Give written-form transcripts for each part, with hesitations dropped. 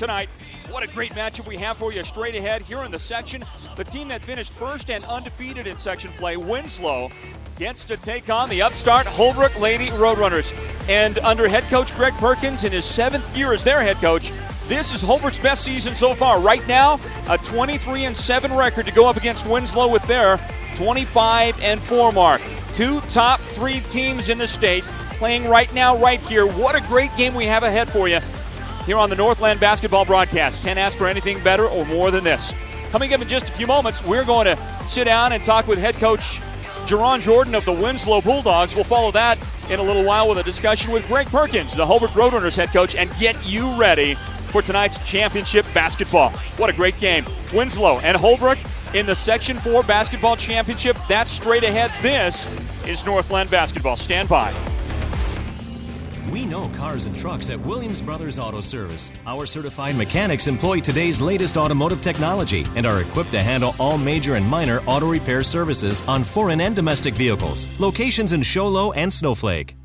tonight. What a great matchup we have for you straight ahead here in the section. The team that finished first and undefeated in section play, Winslow, gets to take on the upstart Holbrook Lady Roadrunners. And under head coach Coach Perkins in his 7th year as their head coach, this is Holbrook's best season so far. Right now, a 23-7 record to go up against Winslow with their 25-4 mark. 2 top 3 teams in the state playing right now, right here. What a great game we have ahead for you here on the Northland Basketball Broadcast. Can't ask for anything better or more than this. Coming up in just a few moments, we're going to sit down and talk with head coach Jerron Jordan of the Winslow Bulldogs. We'll follow that in a little while with a discussion with Coach Perkins, the Holbrook Roadrunners head coach, and get you ready for tonight's championship basketball. What a great game. Winslow and Holbrook in the Section 4 basketball championship. That's straight ahead. This is Northland Basketball. Stand by. We know cars and trucks at Williams Brothers Auto Service. Our certified mechanics employ today's latest automotive technology and are equipped to handle all major and minor auto repair services on foreign and domestic vehicles. Locations in Show Low and Snowflake.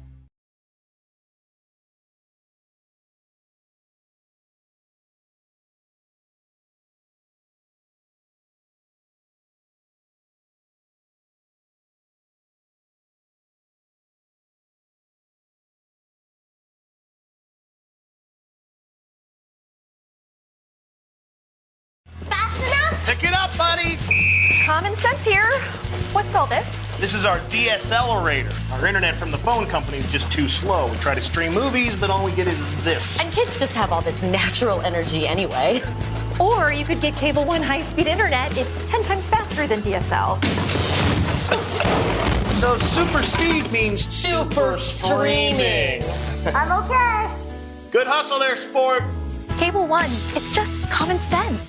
Pick it up, buddy! Common sense here. What's all this? This is our DSLerator. Our internet from the phone company is just too slow. We try to stream movies, but all we get is this. And kids just have all this natural energy anyway. Or you could get Cable One high-speed internet. It's 10 times faster than DSL. So super speed means super streaming. I'm okay. Good hustle there, sport. Cable One, it's just common sense.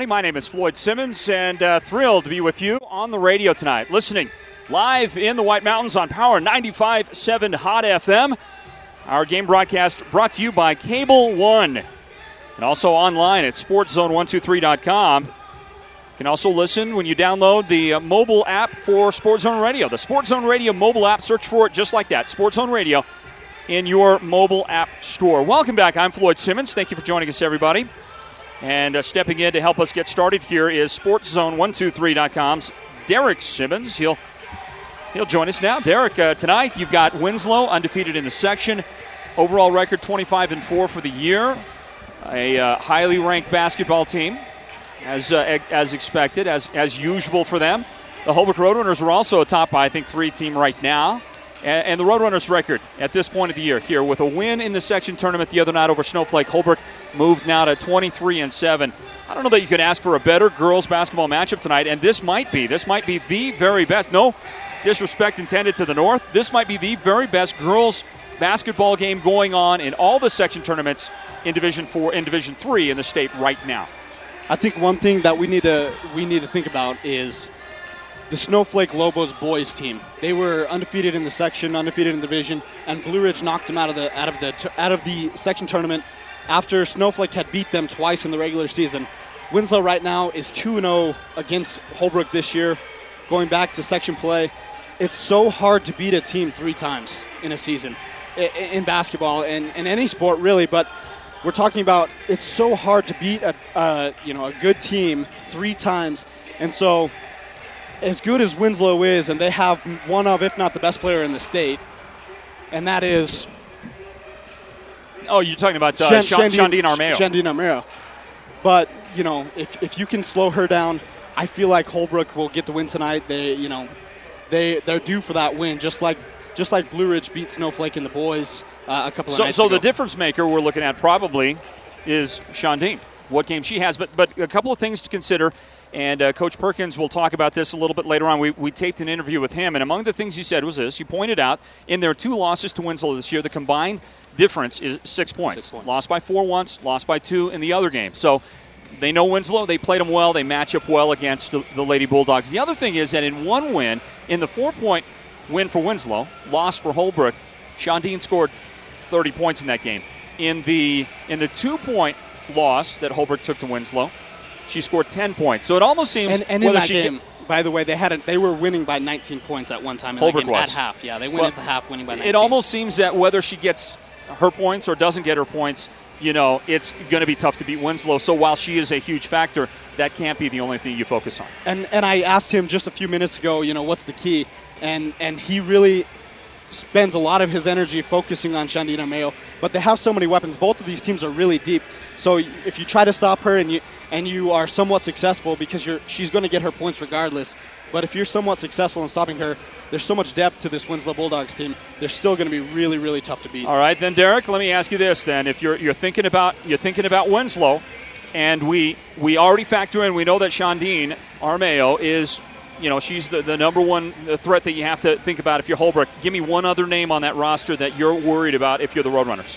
My name is Floyd Simmons, and thrilled to be with you on the radio tonight, listening live in the White Mountains on Power 95.7 Hot FM. Our game broadcast brought to you by Cable One, and also online at sportszone123.com. You can also listen when you download the mobile app for Sports Zone Radio. The Sports Zone Radio mobile app, search for it just like that, Sports Zone Radio, in your mobile app store. Welcome back. I'm Floyd Simmons. Thank you for joining us, everybody. And stepping in to help us get started here is SportsZone123.com's Derek Simmons. He'll join us now. Derek, tonight you've got Winslow undefeated in the section. Overall record 25-4 for the year. A highly ranked basketball team, as expected, as usual for them. The Holbrook Roadrunners are also a top, I think, 3 team right now. And the Roadrunners record at this point of the year here with a win in the section tournament the other night over Snowflake. Holbrook moved now to 23-7. I don't know that you could ask for a better girls basketball matchup tonight, and this might be the very best. No disrespect intended to the North. This might be the very best girls basketball game going on in all the section tournaments in Division 4 and Division 3 in the state right now. I think one thing that we need to think about is the Snowflake Lobos boys team. They were undefeated in the section, undefeated in the division, and Blue Ridge knocked them out of the section tournament after Snowflake had beat them twice in the regular season. Winslow right now is 2-0 against Holbrook this year. Going back to section play, it's so hard to beat a team 3 times in a season in basketball and in any sport really, but we're talking about it's so hard to beat a good team 3 times. And so as good as Winslow is, and they have one of, if not the best player in the state, and that is Oh, you're talking about Shandine Armeo. Shandine Armeo. But, you know, if you can slow her down, I feel like Holbrook will get the win tonight. They're due for that win, just like Blue Ridge beat Snowflake and the boys a couple of nights ago. So the difference maker we're looking at probably is Shandine, what game she has. But a couple of things to consider, and Coach Perkins will talk about this a little bit later on. We taped an interview with him, and among the things he said was this. He pointed out in their 2 losses to Winslow this year, the combined difference is 6 points. Lost by 4 once, lost by 2 in the other game. So they know Winslow. They played them well. They match up well against the Lady Bulldogs. The other thing is that in one win, in the 4-point win for Winslow, loss for Holbrook, Shandine scored 30 points in that game. In the 2-point loss that Holbrook took to Winslow, she scored 10 points. So it almost seems and in that game, by the way, they were winning by 19 points at one time in Holbrook that game was. At half. Yeah, they went into the half winning by 19. It almost seems that whether she gets her points or doesn't get her points, you know, it's going to be tough to beat Winslow. So while she is a huge factor, that can't be the only thing you focus on. And I asked him just a few minutes ago, you know, what's the key? And he really spends a lot of his energy focusing on Shandine Armeo, but they have so many weapons. Both of these teams are really deep. So if you try to stop her and you are somewhat successful, because she's going to get her points regardless. But if you're somewhat successful in stopping her, there's so much depth to this Winslow Bulldogs team. They're still going to be really, really tough to beat. All right, then, Derek, let me ask you this then. If you're thinking about Winslow, and we already factor in, we know that Shandine Armeo is, you know, she's the number one threat that you have to think about if you're Holbrook. Give me one other name on that roster that you're worried about if you're the Roadrunners.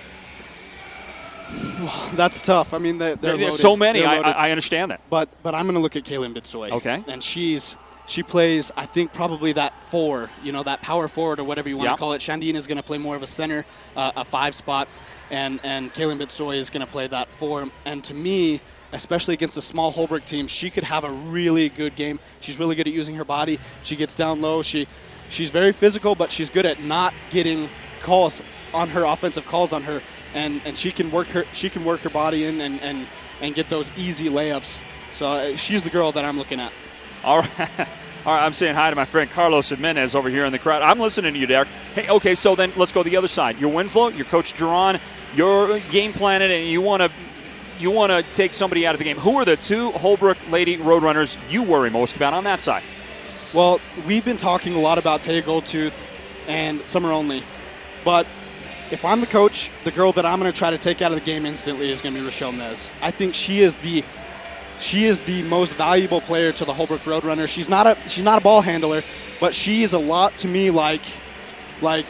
That's tough. I mean, they're There's so many. I understand that. But I'm going to look at Kaylin Bitsoy. Okay. And she plays, I think, probably that 4, you know, that power forward or whatever you want to call it. Shandine is going to play more of a center, a 5 spot, and Kaylin Bitsoy is going to play that 4. And to me, especially against a small Holbrook team, she could have a really good game. She's really good at using her body. She gets down low. She's very physical, but she's good at not getting calls on her, offensive calls on her, and she can work her body in and get those easy layups. So she's the girl that I'm looking at. All right. All right, I'm saying hi to my friend Carlos Jimenez over here in the crowd. I'm listening to you, Derek. Hey, okay, so then let's go the other side. You're Winslow, you're Coach Duran, you're game planning, and you want to take somebody out of the game. Who are the 2 Holbrook Lady Roadrunners you worry most about on that side? Well, we've been talking a lot about Taya Goldtooth and Summer Only, but if I'm the coach, the girl that I'm going to try to take out of the game instantly is going to be Rochelle Nez. I think she is the most valuable player to the Holbrook Roadrunners. She's not a ball handler, but she is a lot to me like the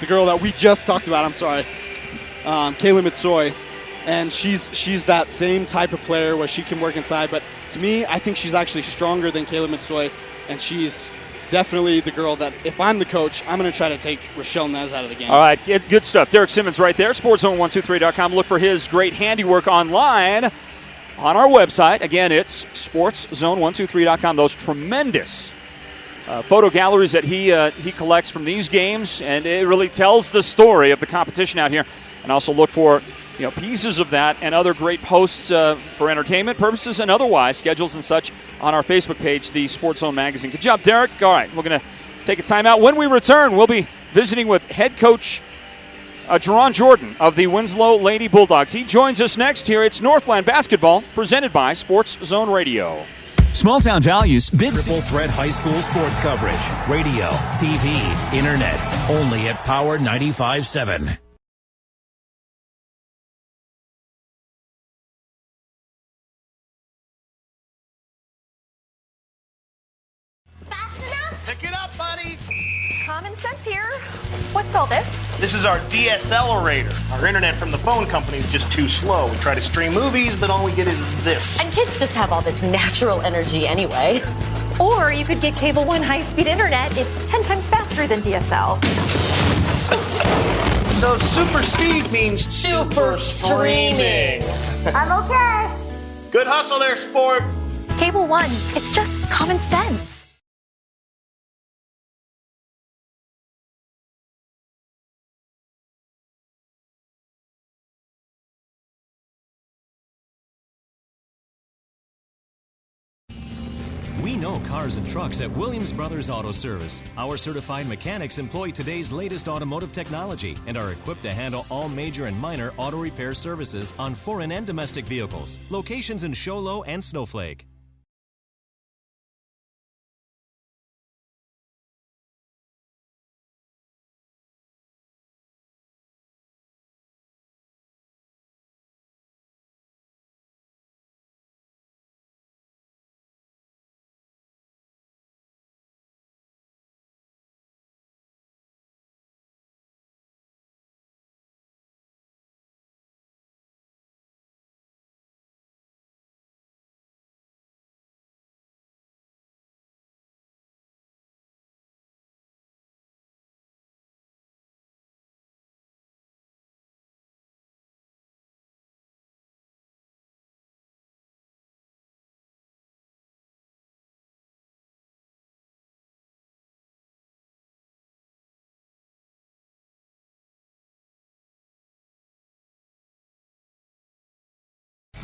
girl that we just talked about. I'm sorry, Kayla Mitsoy, and she's that same type of player where she can work inside. But to me, I think she's actually stronger than Kayla Mitsoy, and she's definitely the girl that, if I'm the coach, I'm going to try to take Rochelle Nez out of the game. All right, good stuff. Derek Simmons right there, SportsZone123.com. Look for his great handiwork online on our website. Again, it's SportsZone123.com. Those tremendous photo galleries that he collects from these games, and it really tells the story of the competition out here. And also look for pieces of that and other great posts for entertainment purposes and otherwise, schedules and such, on our Facebook page, the Sports Zone Magazine. Good job, Derek. All right, we're going to take a timeout. When we return, we'll be visiting with head coach Jerron Jordan of the Winslow Lady Bulldogs. He joins us next here. It's Northland Basketball, presented by Sports Zone Radio. Small town values, big Triple threat high school sports coverage. Radio, TV, internet. Only at Power 95.7. Pick it up, buddy. Common sense here. What's all this? This is our DSLerator. Our internet from the phone company is just too slow. We try to stream movies, but all we get is this. And kids just have all this natural energy anyway. Or you could get Cable One high-speed internet. It's 10 times faster than DSL. So super speed means super streaming. I'm okay. Good hustle there, sport. Cable One, it's just common sense. We know cars and trucks at Williams Brothers Auto Service. Our certified mechanics employ today's latest automotive technology and are equipped to handle all major and minor auto repair services on foreign and domestic vehicles. Locations in Show Low and Snowflake.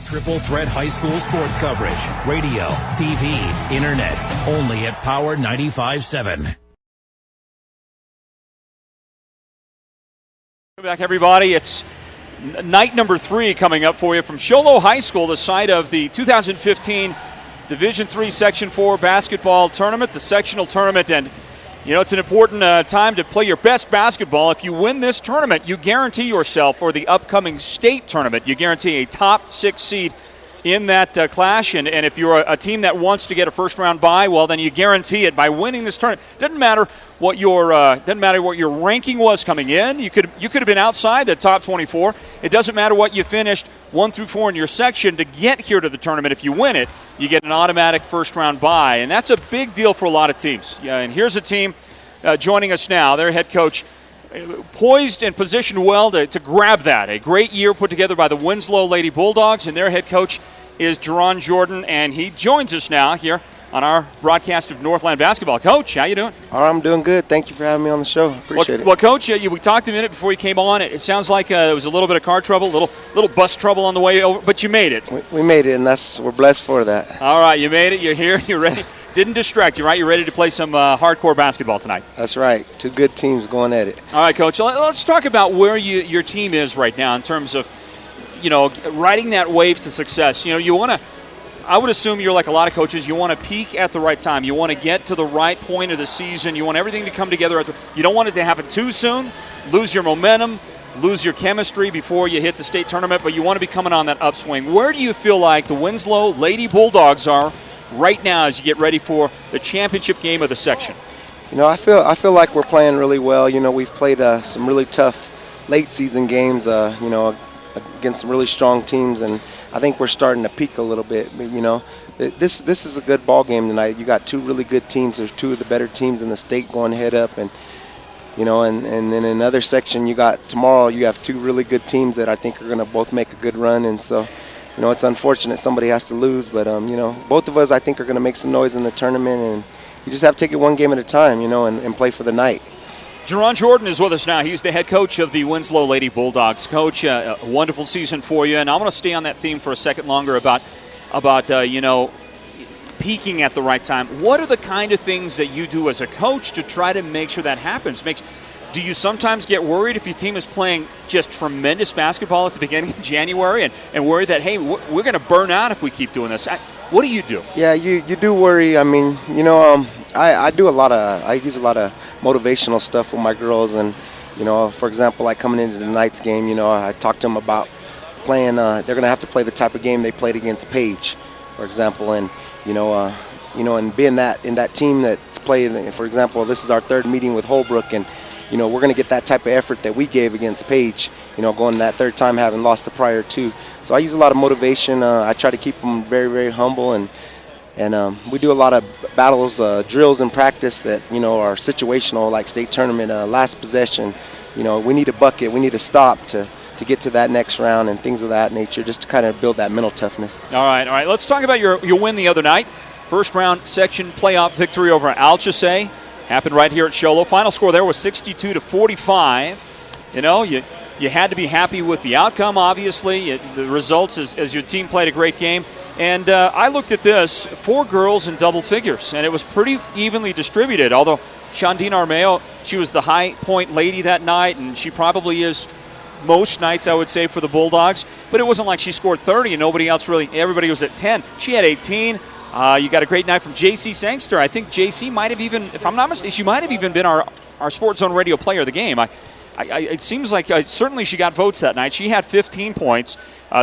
Triple Threat High School sports coverage. Radio, TV, internet. Only at Power 95.7. Welcome back, everybody. It's night number 3 coming up for you from Show Low High School, the site of the 2015 Division III Section 4 basketball tournament, the sectional tournament. And, you know, it's an important time to play your best basketball. If you win this tournament, you guarantee yourself for the upcoming state tournament. You guarantee a top 6 seed in that clash. And if you're a team that wants to get a first-round bye, well, then you guarantee it by winning this tournament. Doesn't matter what your ranking was coming in. You could have been outside the top 24. It doesn't matter what you finished 1 through 4 in your section to get here to the tournament. If you win it, you get an automatic first-round bye, and that's a big deal for a lot of teams. Yeah, and here's a team joining us now. Their head coach poised and positioned well to grab that. A great year put together by the Winslow Lady Bulldogs, and their head coach is Delmar Johnson, and he joins us now here on our broadcast of Northland Basketball. Coach, how you doing? I'm doing good. Thank you for having me on the show. Appreciate it. Well, Coach, we talked a minute before you came on. It sounds like there was a little bit of car trouble, little bus trouble on the way over, but you made it. We made it, and we're blessed for that. All right, you made it. You're here. You're ready. Didn't distract you, right? You're ready to play some hardcore basketball tonight. That's right. 2 good teams going at it. All right, Coach. Let's talk about where your team is right now in terms of, riding that wave to success. You want to. I would assume you're like a lot of coaches. You want to peak at the right time. You want to get to the right point of the season. You want everything to come together. You don't want it to happen too soon, lose your momentum, lose your chemistry before you hit the state tournament, but you want to be coming on that upswing. Where do you feel like the Winslow Lady Bulldogs are right now as you get ready for the championship game of the section? I feel like we're playing really well. We've played some really tough late season games, against some really strong teams, and I think we're starting to peak a little bit. This is a good ball game tonight. You got 2 really good teams. There's 2 of the better teams in the state going head up, and and then in another section tomorrow you have 2 really good teams that I think are going to both make a good run. And so, it's unfortunate somebody has to lose, but both of us I think are going to make some noise in the tournament, and you just have to take it one game at a time, and play for the night. Delmar Johnson is with us now. He's the head coach of the Winslow Lady Bulldogs. Coach, a wonderful season for you, and I want to stay on that theme for a second longer about peaking at the right time. What are the kind of things that you do as a coach to try to make sure that happens? Do you sometimes get worried if your team is playing just tremendous basketball at the beginning of January and worry that, hey, we're going to burn out if we keep doing this? What do you do? Yeah, you do worry. I mean, I use a lot of motivational stuff with my girls, and for example, like coming into tonight's game, I talked to them about playing. They're going to have to play the type of game they played against Page, for example, and and being in that team that's played. For example, this is our 3rd meeting with Holbrook, and we're going to get that type of effort that we gave against Page. Going that 3rd time, having lost the prior 2. So I use a lot of motivation. I try to keep them very, very humble, and we do a lot of battles, drills in practice that are situational, like state tournament, last possession. We need a bucket, we need a stop to get to that next round and things of that nature, just to kind of build that mental toughness. All right. Let's talk about your win the other night. First round section playoff victory over Alchese. Happened right here at Show Low. Final score there was 62-45. You had to be happy with the outcome, obviously. The results as your team played a great game. And I looked at this, 4 girls in double figures, and it was pretty evenly distributed. Although Shondine Armeo, she was the high point lady that night, and she probably is most nights, I would say, for the Bulldogs. But it wasn't like she scored 30 and nobody else really, everybody was at 10. She had 18. You got a great night from J.C. Sangster. I think J.C. might have even, if I'm not mistaken, she might have even been our Sports Zone Radio Player of the Game. It seems like certainly she got votes that night. She had 15 points,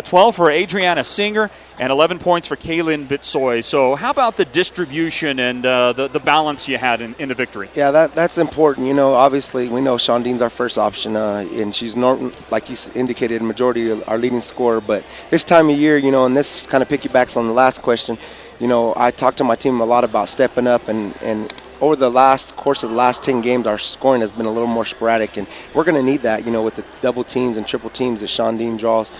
12 for Adriana Singer, and 11 points for Kaylin Bitsoy. So how about the distribution and the balance you had in the victory? Yeah, that's important. You know, obviously we know Shondine's our first option, and she's, like you indicated, majority of our leading scorer. But this time of year, you know, and this kind of piggybacks on the last question, you know, I talked to my team a lot about stepping up, and over the course of the last 10 games, our scoring has been a little more sporadic, and we're going to need that, you know, with the double teams and triple teams that Shondine draws.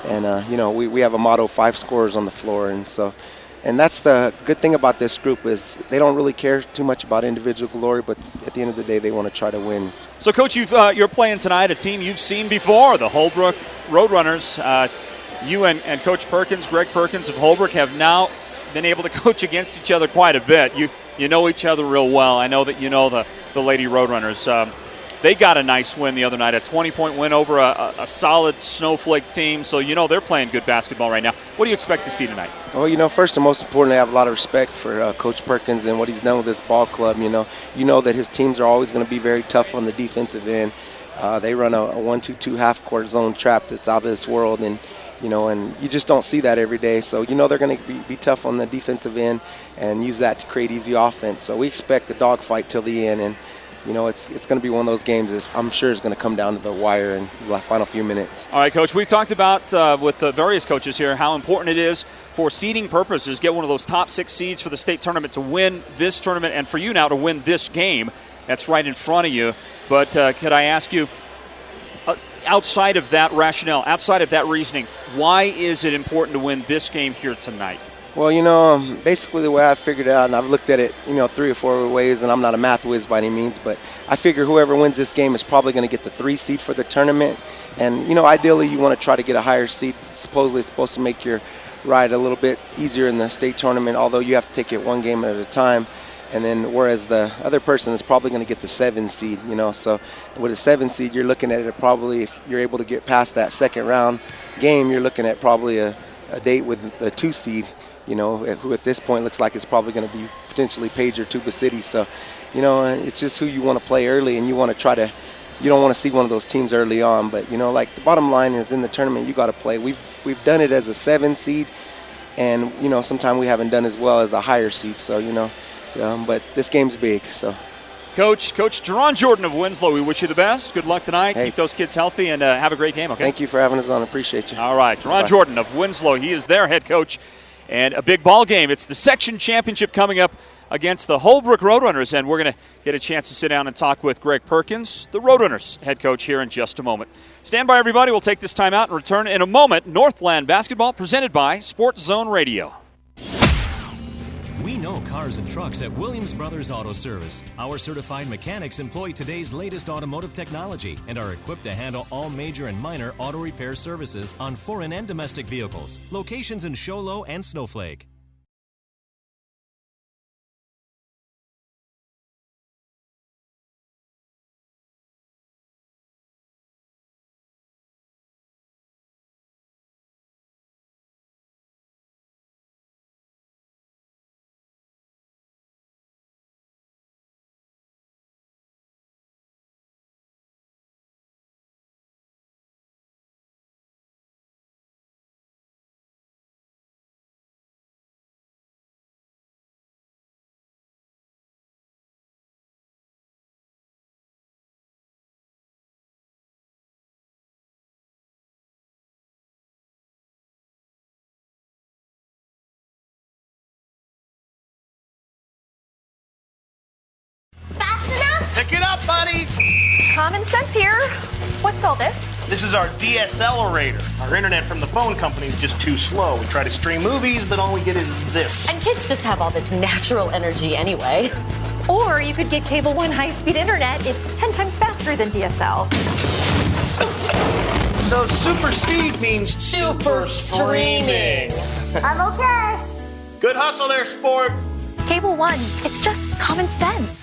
And, you know, we have a motto, 5 scorers on the floor. And that's the good thing about this group is they don't really care too much about individual glory, but at the end of the day, they want to try to win. So, Coach, you're playing tonight a team you've seen before, the Holbrook Roadrunners. You and Coach Perkins, Greg Perkins of Holbrook, have now been able to coach against each other quite a bit. You know each other real well. I know that you know the Lady Roadrunners. They got a nice win the other night, a 20-point win over a solid Snowflake team. So you know they're playing good basketball right now. What do you expect to see tonight? Well, you know, first and most importantly, I have a lot of respect for Coach Perkins and what he's done with this ball club. You know that his teams are always going to be very tough on the defensive end. They run a 1-2-2 half-court zone trap that's out of this world, and you just don't see that every day. So, you know, they're going to be tough on the defensive end and use that to create easy offense. So we expect the dogfight till the end. And, you know, it's going to be one of those games that I'm sure is going to come down to the wire in the final few minutes. All right, Coach, we've talked about with the various coaches here how important it is for seeding purposes, get one of those top 6 seeds for the state tournament to win this tournament, and for you now to win this game. That's right in front of you. But could I ask you, outside of that rationale, outside of that reasoning, why is it important to win this game here tonight? Well, you know, basically the way I figured it out, and I've looked at it, you know, 3 or 4 ways, and I'm not a math whiz by any means, but I figure whoever wins this game is probably going to get the 3 seed for the tournament. And, you know, ideally you want to try to get a higher seed. Supposedly it's supposed to make your ride a little bit easier in the state tournament, although you have to take it one game at a time. And then whereas the other person is probably going to get the 7 seed, you know. So with a 7 seed, you're looking at it probably, if you're able to get past that second round game, you're looking at probably a date with the 2 seed, you know, who at this point looks like it's probably going to be potentially Page or Tuba City. So, you know, it's just who you want to play early, and you want to try to, you don't want to see one of those teams early on. But, you know, like the bottom line is in the tournament, you got to play. We've done it as a 7 seed, and, you know, sometimes we haven't done as well as a higher seed. So, you know. But this game's big, so. Coach Jerron Jordan of Winslow, we wish you the best. Good luck tonight. Hey. Keep those kids healthy, and have a great game, okay? Thank you for having us on. Appreciate you. All right, Jerron Jordan of Winslow. He is their head coach. And a big ball game. It's the section championship coming up against the Holbrook Roadrunners, and we're going to get a chance to sit down and talk with Greg Perkins, the Roadrunners head coach, here in just a moment. Stand by, everybody. We'll take this time out and return in a moment. Northland Basketball presented by Sports Zone Radio. We know cars and trucks at Williams Brothers Auto Service. Our certified mechanics employ today's latest automotive technology and are equipped to handle all major and minor auto repair services on foreign and domestic vehicles. Locations in Show Low and Snowflake. Pick it up, buddy. Common sense here. What's all this? This is our DSLerator. Our internet from the phone company is just too slow. We try to stream movies, but all we get is this. And kids just have all this natural energy anyway. Or you could get Cable One high-speed internet. It's 10 times faster than DSL. So super speed means Super streaming. I'm okay. Good hustle there, sport. Cable One, it's just common sense.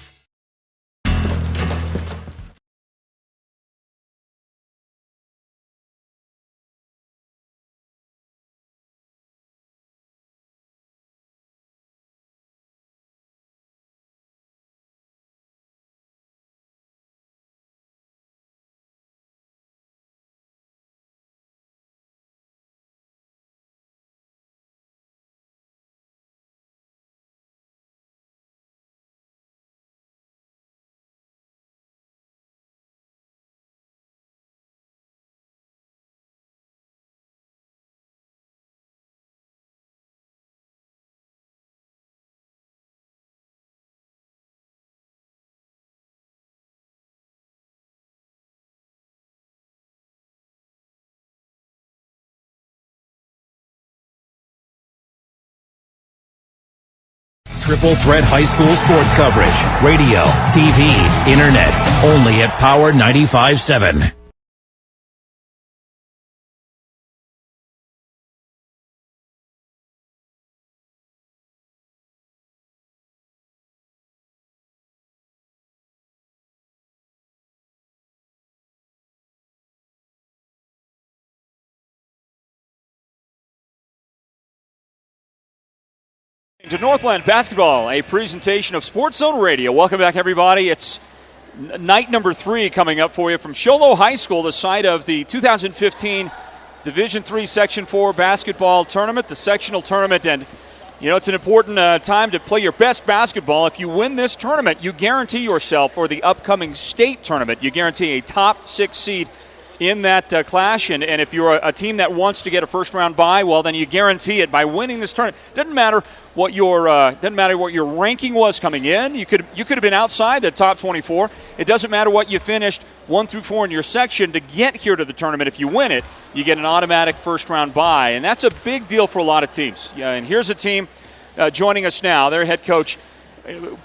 Triple threat high school sports coverage. Radio, TV, internet. Only at Power 95.7. To Northland Basketball, a presentation of Sports Zone Radio. Welcome back, everybody. It's night number 3 coming up for you from Show Low High School, the site of the 2015 Division III Section 4 basketball tournament, the sectional tournament. And, you know, it's an important time to play your best basketball. If you win this tournament, you guarantee yourself for the upcoming state tournament. You guarantee a top 6 seed in that clash, and if you're a team that wants to get a first-round bye, well, then you guarantee it by winning this tournament. Doesn't matter what your ranking was coming in. You could have been outside the top 24. It doesn't matter what you finished 1 through 4 in your section to get here to the tournament. If you win it, you get an automatic first-round bye, and that's a big deal for a lot of teams. And here's a team joining us now. Their head coach,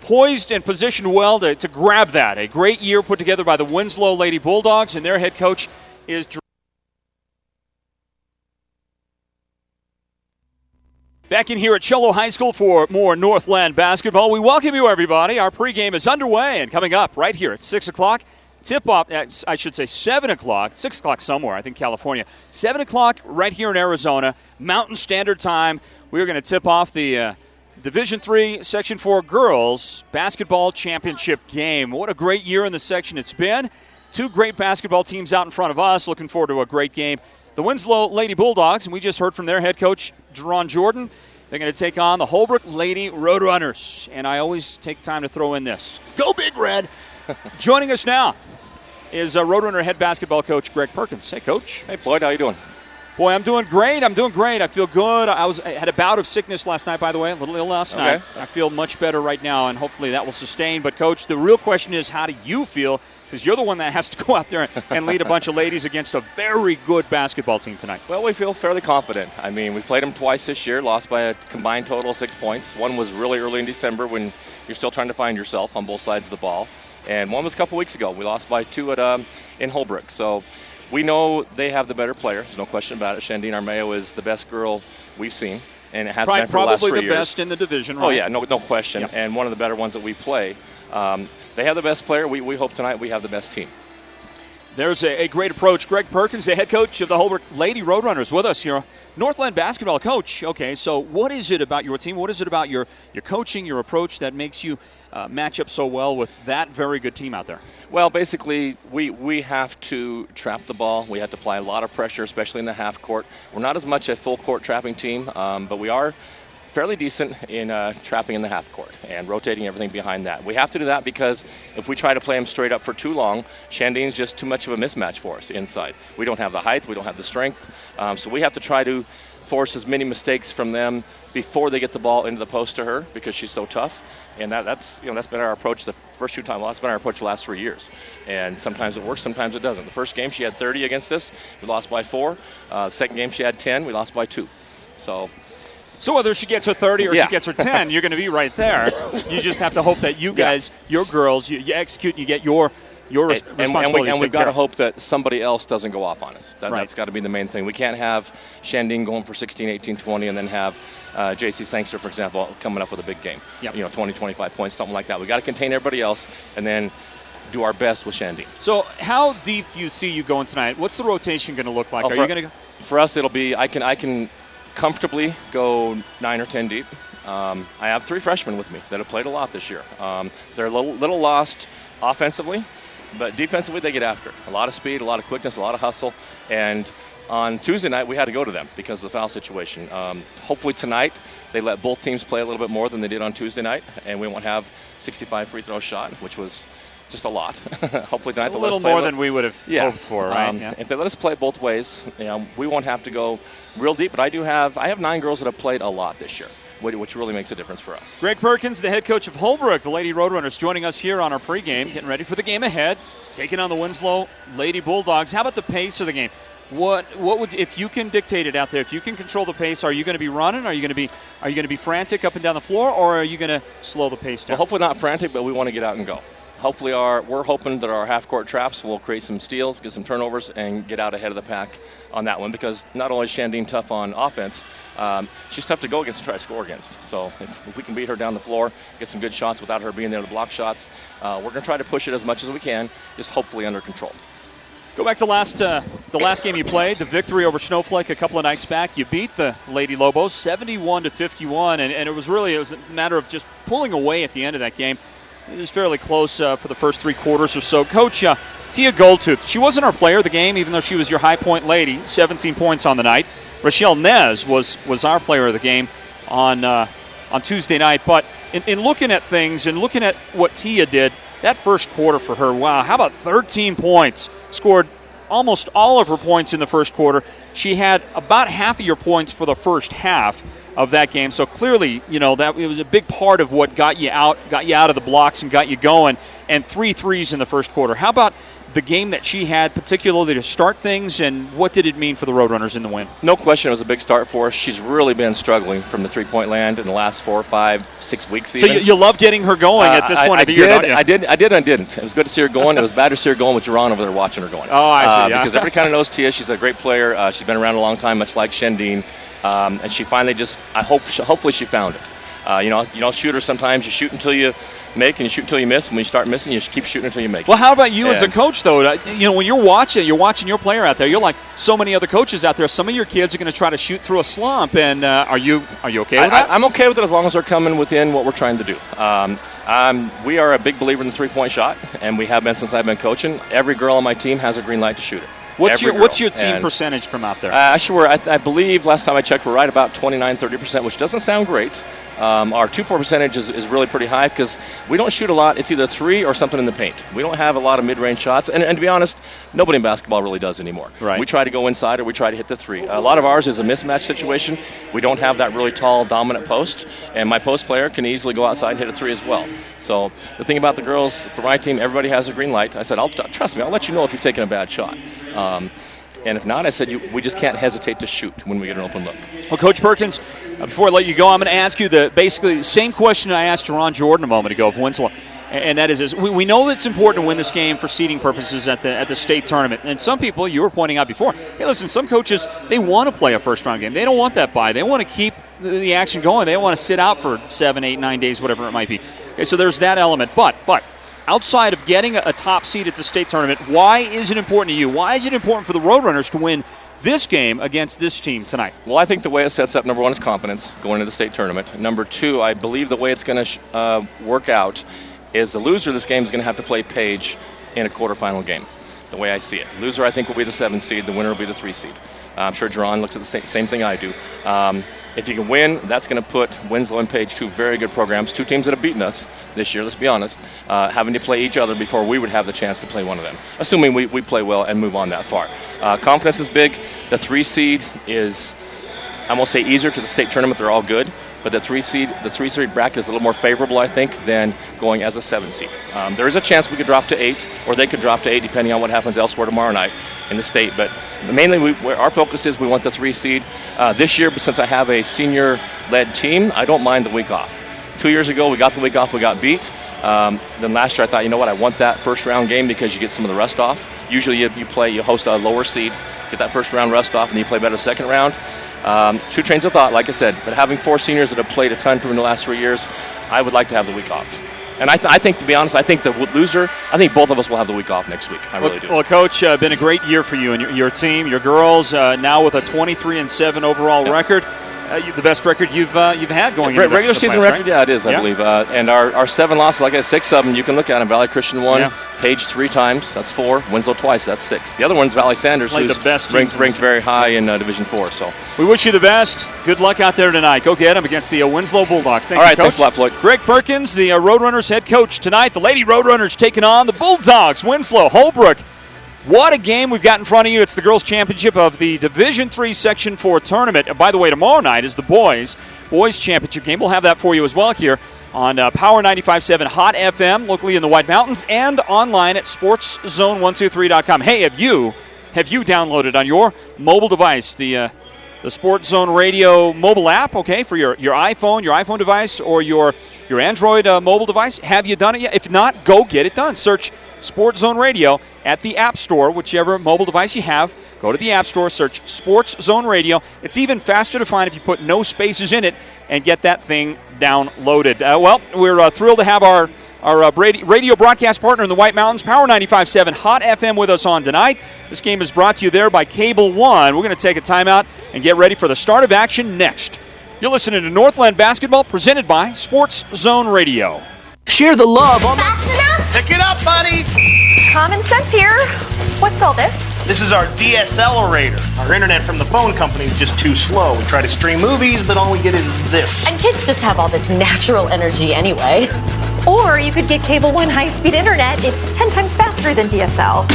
poised and positioned well to grab that. A great year put together by the Winslow Lady Bulldogs, and their head coach is back in here at Show Low High School for more Northland basketball. We welcome you, everybody. Our pregame is underway and coming up right here at 6 o'clock. Tip-off, I should say 7 o'clock, 6 o'clock somewhere, I think California. 7 o'clock right here in Arizona, Mountain Standard Time. We're going to tip off the Division III Section 4 Girls Basketball Championship game. What a great year in the section it's been. 2 great basketball teams out in front of us. Looking forward to a great game. The Winslow Lady Bulldogs, and we just heard from their head coach, Jerron Jordan. They're going to take on the Holbrook Lady Roadrunners. And I always take time to throw in this. Go Big Red! Joining us now is Roadrunner head basketball coach Greg Perkins. Hey, Coach. Hey, Floyd. How you doing? Boy, I'm doing great. I feel good. I had a bout of sickness last night, by the way, a little ill last night. I feel much better right now, and hopefully that will sustain. But, Coach, the real question is, how do you feel? Because you're the one that has to go out there and lead a bunch of ladies against a very good basketball team tonight. Well, we feel fairly confident. I mean, we played them twice this year, lost by a combined total of 6 points. One was really early in December when you're still trying to find yourself on both sides of the ball. And one was a couple weeks ago. We lost by 2 in Holbrook. So we know they have the better player. There's no question about it. Shandine Armeo is the best girl we've seen, and it has been for the last 3 years. Probably the best in the division, right? Oh, yeah, no question, yep. And one of the better ones that we play. They have the best player. We hope tonight we have the best team. There's a great approach. Greg Perkins, the head coach of the Holbrook Lady Roadrunners, with us here. Northland basketball coach. Okay, so what is it about your team? What is it about your coaching, your approach that makes you match up so well with that very good team out there? Well, basically, we have to trap the ball. We have to apply a lot of pressure, especially in the half court. We're not as much a full court trapping team, but we are fairly decent in trapping in the half court and rotating everything behind that. We have to do that because if we try to play them straight up for too long, Shandine's just too much of a mismatch for us inside. We don't have the height, we don't have the strength, so we have to try to force as many mistakes from them before they get the ball into the post to her because she's so tough. And that's been our approach the first 2 times. Well, that's been our approach the last 3 years. And sometimes it works, sometimes it doesn't. The first game she had 30 against us. We lost by 4. The second game she had 10. We lost by 2. So whether she gets her 30 or she gets her 10, you're going to be right there. You just have to hope that you guys, your girls, you execute and you get your your responsibility. And we've got to hope that somebody else doesn't go off on us. That's got to be the main thing. We can't have Shanding going for 16, 18, 20, and then have J.C. Sangster, for example, coming up with a big game. 20, 25 points, something like that. We got to contain everybody else and then do our best with Shanding. So how deep do you see you going tonight? What's the rotation going to look like? Are you going to go? For us, it'll be I can comfortably go 9 or 10 deep. I have 3 freshmen with me that have played a lot this year. They're a little lost offensively, but defensively they get after. A lot of speed, a lot of quickness, a lot of hustle. And on Tuesday night, we had to go to them because of the foul situation. Hopefully tonight they let both teams play a little bit more than they did on Tuesday night, and we won't have 65 free throw shot, which was just a lot. Hopefully tonight they'll let us play more than we would have hoped for, right? If they let us play both ways, we won't have to go real deep. But I have 9 girls that have played a lot this year, which really makes a difference for us. Greg Perkins, the head coach of Holbrook, the Lady Roadrunners, joining us here on our pregame, getting ready for the game ahead, taking on the Winslow Lady Bulldogs. How about the pace of the game? What would, if you can dictate it out there, if you can control the pace, are you going to be running? Are you going to be frantic up and down the floor, or are you going to slow the pace down? Well, hopefully not frantic, but we want to get out and go. Hopefully we're hoping that our half-court traps will create some steals, get some turnovers, and get out ahead of the pack on that one, because not only is Shandine tough on offense, she's tough to go against and try to score against. So if we can beat her down the floor, get some good shots without her being there to block shots, we're going to try to push it as much as we can, just hopefully under control. Go back to the last game you played, the victory over Snowflake a couple of nights back. You beat the Lady Lobos 71-51, and it was a matter of just pulling away at the end of that game. It was fairly close for the first 3 quarters or so. Coach, Tia Goldtooth, she wasn't our player of the game, even though she was your high point lady, 17 points on the night. Rochelle Nez was our player of the game on Tuesday night. But in looking at things and looking at what Tia did, that first quarter for her, wow, how about 13 points? Scored almost all of her points in the first quarter. She had about half of your points for the first half of that game. So clearly, that it was a big part of what got you out of the blocks and got you going. And 3 threes in the first quarter. How about the game that she had, particularly to start things, and what did it mean for the Roadrunners in the win? No question, it was a big start for us. She's really been struggling from the three-point land in the last 4, 5, 6 weeks. Even. So you love getting her going at this point of the year, don't you? I did and I didn't. It was good to see her going. It was bad to see her going with Jerron over there watching her going. Oh, I see. Because everybody kind of knows Tia. She's a great player. She's been around a long time, much like Shandine. And she finally hopefully she found it. You don't shoot her sometimes. You shoot until you make, and you shoot until you miss. And when you start missing, you just keep shooting until you make. Well, how about you as a coach, though? When you're watching your player out there, you're like so many other coaches out there. Some of your kids are going to try to shoot through a slump. And are you okay with that? I'm okay with it as long as they're coming within what we're trying to do. We are a big believer in the three-point shot, and we have been since I've been coaching. Every girl on my team has a green light to shoot it. What's your team percentage from out there? Actually, I believe last time I checked, we're right about 29-30%, which doesn't sound great. Our 2-point percentage is really pretty high because we don't shoot a lot. It's either 3 or something in the paint. We don't have a lot of mid-range shots, and to be honest, nobody in basketball really does anymore. Right. We try to go inside or we try to hit the 3. A lot of ours is a mismatch situation. We don't have that really tall, dominant post, and my post player can easily go outside and hit a 3 as well. So the thing about the girls, for my team, everybody has a green light. I said, trust me, I'll let you know if you've taken a bad shot. And if not, I said, we just can't hesitate to shoot when we get an open look. Well, Coach Perkins, before I let you go, I'm going to ask you basically the same question I asked Jerron Jordan a moment ago of Winslow. And that is we know that it's important to win this game for seeding purposes at the state tournament. And some people, you were pointing out before, hey, listen, some coaches, they want to play a first-round game. They don't want that bye. They want to keep the action going. They don't want to sit out for 7, 8, 9 days, whatever it might be. Okay, so there's that element. But outside of getting a top seed at the state tournament, why is it important to you? Why is it important for the Roadrunners to win this game against this team tonight? Well, I think the way it sets up, number 1 is confidence going into the state tournament. Number 2, I believe the way it's going to work out is the loser of this game is going to have to play Page in a quarterfinal game, the way I see it. The loser, I think, will be the 7 seed. The winner will be the 3 seed. I'm sure Jerron looks at the same thing I do. If you can win, that's going to put Winslow and Page, 2 very good programs, 2 teams that have beaten us this year, let's be honest, having to play each other before we would have the chance to play one of them, assuming we play well and move on that far. Confidence is big. The 3 seed is, I won't say easier because the state tournament, they're all good, but the 3 seed bracket is a little more favorable, I think, than going as a 7 seed. There is a chance we could drop to 8, or they could drop to 8, depending on what happens elsewhere tomorrow night in the state. But mainly, our focus is we want the 3 seed. This year, since I have a senior-led team, I don't mind the week off. 2 years ago, we got the week off, we got beat. Then last year, I thought, you know what, I want that first round game because you get some of the rest off. Usually you host a lower seed, get that first round rest off, and you play better second round. Two trains of thought, like I said, but having 4 seniors that have played a ton in the last 3 years, I would like to have the week off. And I think, to be honest, I think the loser, I think both of us will have the week off next week. I really do. Well, Coach, been a great year for you and your team, your girls, now with a 23-7 overall record. The best record you've had going into regular the season playoffs, record, right? yeah, it is, I believe. And our 7 losses, like I said, 6 of them, you can look at them. Valley Christian won, Page 3 times, that's 4. Winslow twice, that's 6. The other one's Valley Sanders, who's the best ranked very high in Division 4. So we wish you the best. Good luck out there tonight. Go get them against the Winslow Bulldogs. Thank All you, right, Coach. thanks a lot, Floyd. Greg Perkins, the Roadrunners head coach tonight. The Lady Roadrunners taking on the Bulldogs. Winslow, Holbrook. What a game we've got in front of you. It's the girls' championship of the Division 3 Section 4 tournament. And by the way, tomorrow night is the boys championship game. We'll have that for you as well here on Power 95.7 Hot FM, locally in the White Mountains, and online at SportsZone123.com. Hey, have you downloaded on your mobile device the Sports Zone Radio mobile app, okay, for your iPhone device, or your Android mobile device? Have you done it yet? If not, go get it done. Search Sports Zone Radio at the App Store, whichever mobile device you have. Go to the App Store, search Sports Zone Radio. It's even faster to find if you put no spaces in it and get that thing downloaded. Well, we're thrilled to have our radio broadcast partner in the White Mountains, Power 95.7 Hot FM, with us on tonight. This game is brought to you there by Cable One. We're going to take a timeout and get ready for the start of action next. You're listening to Northland Basketball, presented by Sports Zone Radio. Share the love on Fast enough? Pick it up, buddy! Common sense here. What's all this? This is our DSLerator. Our internet from the phone company is just too slow. We try to stream movies, but all we get is this. And kids just have all this natural energy anyway. Or you could get Cable One high-speed internet. It's 10 times faster than DSL.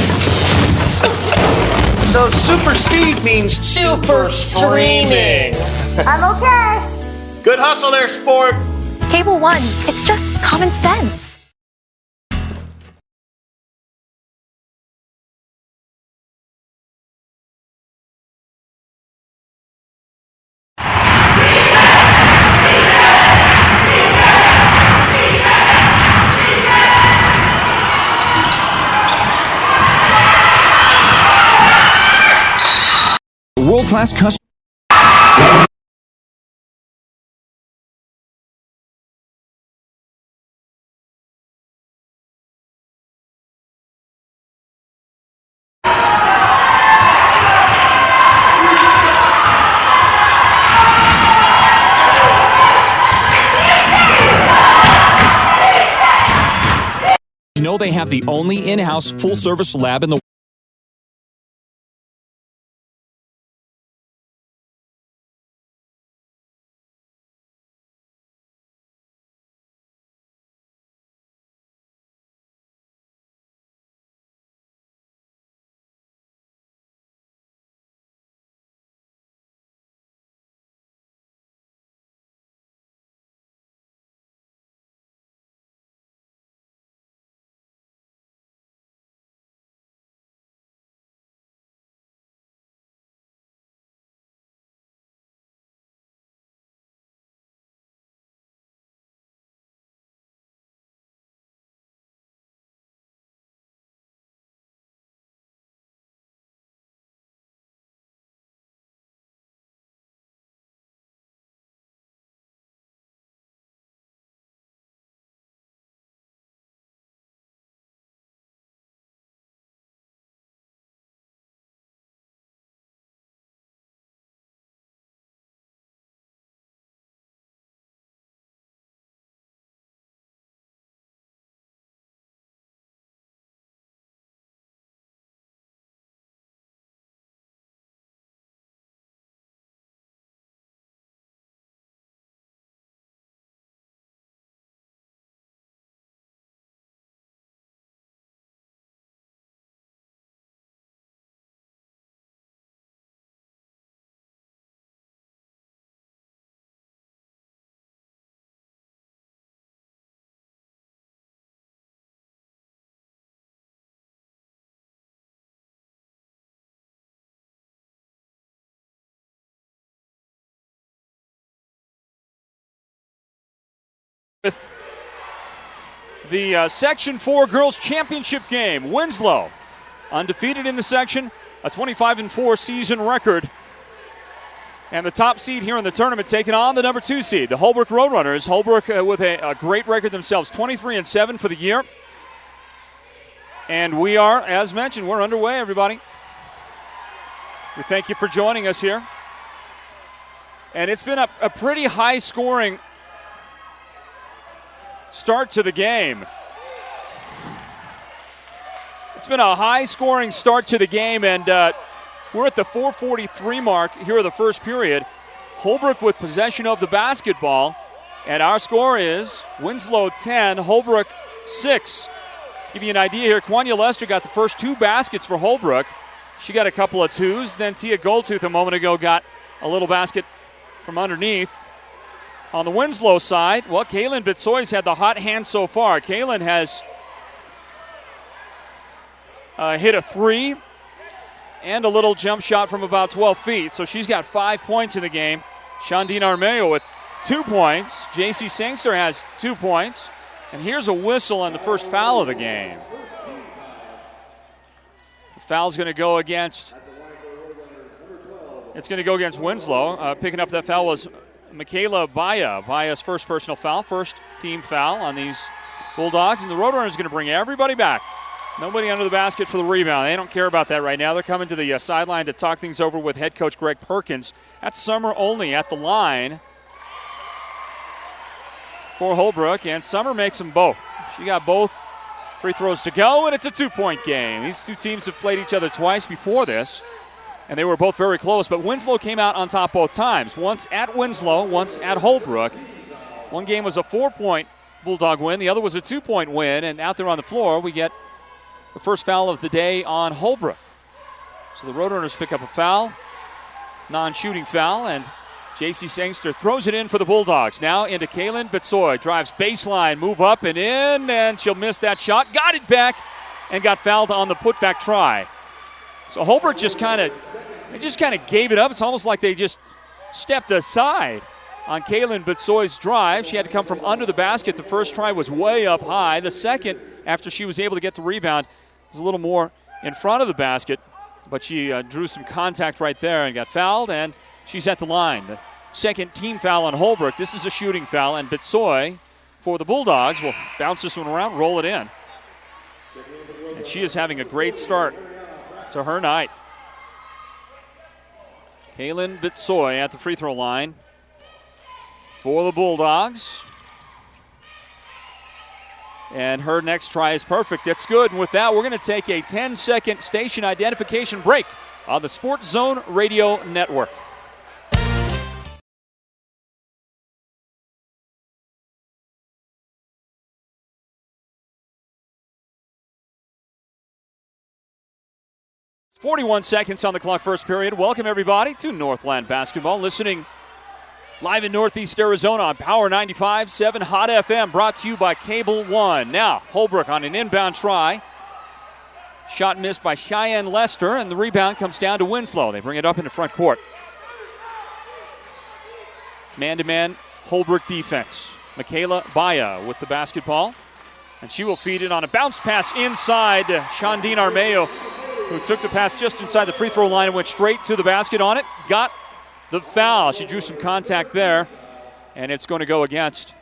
So super speed means Super streaming. I'm okay. Good hustle there, sport. Cable One, it's just common sense. world-class customer. You know they have the only in-house full-service lab in the the Section 4 Girls Championship game. Winslow, undefeated in the section, a 25-4 season record. And the top seed here in the tournament taking on the number 2 seed, the Holbrook Roadrunners. Holbrook with a great record themselves, 23-7 for the year. And we are, as mentioned, we're underway, everybody. We thank you for joining us here. And it's been a pretty high-scoring start to the game. It's been a high-scoring start to the game, and we're at the 4:43 mark here of the first period. Holbrook with possession of the basketball, and our score is Winslow 10, Holbrook 6. To give you an idea here, Quanya Lester got the first 2 baskets for Holbrook. She got a couple of 2s. Then Tia Goldtooth a moment ago got a little basket from underneath. On the Winslow side, well, Kaylin Bitsoy's had the hot hand so far. Kaylin has hit a 3 and a little jump shot from about 12 feet. So she's got 5 points in the game. Shandine Armeo with 2 points. JC Sangster has 2 points. And here's a whistle on the first foul of the game. The foul's going to go against, Winslow. Picking up that foul was Michaela Baya. Baya's first personal foul, first team foul on these Bulldogs. And the Roadrunners is going to bring everybody back. Nobody under the basket for the rebound. They don't care about that right now. They're coming to the sideline to talk things over with head coach Greg Perkins. That's Summer Only at the line for Holbrook, and Summer makes them both. She got both free throws to go, and it's a 2-point game. These two teams have played each other twice before this, and they were both very close, but Winslow came out on top both times. Once at Winslow, once at Holbrook. One game was a 4-point Bulldog win. The other was a 2-point win, and out there on the floor, we get the first foul of the day on Holbrook. So the Roadrunners pick up a foul, non-shooting foul, and J.C. Sangster throws it in for the Bulldogs. Now into Kaylin Bitsoy. Drives baseline, move up and in, and she'll miss that shot. Got it back and got fouled on the putback try. So Holbrook just kind of gave it up. It's almost like they just stepped aside on Kaylin Bitsoy's drive. She had to come from under the basket. The first try was way up high. The second, after she was able to get the rebound, was a little more in front of the basket. But she drew some contact right there and got fouled, and she's at the line. The second team foul on Holbrook. This is a shooting foul, and Bitsoy for the Bulldogs will bounce this one around, roll it in. And she is having a great start to her night. Kaylin Bitsoy at the free throw line for the Bulldogs. And her next try is perfect. That's good. And with that, we're going to take a 10-second station identification break on the Sports Zone Radio Network. .41 seconds on the clock, first period. Welcome, everybody, to Northland Basketball. Listening live in Northeast Arizona on Power 95.7 Hot FM, brought to you by Cable One. Now, Holbrook on an inbound try. Shot missed by Cheyenne Lester, and the rebound comes down to Winslow. They bring it up into front court. Man-to-man Holbrook defense. Michaela Baya with the basketball, and she will feed it on a bounce pass inside. Shandine Armeo, who took the pass just inside the free throw line and went straight to the basket on it, got the foul. She drew some contact there, and it's going to go against.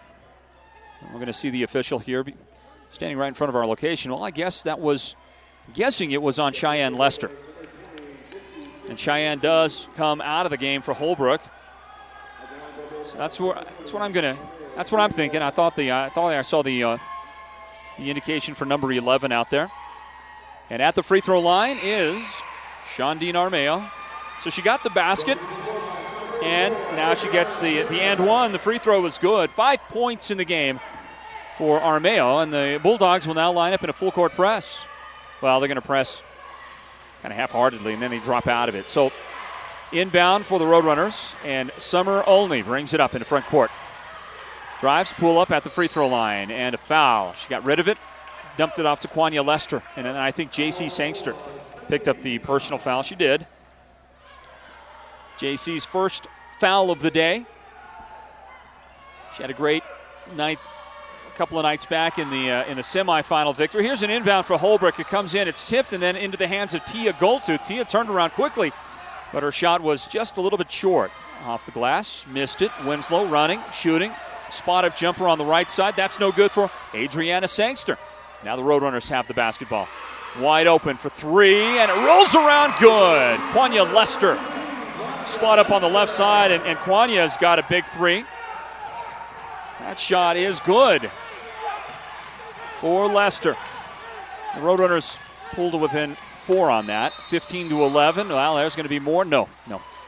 We're going to see the official here standing right in front of our location. Well, I guess that was, guessing it was on Cheyenne Lester. And Cheyenne does come out of the game for Holbrook. So that's what I'm thinking. I thought I saw the indication for number 11 out there. And at the free throw line is Shandine Armeo. So she got the basket, and now she gets the and one. The free throw was good. 5 points in the game for Armeo, and the Bulldogs will now line up in a full court press. Well, they're going to press kind of half-heartedly, and then they drop out of it. So inbound for the Roadrunners, and Summer Only brings it up into front court. Drives, pull up at the free throw line, and a foul. She got rid of it. Dumped it off to Quanya Lester, and then I think J.C. Sangster picked up the personal foul. She did. J.C.'s first foul of the day. She had a great night couple of nights back in the semifinal victory. Here's an inbound for Holbrook. It comes in, it's tipped, and then into the hands of Tia Goldtooth. Tia turned around quickly, but her shot was just a little bit short. Off the glass, missed it. Winslow running, shooting. Spot-up jumper on the right side. That's no good for Adriana Sangster. Now the Roadrunners have the basketball. Wide open for three, and it rolls around good. Kwanya Lester. Spot up on the left side, and Kwanya's got a big three. That shot is good for Lester. The Roadrunners pulled to within 4 on that. 15-11. Well, there's going to be more. No.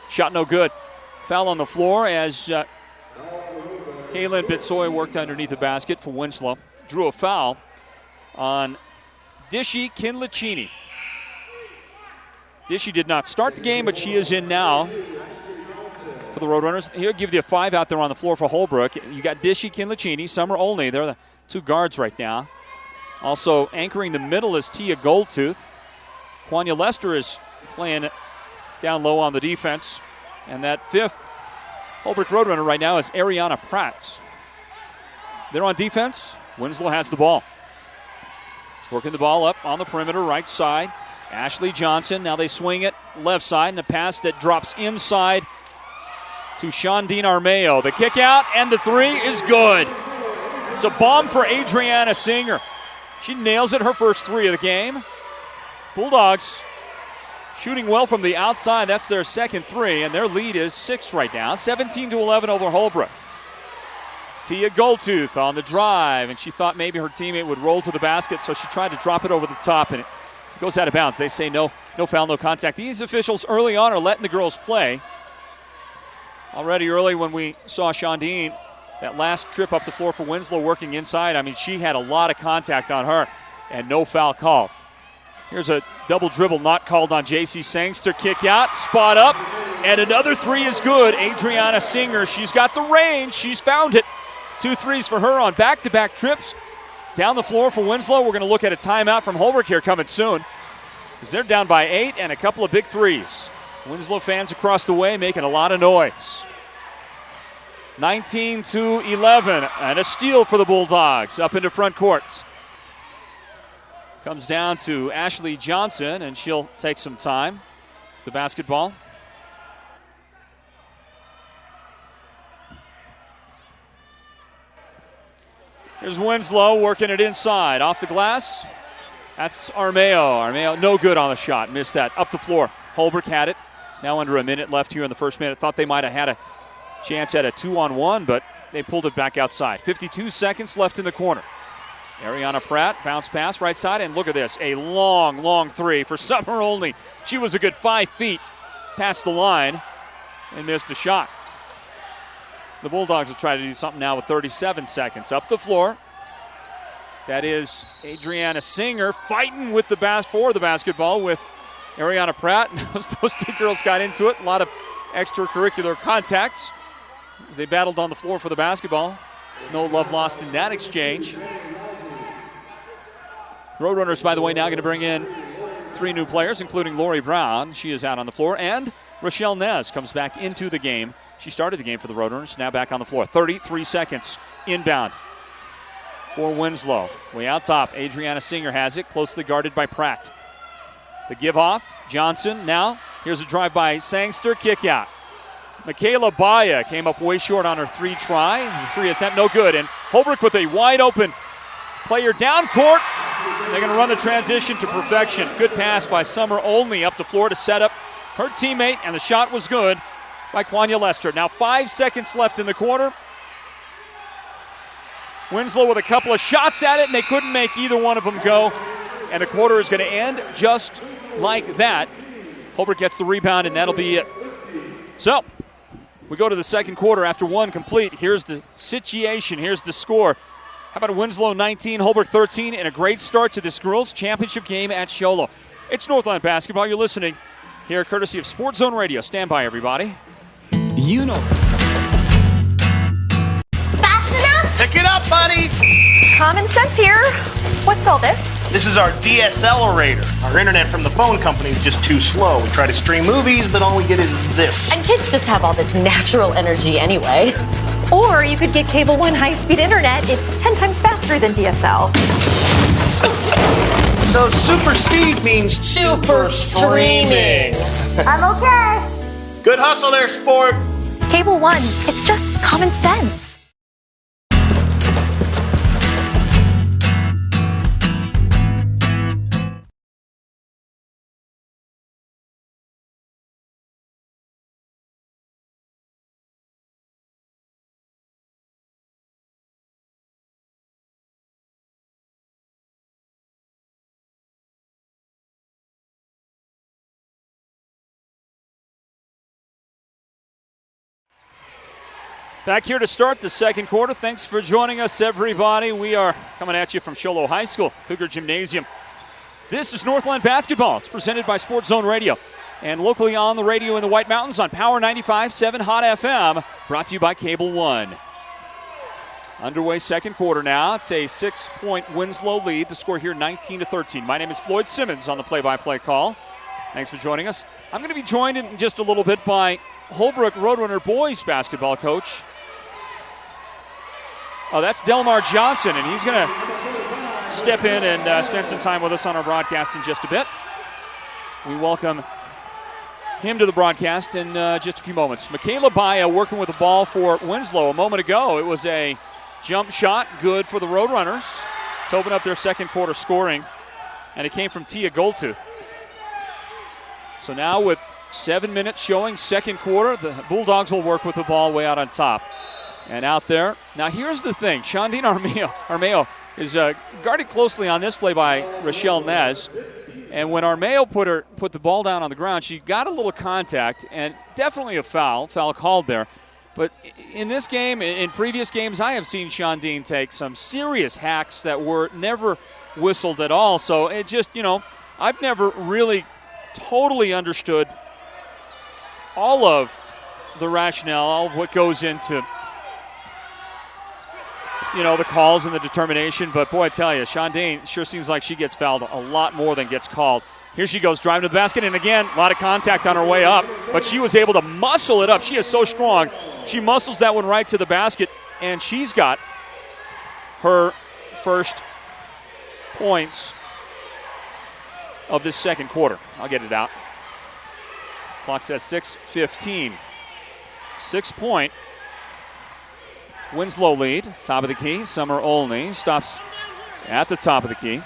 Shot no good. Foul on the floor as Kaylin Bitsoy worked underneath the basket for Winslow. Drew a foul on Dishi Kinlachini. Dishi did not start the game, but she is in now for the Roadrunners. He'll give you a 5 out there on the floor for Holbrook. You got Dishi Kinlachini, Summer Olney. They're the 2 guards right now. Also anchoring the middle is Tia Goldtooth. Kwanya Lester is playing down low on the defense. And that 5th Holbrook Roadrunner right now is Ariana Pratt. They're on defense. Winslow has the ball. Working the ball up on the perimeter, right side. Ashley Johnson, now they swing it left side, and a pass that drops inside to Shondine Armeo. The kick out, and the 3 is good. It's a bomb for Adriana Singer. She nails it, her first 3 of the game. Bulldogs shooting well from the outside. That's their second 3, and their lead is 6 right now. 17-11 over Holbrook. Tia Goldtooth on the drive, and she thought maybe her teammate would roll to the basket, so she tried to drop it over the top, and it goes out of bounds. They say no foul, no contact. These officials early on are letting the girls play. Already early when we saw Shondine, that last trip up the floor for Winslow working inside, I mean, she had a lot of contact on her, and no foul called. Here's a double dribble not called on J.C. Sangster. Kick out, spot up, and another 3 is good. Adriana Singer, she's got the range. She's found it. 2 threes for her on back-to-back trips. Down the floor for Winslow. We're going to look at a timeout from Holbrook here coming soon, because they're down by 8 and a couple of big threes. Winslow fans across the way making a lot of noise. 19-11, and a steal for the Bulldogs up into front court. Comes down to Ashley Johnson, and she'll take some time. The basketball. Here's Winslow working it inside. Off the glass. That's Armeo. Armeo, no good on the shot. Missed that. Up the floor. Holbrook had it. Now under a minute left here in the first minute. Thought they might have had a chance at a 2-on-1, but they pulled it back outside. 52 seconds left in the corner. Ariana Pratt, bounce pass right side, and look at this. A long 3 for Summer Olney. She was a good 5 feet past the line and missed the shot. The Bulldogs will try to do something now with 37 seconds. Up the floor. That is Adriana Singer fighting with the for the basketball with Ariana Pratt. Those 2 girls got into it. A lot of extracurricular contacts as they battled on the floor for the basketball. No love lost in that exchange. Roadrunners, by the way, now going to bring in 3 new players, including Lori Brown. She is out on the floor. And Rochelle Nez comes back into the game. She started the game for the Roadrunners, now back on the floor. 33 seconds inbound for Winslow. Way out top, Adriana Singer has it, closely guarded by Pratt. The give off, Johnson now. Here's a drive by Sangster, kick out. Michaela Baya came up way short on her 3 try. The 3 attempt, no good. And Holbrook with a wide open player down court. They're going to run the transition to perfection. Good pass by Summer Olney up the floor to set up her teammate, and the shot was good by Kwanya Lester. Now 5 seconds left in the quarter. Winslow with a couple of shots at it, and they couldn't make either one of them go. And the quarter is going to end just like that. Holbrook gets the rebound, and that'll be it. So, we go to the second quarter after 1 complete. Here's the situation. Here's the score. How about Winslow 19, Holbrook 13, and a great start to this girls' championship game at Sholo. It's Northland Basketball. You're listening here courtesy of Sports Zone Radio. Stand by, everybody. You know. Fast enough? Pick it up, buddy. Common sense here. What's all this? This is our DSLerator. Our internet from the phone company is just too slow. We try to stream movies, but all we get is this. And kids just have all this natural energy anyway. Or you could get Cable One high-speed internet. It's 10 times faster than DSL. So super speed means Super streaming. I'm okay. good hustle there, sport. Cable One, it's just common sense. Back here to start the second quarter. Thanks for joining us, everybody. We are coming at you from Show Low High School, Cougar Gymnasium. This is Northland Basketball. It's presented by Sports Zone Radio and locally on the radio in the White Mountains on Power 95.7 Hot FM, brought to you by Cable One. Underway second quarter now. It's a 6-point Winslow lead. The score here 19-13. My name is Floyd Simmons on the play-by-play call. Thanks for joining us. I'm going to be joined in just a little bit by Holbrook Roadrunner boys basketball coach. Oh, that's Delmar Johnson, and he's going to step in and spend some time with us on our broadcast in just a bit. We welcome him to the broadcast in just a few moments. Michaela Baia working with the ball for Winslow. A moment ago, it was a jump shot, good for the Roadrunners to open up their second quarter scoring, and it came from Tia Goldtooth. So now with 7 minutes showing second quarter, the Bulldogs will work with the ball way out on top. And out there, now here's the thing. Shondine Armeo is guarded closely on this play by Rochelle Nez. And when Armeo put the ball down on the ground, she got a little contact and definitely a foul called there. But in this game, in previous games, I have seen Shondine take some serious hacks that were never whistled at all. So it just, I've never really totally understood all of the rationale, all of what goes into the calls and the determination. But, boy, I tell you, Shondine sure seems like she gets fouled a lot more than gets called. Here she goes, driving to the basket, and again, a lot of contact on her way up. But she was able to muscle it up. She is so strong. She muscles that one right to the basket, and she's got her first points of this second quarter. I'll get it out. Clock says 6:15. 6-point Winslow lead, top of the key. Summer Olney stops at the top of the key,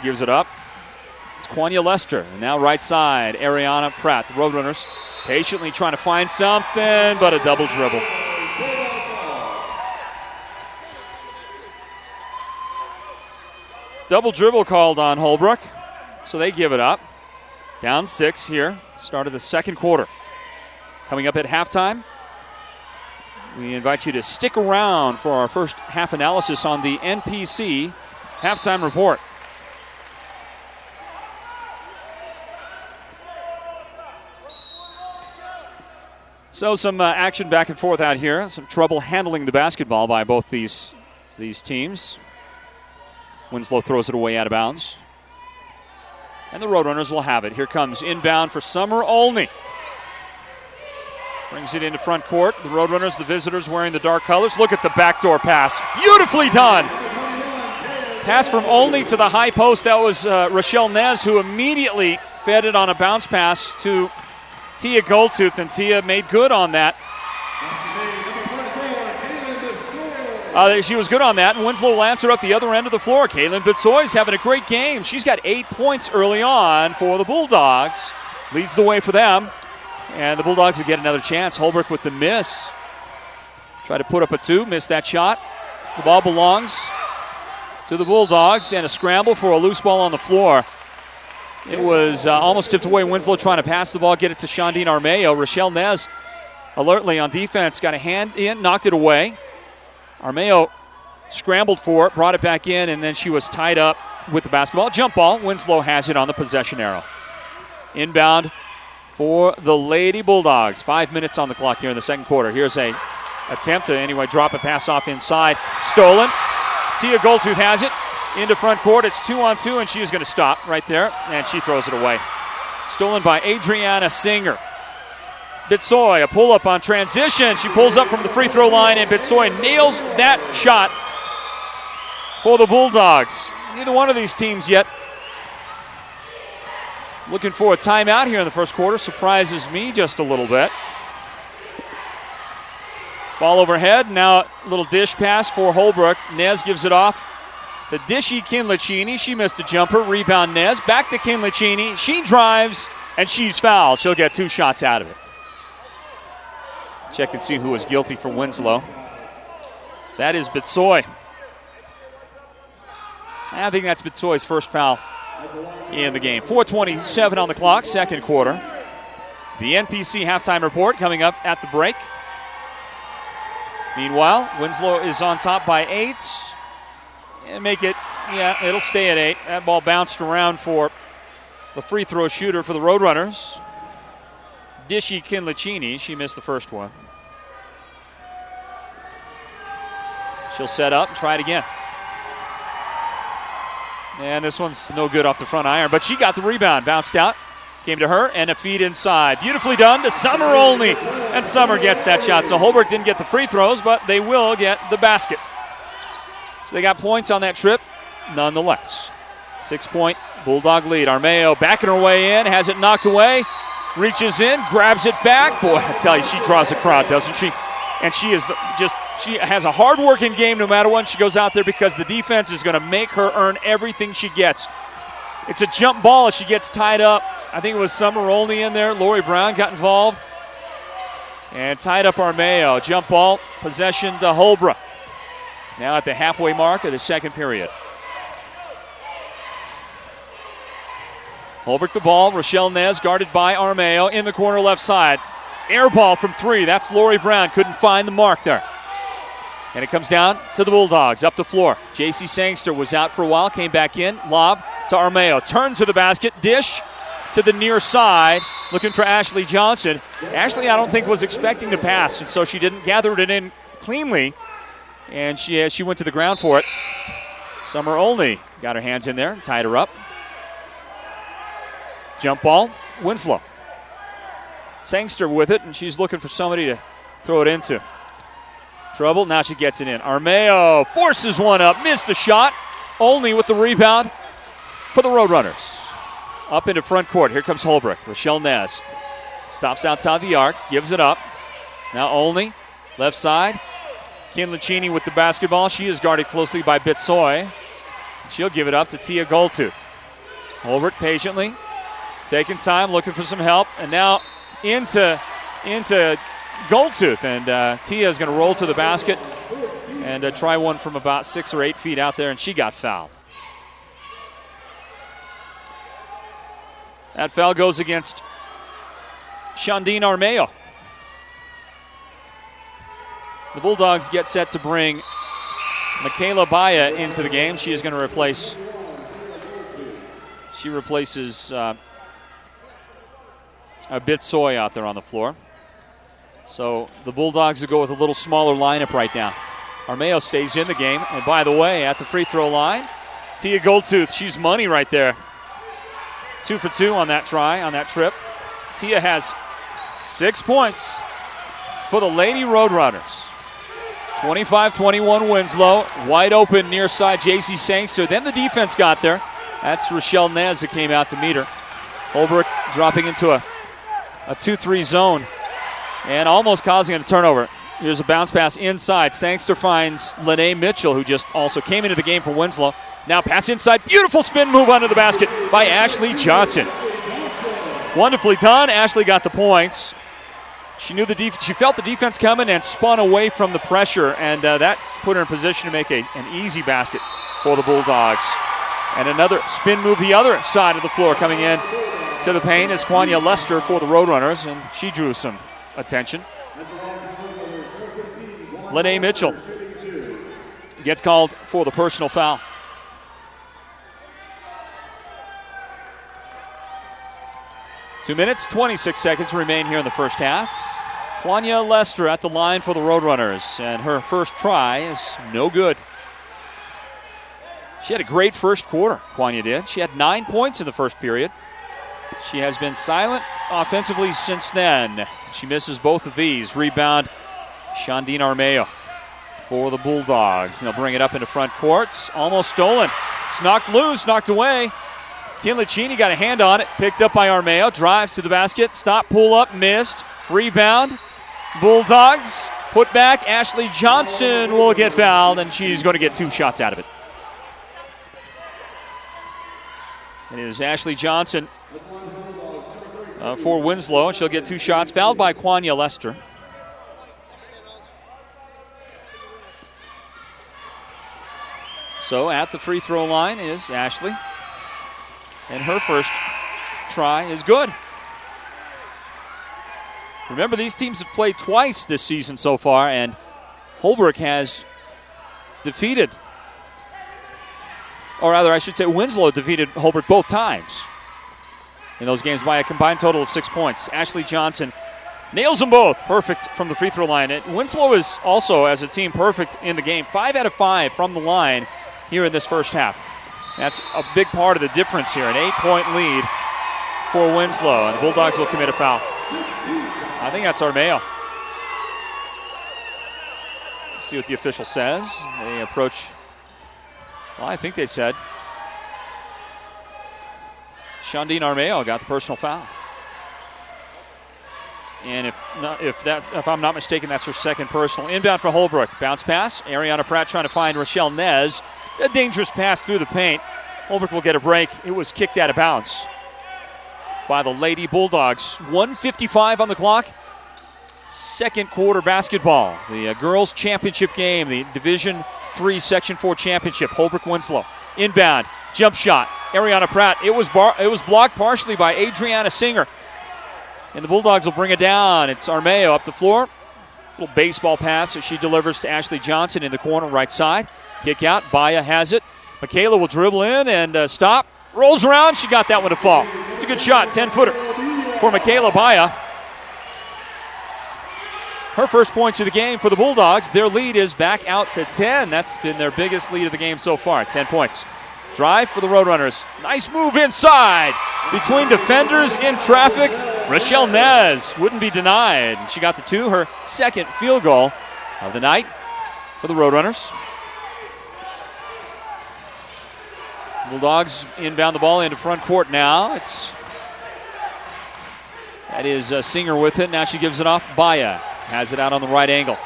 gives it up. It's Quanya Lester, and now right side, Ariana Pratt. The Roadrunners patiently trying to find something, but a double dribble. Double dribble called on Holbrook, so they give it up. Down 6 here, start of the second quarter. Coming up at halftime, we invite you to stick around for our first half analysis on the NPC halftime report. So some action back and forth out here. Some trouble handling the basketball by both these teams. Winslow throws it away out of bounds. And the Roadrunners will have it. Here comes inbound for Summer Olney. Brings it into front court. The Roadrunners, the visitors, wearing the dark colors. Look at the backdoor pass. Beautifully done. Pass from Olney to the high post. That was Rochelle Nez, who immediately fed it on a bounce pass to Tia Goldtooth, and Tia made good on that. She was good on that, and Winslow will answer up the other end of the floor. Kaylin Bitsoy's having a great game. She's got 8 points early on for the Bulldogs. Leads the way for them, and the Bulldogs will get another chance. Holbrook with the miss. Try to put up a 2, missed that shot. The ball belongs to the Bulldogs, and a scramble for a loose ball on the floor. It was almost tipped away. Winslow trying to pass the ball, get it to Shondine Armeo. Rochelle Nez alertly on defense, got a hand in, knocked it away. Armeo scrambled for it, brought it back in, and then she was tied up with the basketball. Jump ball. Winslow has it on the possession arrow. Inbound for the Lady Bulldogs. 5 minutes on the clock here in the second quarter. Here's a attempt to drop a pass off inside. Stolen. Tia Goldtooth has it into front court. It's 2-on-2, and she's going to stop right there, and she throws it away. Stolen by Adriana Singer. Bitsoy, a pull-up on transition. She pulls up from the free throw line, and Bitsoy nails that shot for the Bulldogs. Neither one of these teams yet looking for a timeout here in the first quarter. Surprises me just a little bit. Ball overhead. Now a little dish pass for Holbrook. Nez gives it off to Dishy Kinlachini. She missed a jumper. Rebound Nez. Back to Kinlachini. She drives, and she's fouled. She'll get 2 shots out of it. Check and see who is guilty for Winslow. That is Bitsoy. I think that's Bitsoy's first foul in the game. 4:27 on the clock, second quarter. The NPC halftime report coming up at the break. Meanwhile, Winslow is on top by 8. And it'll stay at 8. That ball bounced around for the free throw shooter for the Roadrunners. Dishy Kinlachini, she missed the first one. She'll set up and try it again. And this one's no good off the front iron, but she got the rebound. Bounced out, came to her, and a feed inside. Beautifully done to Summer only, and Summer gets that shot. So Holbrook didn't get the free throws, but they will get the basket. So they got points on that trip nonetheless. 6-point Bulldog lead. Armeo backing her way in, has it knocked away, reaches in, grabs it back. Boy, I tell you, she draws a crowd, doesn't she? And she has a hard-working game no matter when she goes out there, because the defense is going to make her earn everything she gets. It's a jump ball as she gets tied up. I think it was Summer only in there. Lori Brown got involved and tied up Armeo. Jump ball, possession to Holbrook. Now at the halfway mark of the second period. Holbrook the ball. Rochelle Nez guarded by Armeo in the corner left side. Air ball from 3. That's Lori Brown. Couldn't find the mark there. And it comes down to the Bulldogs up the floor. J.C. Sangster was out for a while, came back in. Lob to Armeo. Turn to the basket. Dish to the near side. Looking for Ashley Johnson. Ashley, I don't think, was expecting to pass, and so she didn't gather it in cleanly. And she went to the ground for it. Summer only got her hands in there, tied her up. Jump ball, Winslow. Sangster with it, and she's looking for somebody to throw it into. Trouble, now she gets it in. Armeo forces one up, missed the shot. Only with the rebound for the Roadrunners. Up into front court, here comes Holbrook. Rochelle Nez stops outside the arc, gives it up. Now Only, left side. Kinlachini with the basketball. She is guarded closely by Bitsoy. She'll give it up to Tia Goldtooth. Holbrook patiently, taking time, looking for some help, and now into Goldtooth, and Tia is going to roll to the basket and try one from about 6 or 8 feet out there, and she got fouled. That foul goes against Shandine Armeo. The Bulldogs get set to bring Michaela Baya into the game. She is going to replaces Bitsoy out there on the floor. So the Bulldogs will go with a little smaller lineup right now. Armeo stays in the game. And by the way, at the free throw line, Tia Goldtooth, she's money right there. 2 for 2 on that try, on that trip. Tia has 6 points for the Lady Roadrunners. 25-21 Winslow. Wide open near side J.C. Sangster. Then the defense got there. That's Rochelle Nez who came out to meet her. Holbrook dropping into a 2-3 zone and almost causing a turnover. Here's a bounce pass inside. Sangster finds Lene Mitchell, who just also came into the game for Winslow. Now pass inside. Beautiful spin move under the basket by Ashley Johnson. Wonderfully done. Ashley got the points. She knew she felt the defense coming and spun away from the pressure, and that put her in position to make an easy basket for the Bulldogs. And another spin move the other side of the floor coming in to the paint is Kwanya Lester for the Roadrunners, and she drew some attention. Lene Mitchell gets called for the personal foul. Two minutes, 26 seconds remain here in the first half. Kwanya Lester at the line for the Roadrunners, and her first try is no good. She had a great first quarter, Kwanya did. She had 9 points in the first period. She has been silent offensively since then. She misses both of these. Rebound, Shondine Armeo for the Bulldogs. And they'll bring it up into front courts. Almost stolen. It's knocked loose, knocked away. Kinlachini got a hand on it. Picked up by Armeo. Drives to the basket. Stop, pull up, missed. Rebound. Bulldogs. Put back. Ashley Johnson will get fouled, and she's going to get 2 shots out of it. It is Ashley Johnson for Winslow. She'll get 2 shots. Fouled by Kwanya Lester. So at the free throw line is Ashley. And her first try is good. Remember, these teams have played twice this season so far, and Holbrook has defeated, or rather I should say Winslow defeated Holbrook both times in those games by a combined total of 6 points. Ashley Johnson nails them both. Perfect from the free throw line. And Winslow is also, as a team, perfect in the game. 5 out of 5 from the line here in this first half. That's a big part of the difference here. An 8-point lead for Winslow. And the Bulldogs will commit a foul. I think that's Armeo. See what the official says. They approach. Well, I think they said Shondine Armeo got the personal foul. And if I'm not mistaken, that's her second personal. Inbound for Holbrook. Bounce pass. Ariana Pratt trying to find Rochelle Nez. It's a dangerous pass through the paint. Holbrook will get a break. It was kicked out of bounds by the Lady Bulldogs. 1:55 on the clock. Second quarter basketball. The girls' championship game, the Division III Section 4 championship. Holbrook Winslow. Inbound. Jump shot. Ariana Pratt. It was blocked partially by Adriana Singer. And the Bulldogs will bring it down. It's Armeo up the floor. Little baseball pass that she delivers to Ashley Johnson in the corner right side. Kick out. Baya has it. Michaela will dribble in and stop. Rolls around. She got that one to fall. It's a good shot. 10-footer for Michaela Baya. Her first points of the game for the Bulldogs. Their lead is back out to 10. That's been their biggest lead of the game so far. 10 points. Drive for the Roadrunners. Nice move inside. Between defenders in traffic. Rochelle Nez wouldn't be denied. She got the 2, her second field goal of the night for the Roadrunners. Bulldogs inbound the ball into front court now. That is Singer with it. Now she gives it off. Baya has it out on the right angle.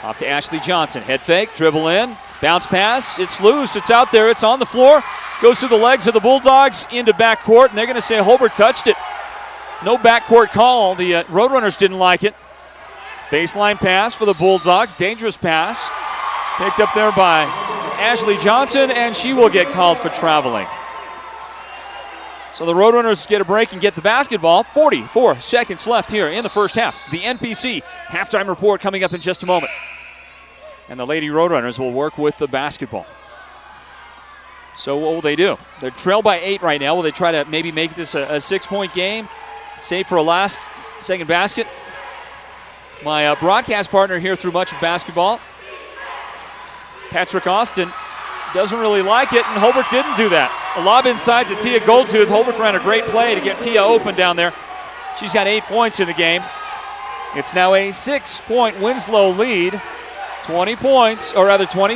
Off to Ashley Johnson. Head fake, dribble in, bounce pass. It's loose. It's out there. It's on the floor. Goes through the legs of the Bulldogs into backcourt, and they're going to say Holbrook touched it. No backcourt call. The Roadrunners didn't like it. Baseline pass for the Bulldogs. Dangerous pass. Picked up there by Ashley Johnson, and she will get called for traveling. So the Roadrunners get a break and get the basketball. 44 seconds left here in the first half. The NPC halftime report coming up in just a moment. And the Lady Roadrunners will work with the basketball. So what will they do? They're trailed by 8 right now. Will they try to maybe make this a 6-point game? Save for a last second basket? My broadcast partner here through much of basketball, Patrick Austin, doesn't really like it, and Holbrook didn't do that. A lob inside to Tia Goldtooth. Holbrook ran a great play to get Tia open down there. She's got 8 points in the game. It's now a 6-point Winslow lead. 20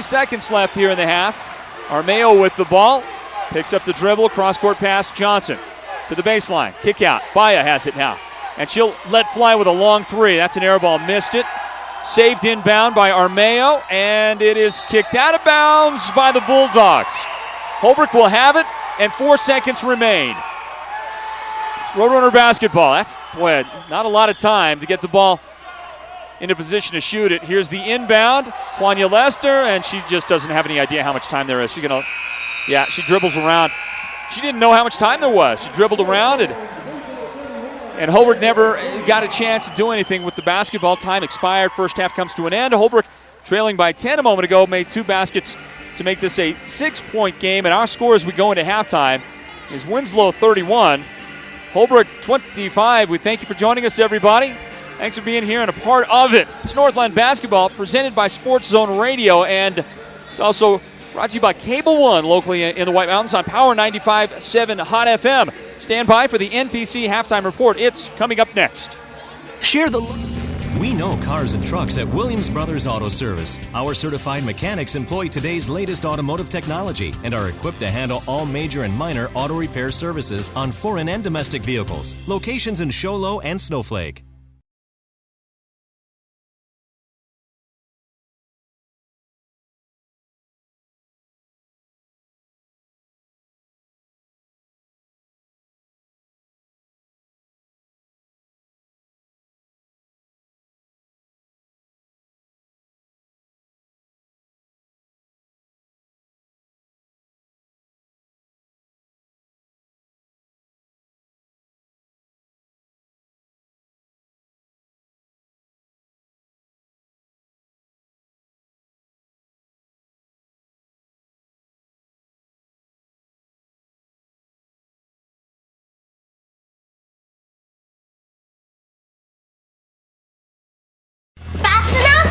seconds left here in the half. Armeo with the ball. Picks up the dribble, cross-court pass, Johnson to the baseline. Kick out. Baya has it now. And she'll let fly with a long 3. That's an air ball. Missed it. Saved inbound by Armeo, and it is kicked out of bounds by the Bulldogs. Holbrook will have it, and 4 seconds remain. It's Roadrunner basketball. That's, boy, not a lot of time to get the ball in a position to shoot it. Here's the inbound, Kwanya Lester, and she just doesn't have any idea how much time there is. She dribbles around. She didn't know how much time there was. She dribbled around, and Holbrook never got a chance to do anything with the basketball. Time expired. First half comes to an end. Holbrook, trailing by 10 a moment ago, made 2 baskets to make this a 6-point game. And our score as we go into halftime is Winslow 31, Holbrook 25. We thank you for joining us, everybody. Thanks for being here and a part of it. It's Northland Basketball presented by Sports Zone Radio, and it's also Brought to you by Cable One, locally in the White Mountains on Power 95.7 Hot FM. Stand by for the NPC halftime report. It's coming up next. Share the... We know cars and trucks at Williams Brothers Auto Service. Our certified mechanics employ today's latest automotive technology and are equipped to handle all major and minor auto repair services on foreign and domestic vehicles. Locations in Show Low and Snowflake.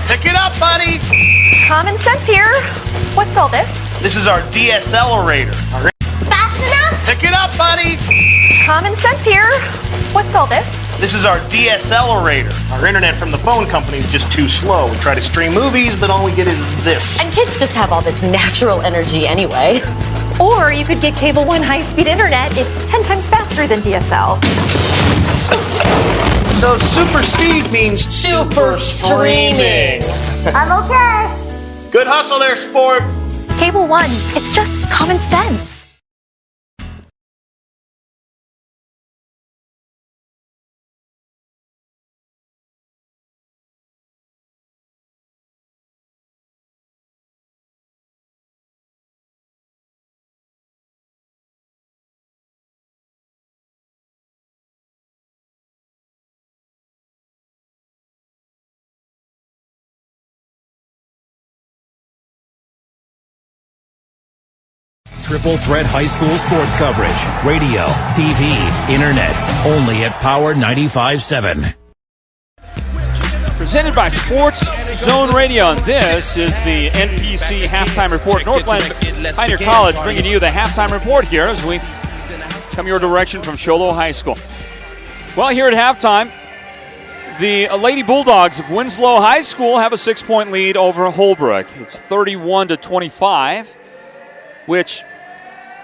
Pick it up, buddy! Common sense here. What's all this? This is our decelerator. Fast enough? Pick it up, buddy! Common sense here. What's all this? This is our decelerator. Our internet from the phone company is just too slow. We try to stream movies, but all we get is this. And kids just have all this natural energy anyway. Or you could get Cable One high-speed internet. It's 10 times faster than DSL. So super speed means Super streaming. I'm okay. Good hustle there, sport. Cable One, it's just common sense. Triple threat high school sports coverage. Radio, TV, internet. Only at Power 95.7. Presented by Sports Zone Radio, and this is the NPC halftime report. Northland Pioneer College bringing you the halftime report here as we come your direction from Show Low High School. Well, here at halftime, the Lady Bulldogs of Winslow High School have a 6-point lead over Holbrook. It's 31-25, which,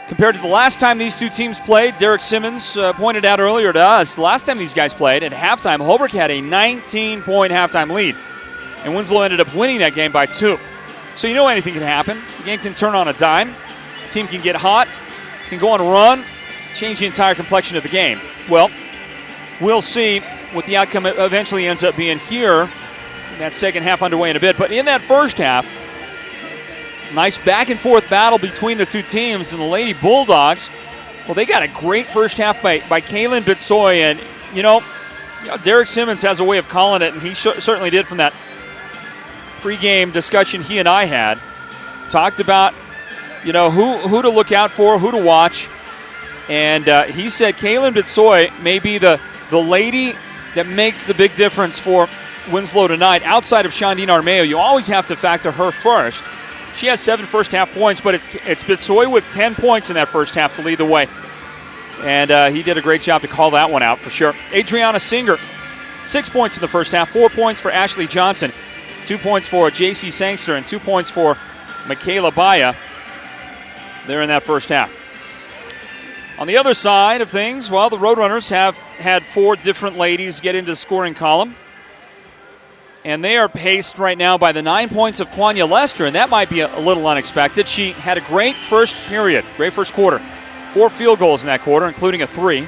compared to the last time these two teams played, Derek Simmons pointed out earlier to us, the last time these guys played, at halftime, Holbrook had a 19-point halftime lead, and Winslow ended up winning that game by 2. So you know anything can happen. The game can turn on a dime. The team can get hot, can go on a run, change the entire complexion of the game. Well, we'll see what the outcome eventually ends up being here. That second half underway in a bit. But in that first half, nice back-and-forth battle between the two teams, and the Lady Bulldogs, well, they got a great first half by Kaylin Bitsoy, and, you know, Derek Simmons has a way of calling it, and he certainly did from that pregame discussion he and I had. Talked about, you know, who to look out for, who to watch, and he said Kaylin Bitsoy may be the lady that makes the big difference for Winslow tonight. Outside of Shondine Armeo, you always have to factor her first. She has 7 first-half points, but it's Bitsoy with 10 points in that first half to lead the way. And he did a great job to call that one out for sure. Adriana Singer, 6 points in the first half, 4 points for Ashley Johnson, 2 points for J.C. Sangster, and 2 points for Michaela Baya there in that first half. On the other side of things, well, the Roadrunners have had 4 different ladies get into the scoring column. And they are paced right now by the 9 points of Quanya Lester, and that might be a little unexpected. She had a great first period, great first quarter. 4 field goals in that quarter, including a 3.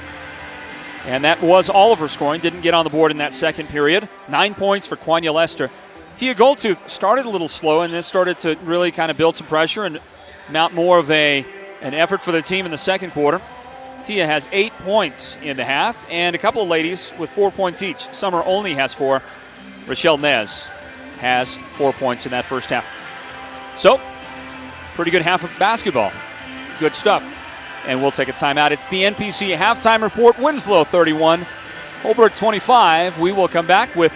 And that was all of her scoring. Didn't get on the board in that second period. 9 points for Quanya Lester. Tia Goldtooth started a little slow and then started to really kind of build some pressure and mount more of an effort for the team in the second quarter. Tia has 8 points in the half, and a couple of ladies with 4 points each. Summer only has 4. Rochelle Nez has 4 points in that first half. So, pretty good half of basketball. Good stuff. And we'll take a timeout. It's the NPC halftime report. Winslow 31, Holbrook 25. We will come back with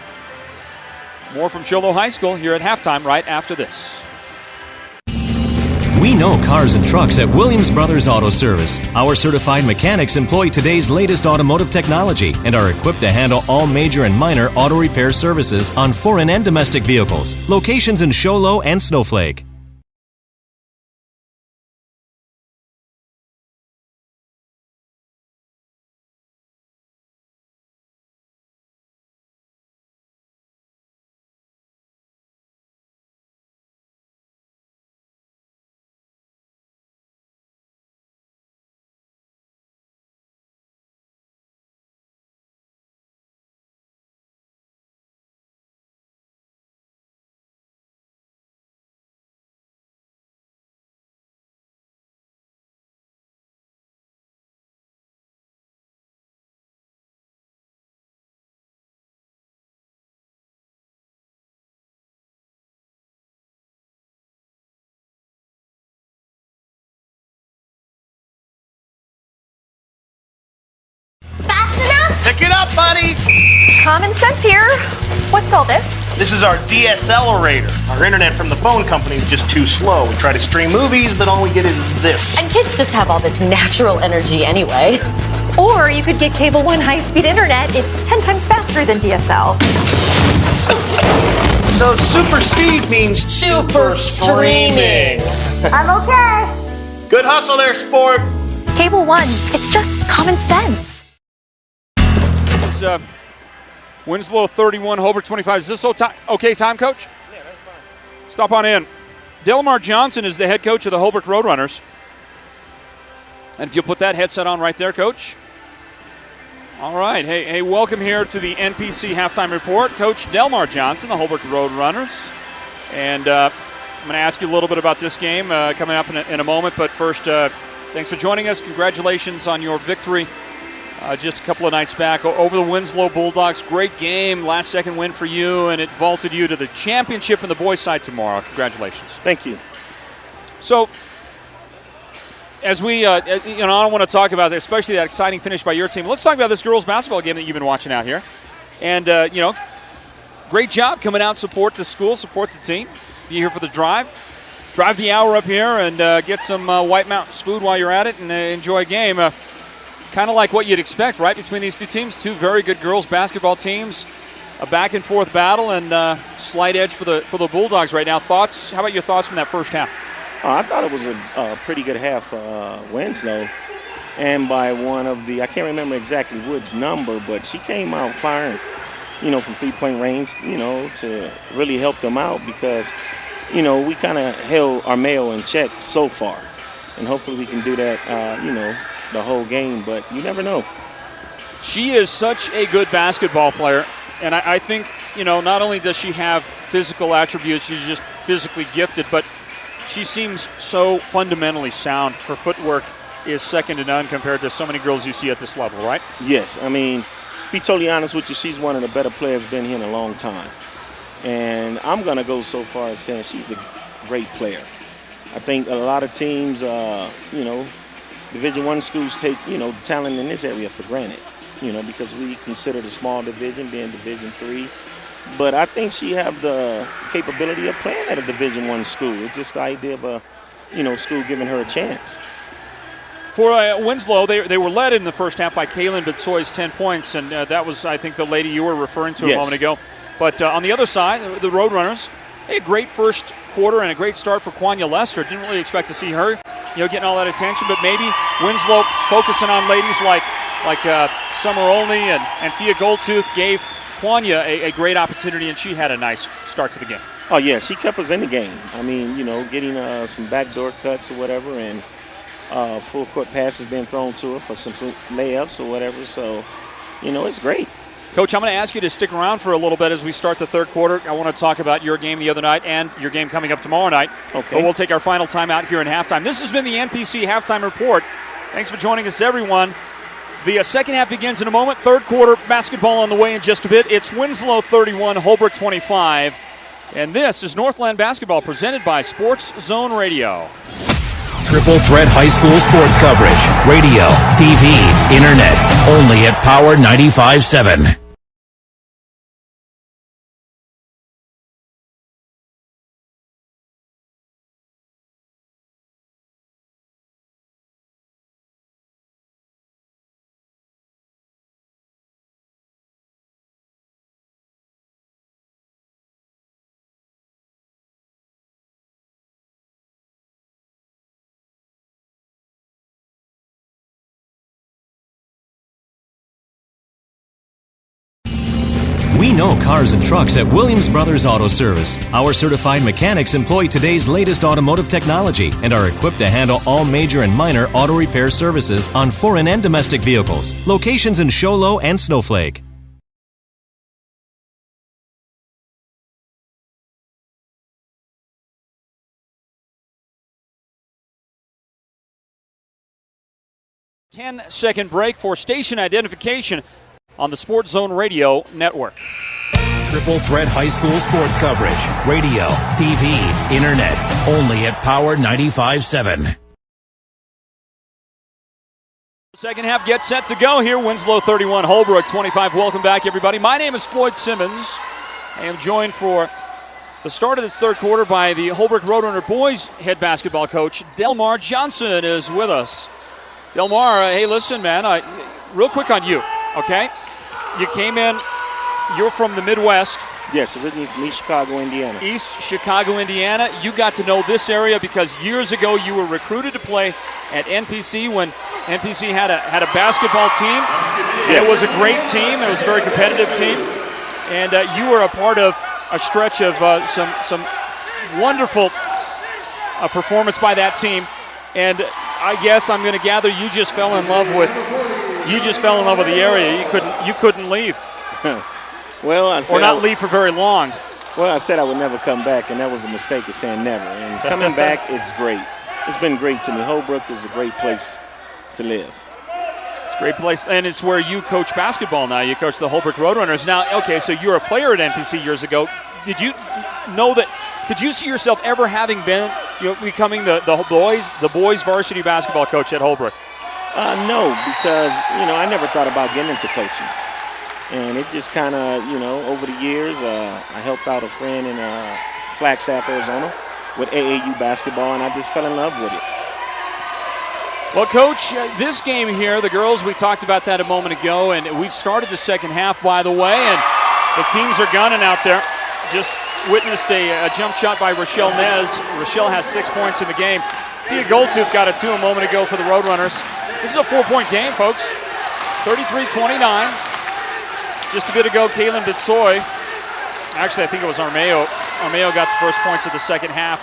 more from Show Low High School here at halftime right after this. We know cars and trucks at Williams Brothers Auto Service. Our certified mechanics employ today's latest automotive technology and are equipped to handle all major and minor auto repair services on foreign and domestic vehicles. Locations in Show Low and Snowflake. Pick it up, buddy! Common sense here. What's all this? This is our DSLerator. Our internet from the phone company is just too slow. We try to stream movies, but all we get is this. And kids just have all this natural energy anyway. Or you could get Cable One high-speed internet. It's 10 times faster than DSL. So super speed means Super streaming. I'm okay. good hustle there, sport. Cable One, it's just common sense. Winslow 31, Holbrook 25. Is this okay time, Coach? Yeah, that's fine. Stop on in. Delmar Johnson is the head coach of the Holbrook Roadrunners. And if you'll put that headset on right there, Coach. All right. Hey, welcome here to the NPC Halftime Report. Coach Delmar Johnson, the Holbrook Roadrunners. And I'm going to ask you a little bit about this game coming up in a moment. But first, thanks for joining us. Congratulations on your victory just a couple of nights back over the Winslow Bulldogs. Great game, last-second win for you, and it vaulted you to the championship in the boys' side tomorrow. Congratulations. Thank you. So, as we, I don't want to talk about this, especially that exciting finish by your team. Let's talk about this girls' basketball game that you've been watching out here. And, great job coming out, support the school, support the team. Be here for the drive. Drive the hour up here and get some White Mountains food while you're at it and enjoy a game. Kind of like what you'd expect, right, between these two teams. Two very good girls basketball teams, a back-and-forth battle, and slight edge for the Bulldogs right now. Thoughts? How about your thoughts from that first half? I thought it was a pretty good half for Winslow, and by one of the, I can't remember exactly Wood's number, but she came out firing, from three-point range, to really help them out because, we kind of held our male in check so far, and hopefully we can do that, the whole game, but you never know. She is such a good basketball player, and I think, not only does she have physical attributes, she's just physically gifted, but she seems so fundamentally sound. Her footwork is second to none compared to so many girls you see at this level, right? Yes. I mean, be totally honest with you, she's one of the better players been here in a long time. And I'm going to go so far as saying she's a great player. I think a lot of teams, Division I schools take, talent in this area for granted, because we consider the small division being Division III. But I think she have the capability of playing at a Division I school. It's just the idea of a, school giving her a chance. For Winslow, they were led in the first half by Kaylin Bitsoy's 10 points, and that was, I think, the lady you were referring to a moment ago. But on the other side, the Roadrunners, they had a great first quarter and a great start for Quanya Lester. Didn't really expect to see her, getting all that attention, but maybe Winslow focusing on ladies like Summer Olney and Tia Goldtooth gave Quanya a great opportunity, and she had a nice start to the game. Oh, yeah, she kept us in the game. I mean, getting some backdoor cuts or whatever, and full court passes being thrown to her for some layups or whatever. So, it's great. Coach, I'm going to ask you to stick around for a little bit as we start the third quarter. I want to talk about your game the other night and your game coming up tomorrow night. Okay. But we'll take our final time out here in halftime. This has been the NPC Halftime Report. Thanks for joining us, everyone. The second half begins in a moment. Third quarter basketball on the way in just a bit. It's Winslow 31, Holbrook 25. And this is Northland Basketball presented by Sports Zone Radio. Triple threat high school sports coverage. Radio, TV, internet. Only at Power 95.7. know cars and trucks at Williams Brothers Auto Service. Our certified mechanics employ today's latest automotive technology and are equipped to handle all major and minor auto repair services on foreign and domestic vehicles. Locations in Show Low and Snowflake. Ten-second break for station identification on the Sports Zone Radio Network. Triple threat high school sports coverage. Radio, TV, internet. Only at Power 95.7. Second half gets set to go here. Winslow 31, Holbrook 25. Welcome back, everybody. My name is Floyd Simmons. I am joined for the start of this third quarter by the Holbrook Roadrunner boys head basketball coach, Delmar Johnson, is with us. Delmar, hey, listen, man, real quick on you, okay? You came in, you're from the Midwest. Yes, originally from East Chicago, Indiana. East Chicago, Indiana. You got to know this area because years ago you were recruited to play at NPC when NPC had a basketball team. Yes. It was a great team. It was a very competitive team. And you were a part of a stretch of some wonderful performance by that team. And I guess I'm going to gather you just fell in love with the area. You couldn't leave. Well, I said or not leave for very long. Well, I said I would never come back, and that was a mistake of saying never. And coming back, it's great. It's been great to me. Holbrook is a great place to live. It's a great place, and it's where you coach basketball now. You coach the Holbrook Roadrunners. Now, okay, so you were a player at NPC years ago. Did you know that? Could you see yourself ever having been, becoming the boys varsity basketball coach at Holbrook? No, because I never thought about getting into coaching, and it just kind of over the years I helped out a friend in Flagstaff, Arizona, with AAU basketball, and I just fell in love with it. Well, Coach, this game here, the girls, we talked about that a moment ago, and we've started the second half, by the way, and the teams are gunning out there. Just witnessed a jump shot by Rochelle Nez. Rochelle has 6 points in the game. Tia Goldtooth got a 2 a moment ago for the Roadrunners. This is a 4-point game, folks. 33-29. Just a bit ago, Kaylin Bitsoy. Actually, I think it was Armeo. Armeo got the first points of the second half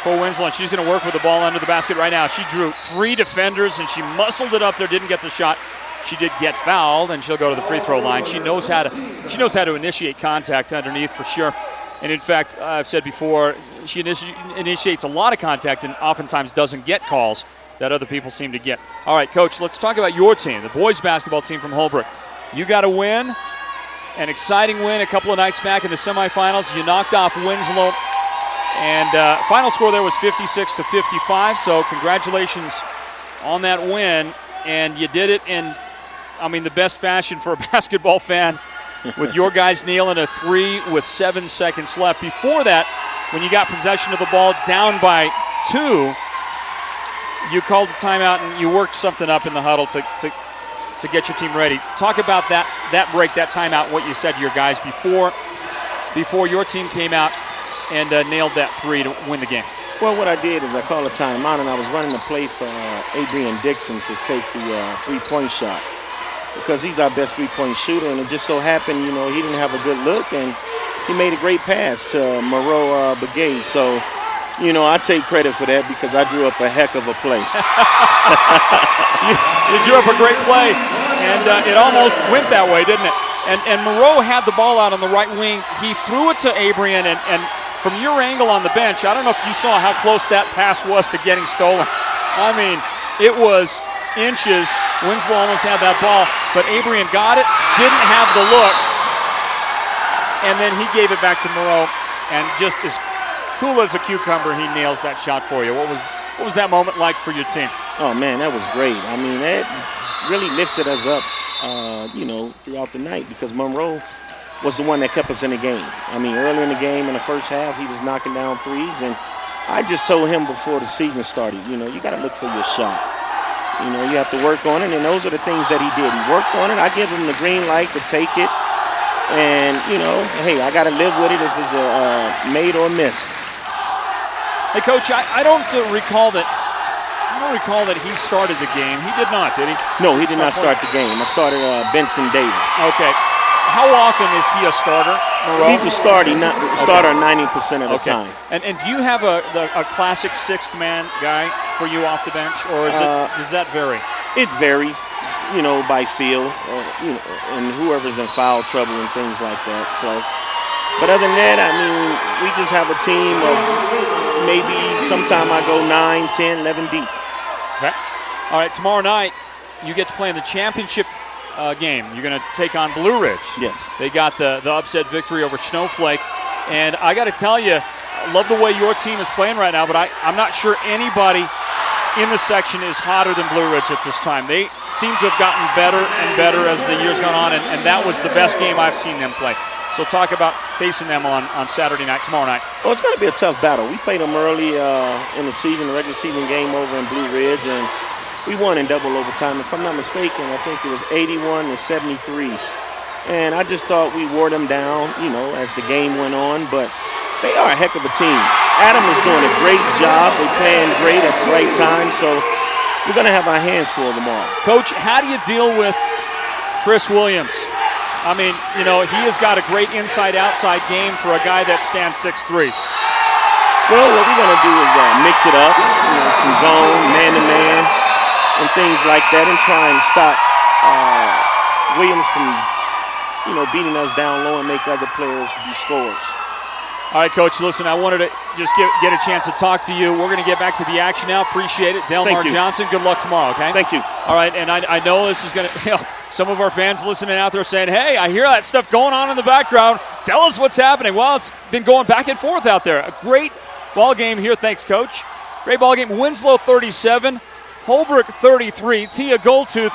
for Winslow, and she's going to work with the ball under the basket right now. She drew 3 defenders, and she muscled it up there, didn't get the shot. She did get fouled, and she'll go to the free throw line. She knows how to initiate contact underneath for sure. And in fact, I've said before, she initiates a lot of contact and oftentimes doesn't get calls that other people seem to get. All right, Coach, let's talk about your team, the boys basketball team from Holbrook. You got a win, an exciting win a couple of nights back in the semifinals. You knocked off Winslow, and final score there was 56-55, so congratulations on that win. And you did it in, the best fashion for a basketball fan, with your guys nailing a 3 with 7 seconds left. Before that, when you got possession of the ball down by 2, you called a timeout and you worked something up in the huddle to get your team ready. Talk about that break, that timeout, what you said to your guys before your team came out and nailed that 3 to win the game. Well, what I did is I called a timeout, and I was running a play for Adrian Dixon to take the three-point shot, because he's our best three-point shooter, and it just so happened, he didn't have a good look, and he made a great pass to Moreau Begay. So, I take credit for that because I drew up a heck of a play. you drew up a great play, and it almost went that way, didn't it? And Moreau had the ball out on the right wing. He threw it to Adrian, and from your angle on the bench, I don't know if you saw how close that pass was to getting stolen. It was inches. Winslow almost had that ball, but Adrian got it, didn't have the look, and then he gave it back to Moreau, and just as cool as a cucumber, he nails that shot for you. What was that moment like for your team? Oh, man, that was great. That really lifted us up, throughout the night, because Monroe was the one that kept us in the game. Early in the game, in the first half, he was knocking down threes, and I just told him before the season started, you got to look for your shot. You have to work on it, and those are the things that he did. He worked on it. I give him the green light to take it, and, hey, I got to live with it if it's a made or miss. Hey, Coach, I don't recall that he started the game. He did not, did he? No, he did not start the game. I started Benson Davis. Okay. How often is he a starter, Moreau? He's a starter 90% of the time. And do you have a classic sixth man guy for you off the bench, or does that vary? It varies, by feel, and whoever's in foul trouble and things like that. So, but other than that, we just have a team of maybe sometime I go 9, 10, 11 deep. Okay. All right, tomorrow night you get to play in the championship game. You're going to take on Blue Ridge. Yes. They got the upset victory over Snowflake. And I got to tell you, I love the way your team is playing right now, but I'm not sure anybody in the section is hotter than Blue Ridge at this time. They seem to have gotten better and better as the years gone on, and that was the best game I've seen them play. So talk about facing them on Saturday night, tomorrow night. Well, it's going to be a tough battle. We played them early in the season, the regular season game over in Blue Ridge, and we won in double overtime. If I'm not mistaken, I think it was 81-73. And I just thought we wore them down, as the game went on, but they are a heck of a team. Adam is doing a great job. They're playing great at the right time, so we're going to have our hands full tomorrow. Coach, how do you deal with Chris Williams? He has got a great inside-outside game for a guy that stands 6'3". Well, what we're going to do is mix it up, some zone, man-to-man, and things like that, and try and stop Williams from, beating us down low and make other players be scorers. All right, Coach, listen, I wanted to just get a chance to talk to you. We're going to get back to the action now. Appreciate it. Delmar Johnson, good luck tomorrow, okay? Thank you. All right, and I know this is going to, some of our fans listening out there saying, hey, I hear that stuff going on in the background. Tell us what's happening. Well, it's been going back and forth out there. A great ball game here. Thanks, Coach. Great ball game. Winslow 37, Holbrook 33. Tia Goldtooth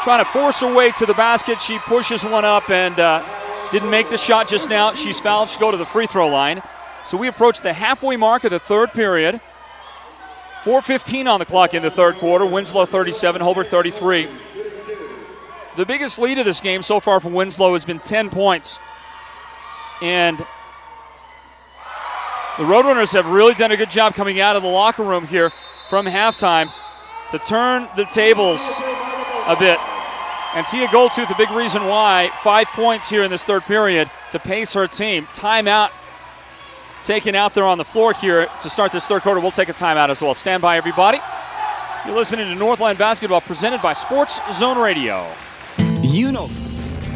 trying to force her way to the basket. She pushes one up and didn't make the shot just now. She's fouled. She'll go to the free throw line. So we approach the halfway mark of the third period. 4:15 on the clock in the third quarter. Winslow 37, Holbrook 33. The biggest lead of this game so far for Winslow has been 10 points. And the Roadrunners have really done a good job coming out of the locker room here from halftime to turn the tables a bit. And Tia Goldtooth, the big reason why, 5 points here in this third period to pace her team. Timeout taken out there on the floor here to start this third quarter. We'll take a timeout as well. Stand by, everybody. You're listening to Northland Basketball presented by Sports Zone Radio.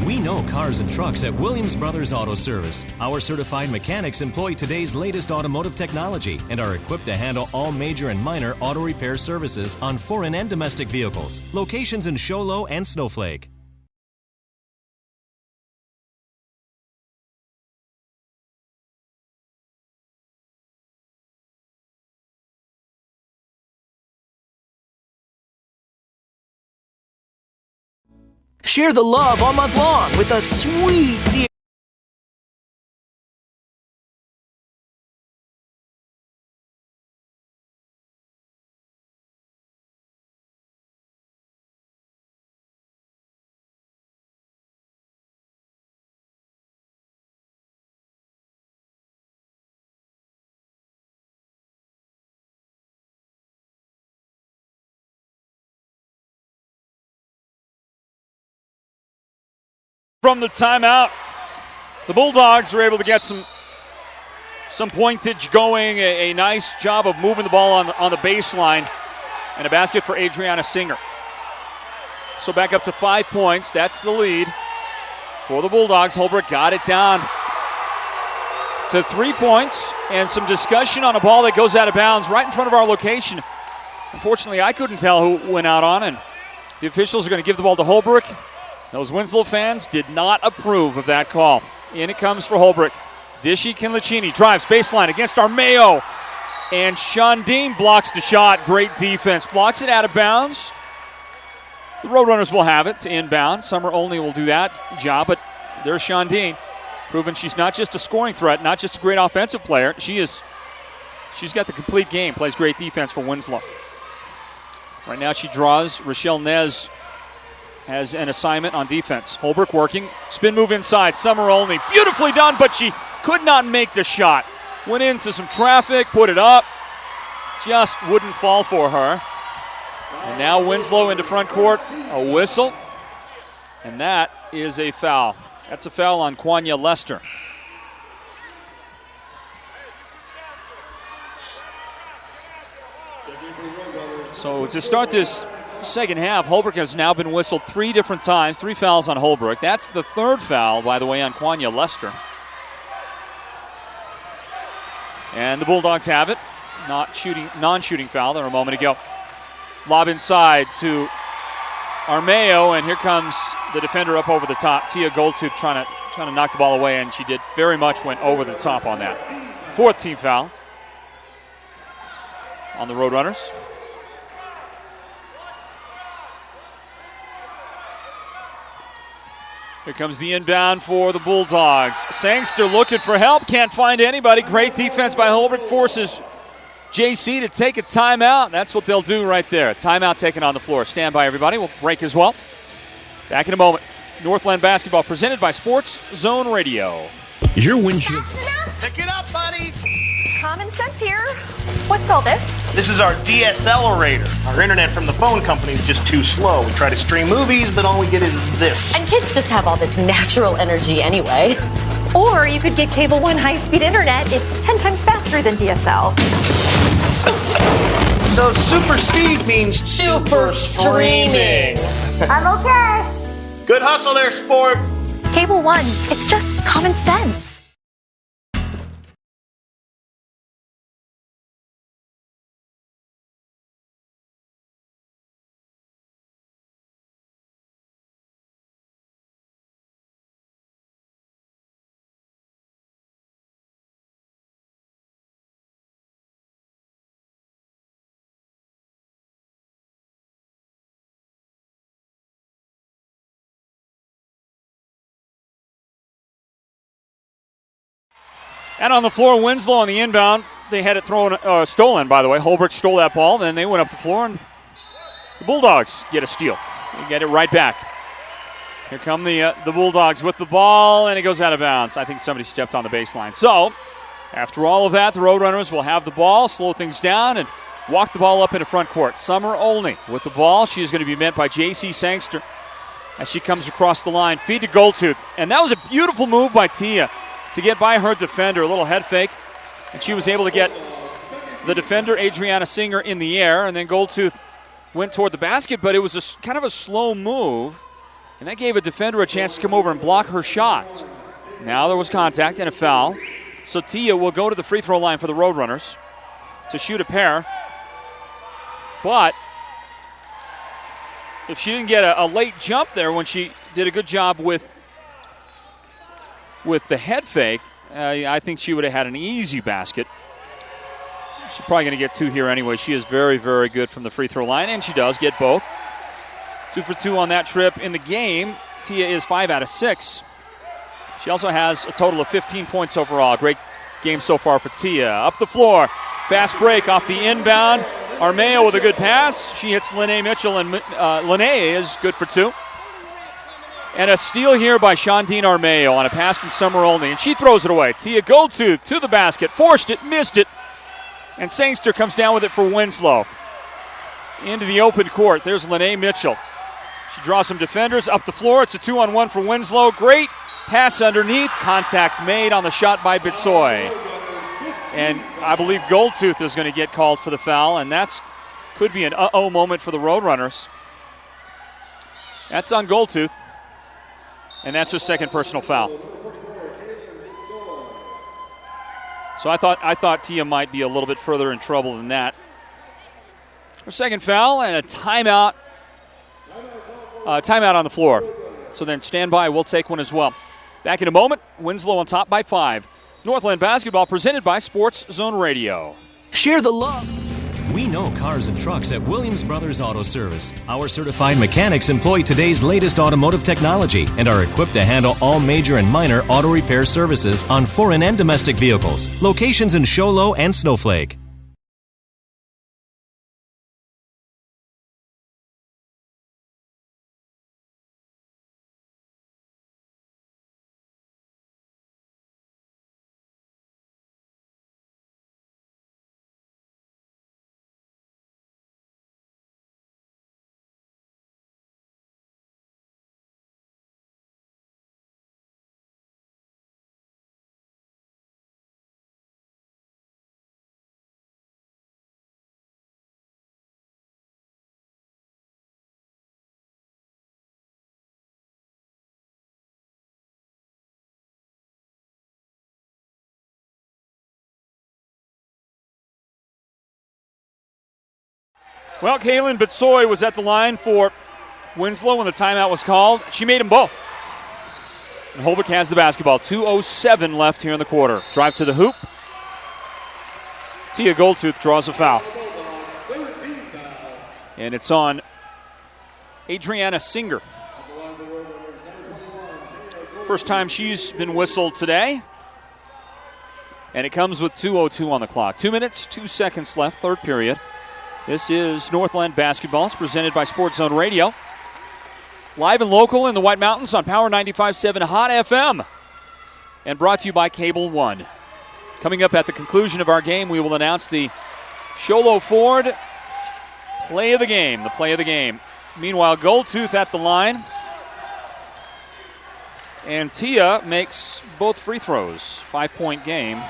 We know cars and trucks at Williams Brothers Auto Service. Our certified mechanics employ today's latest automotive technology and are equipped to handle all major and minor auto repair services on foreign and domestic vehicles. Locations in Show Low and Snowflake. Share the love all month long with a sweet deal. From the timeout, the Bulldogs were able to get some pointage going, a nice job of moving the ball on the baseline, and a basket for Adriana Singer. So back up to 5 points. That's the lead for the Bulldogs. Holbrook got it down to 3 points, and some discussion on a ball that goes out of bounds right in front of our location. Unfortunately, I couldn't tell who went out on, and the officials are going to give the ball to Holbrook. Those Winslow fans did not approve of that call. In it comes for Holbrook. Dishy Kinlicini drives baseline against Armeo. And Shondine blocks the shot. Great defense. Blocks it out of bounds. The Roadrunners will have it to inbound. Summer Only will do that job, but there's Shondine, proving she's not just a scoring threat, not just a great offensive player. She's got the complete game, plays great defense for Winslow. Right now she draws. Rochelle Nez has an assignment on defense. Holbrook working. Spin move inside. Summer Only. Beautifully done, but she could not make the shot. Went into some traffic, put it up. Just wouldn't fall for her. And now Winslow into front court. A whistle. And that is a foul. That's a foul on Quanya Lester. So to start this second half, Holbrook has now been whistled 3 different times, 3 fouls on Holbrook. That's the 3rd foul, by the way, on Quanya Lester. And the Bulldogs have it. Non-shooting foul there a moment ago. Lob inside to Armeo, and here comes the defender up over the top. Tia Goldtooth trying to knock the ball away, and she did very much went over the top on that. 4th team foul on the Roadrunners. Here comes the inbound for the Bulldogs. Sangster looking for help, can't find anybody. Great defense by Holbrook, forces JC to take a timeout. That's what they'll do right there. Timeout taken on the floor. Stand by, everybody. We'll break as well. Back in a moment. Northland Basketball presented by Sports Zone Radio. Is your windshield... Pick it up, buddy. Common sense here. What's all this? This is our DSLerator. Our internet from the phone company is just too slow. We try to stream movies, but all we get is this. And kids just have all this natural energy anyway. Or you could get Cable One high-speed internet. It's 10 times faster than DSL. So super speed means Super streaming. I'm okay. Good hustle there, sport. Cable One, it's just common sense. And on the floor, Winslow on the inbound. They had it stolen, by the way. Holbrook stole that ball. Then they went up the floor, and the Bulldogs get a steal. They get it right back. Here come the Bulldogs with the ball, and it goes out of bounds. I think somebody stepped on the baseline. So, after all of that, the Roadrunners will have the ball, slow things down, and walk the ball up into front court. Summer Olney with the ball. She is going to be met by J.C. Sangster as she comes across the line. Feed to Goldtooth. And that was a beautiful move by Tia to get by her defender, a little head fake, and she was able to get the defender, Adriana Singer, in the air, and then Goldtooth went toward the basket, but it was kind of a slow move, and that gave a defender a chance to come over and block her shot. Now there was contact and a foul, so Tia will go to the free throw line for the Roadrunners to shoot a pair, but if she didn't get a late jump there when she did a good job with the head fake, I think she would have had an easy basket. She's probably going to get 2 here anyway. She is very, very good from the free throw line, and she does get both. 2 for 2 on that trip in the game. Tia is 5 out of 6. She also has a total of 15 points overall. Great game so far for Tia. Up the floor, fast break off the inbound. Armeo with a good pass. She hits Lene Mitchell, and Lene is good for 2. And a steal here by Shondine Armeo on a pass from Summer Olney, and she throws it away. Tia Goldtooth to the basket, forced it, missed it, and Sangster comes down with it for Winslow. Into the open court, there's Lene Mitchell. She draws some defenders up the floor. It's a 2-on-1 for Winslow. Great pass underneath, contact made on the shot by Bitsoy. And I believe Goldtooth is going to get called for the foul, and that's could be an uh-oh moment for the Roadrunners. That's on Goldtooth. And that's her second personal foul. So I thought Tia might be a little bit further in trouble than that. Her second foul and a timeout. Timeout on the floor. So then stand by. We'll take one as well. Back in a moment. Winslow on top by 5. Northland Basketball presented by Sports Zone Radio. Share the love. We know cars and trucks at Williams Brothers Auto Service. Our certified mechanics employ today's latest automotive technology and are equipped to handle all major and minor auto repair services on foreign and domestic vehicles. Locations in Show Low and Snowflake. Well, Kaylin Bitsoy was at the line for Winslow when the timeout was called. She made them both. And Holbrook has the basketball. 2:07 left here in the quarter. Drive to the hoop. Tia Goldtooth draws a foul. And it's on Adriana Singer. First time she's been whistled today. And it comes with 2:02 on the clock. 2 minutes, 2 seconds left, third period. This is Northland Basketball. It's presented by Sports Zone Radio. Live and local in the White Mountains on Power 95.7 Hot FM. And brought to you by Cable One. Coming up at the conclusion of our game, we will announce the Sholo Ford play of the game. The play of the game. Meanwhile, Goldtooth at the line. And Tia makes both free throws. 5-point game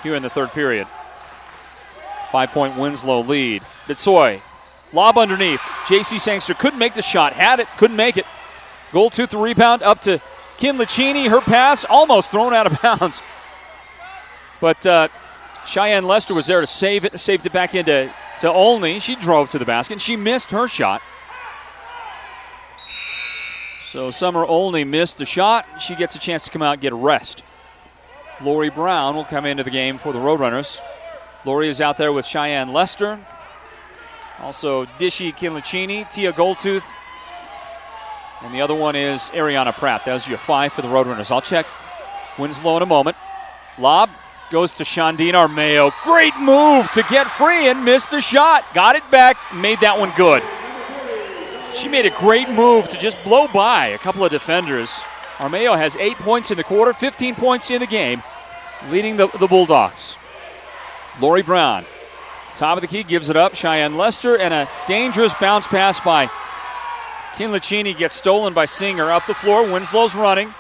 here in the third period. 5-point Winslow lead. Bitsoy, lob underneath. J.C. Sangster couldn't make the shot. Had it, couldn't make it. Goldtooth the rebound up to Kinlachini. Her pass almost thrown out of bounds. But Cheyenne Lester was there to save it. Saved it back into Olney. She drove to the basket. She missed her shot. So Summer Olney missed the shot. She gets a chance to come out and get a rest. Lori Brown will come into the game for the Roadrunners. Lori is out there with Cheyenne Lester. Also Dishi Kinlachini, Tia Goldtooth. And the other one is Ariana Pratt. That was your 5 for the Roadrunners. I'll check Winslow in a moment. Lob goes to Shondine Armeo. Great move to get free and missed the shot. Got it back, made that one good. She made a great move to just blow by a couple of defenders. Armeo has 8 points in the quarter, 15 points in the game, leading the Bulldogs. Lori Brown, top of the key, gives it up. Cheyenne Lester, and a dangerous bounce pass by Kinlachini gets stolen by Singer. Up the floor, Winslow's running.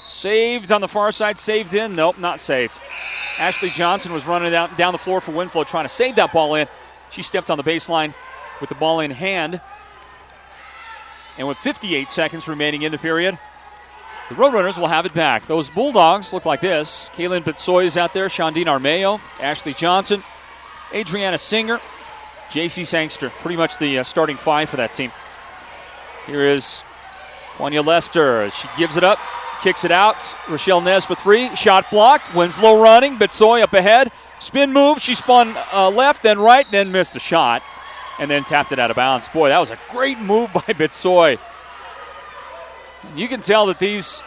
Saved on the far side, saved in. Nope, not saved. Ashley Johnson was running down the floor for Winslow, trying to save that ball in. She stepped on the baseline with the ball in hand. And with 58 seconds remaining in the period, the Roadrunners will have it back. Those Bulldogs look like this. Kaylin Bitsoy is out there, Shondine Armeo, Ashley Johnson, Adriana Singer, J.C. Sangster. Pretty much the starting 5 for that team. Here is Kwanya Lester. She gives it up, kicks it out. Rochelle Nez for 3. Shot blocked. Winslow running. Bitsoy up ahead. Spin move. She spun left, then right, then missed the shot. And then tapped it out of bounds. Boy, that was a great move by Bitsoy. You can tell that these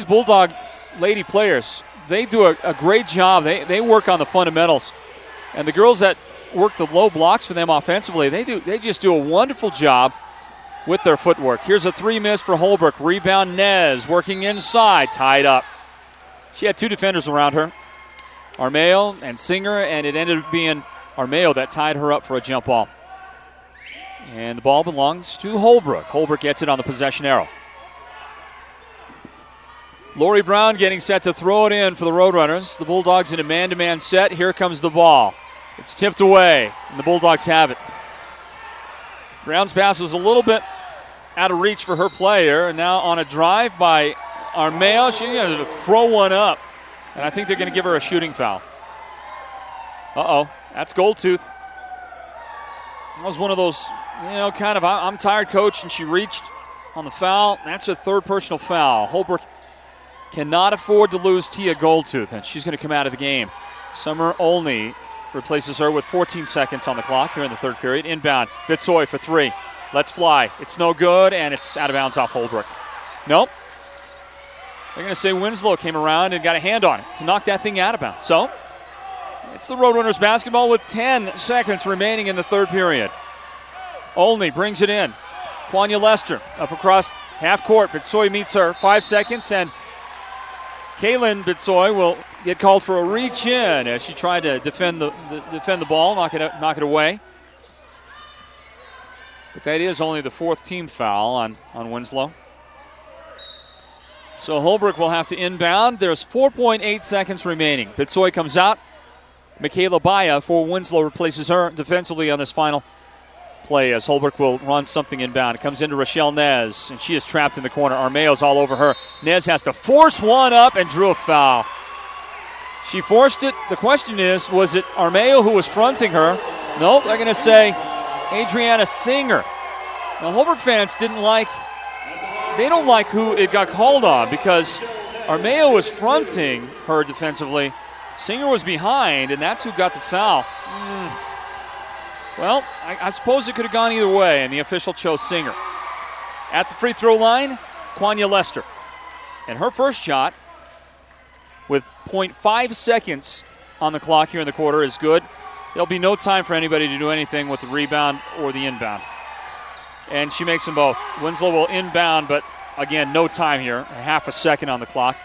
Bulldog lady players, they do a great job. They work on the fundamentals. And the girls that work the low blocks for them offensively, they just do a wonderful job with their footwork. Here's a 3 miss for Holbrook. Rebound Nez working inside, tied up. She had 2 defenders around her, Armeo and Singer, and it ended up being Armeo that tied her up for a jump ball. And the ball belongs to Holbrook. Holbrook gets it on the possession arrow. Lori Brown getting set to throw it in for the Roadrunners. The Bulldogs in a man-to-man set. Here comes the ball. It's tipped away, and the Bulldogs have it. Brown's pass was a little bit out of reach for her player, and now on a drive by Armeo, she's going to throw one up, and I think they're going to give her a shooting foul. Uh-oh, that's Goldtooth. That was one of those, kind of, I'm tired, coach, and she reached on the foul. That's her 3rd personal foul. Holbrook cannot afford to lose Tia Goldtooth, and she's going to come out of the game. Summer Olney replaces her with 14 seconds on the clock here in the third period. Inbound, Bitsoy for 3. Let's fly. It's no good, and it's out of bounds off Holbrook. Nope. They're going to say Winslow came around and got a hand on it to knock that thing out of bounds. So, it's the Roadrunners basketball with 10 seconds remaining in the third period. Olney brings it in. Kwanya Lester up across half court. Bitsoy meets her. 5 seconds, and Kaylin Bitsoy will get called for a reach in as she tried to defend the ball, knock it away. But that is only the 4th team foul on Winslow. So Holbrook will have to inbound. There's 4.8 seconds remaining. Bitsoy comes out. Michaela Baya for Winslow replaces her defensively on this final play as Holbrook will run something inbound. It comes into Rochelle Nez, and she is trapped in the corner. Armeo's all over her. Nez has to force one up and drew a foul. She forced it. The question is, was it Armeo who was fronting her? Nope, they're going to say Adriana Singer. Now, Holbrook fans don't like who it got called on because Armeo was fronting her defensively. Singer was behind, and that's who got the foul. Well, I suppose it could have gone either way, and the official chose Singer. At the free throw line, Quanya Lester. And her first shot, with 0.5 seconds on the clock here in the quarter, is good. There'll be no time for anybody to do anything with the rebound or the inbound. And she makes them both. Winslow will inbound, but again, no time here. A half a second on the clock.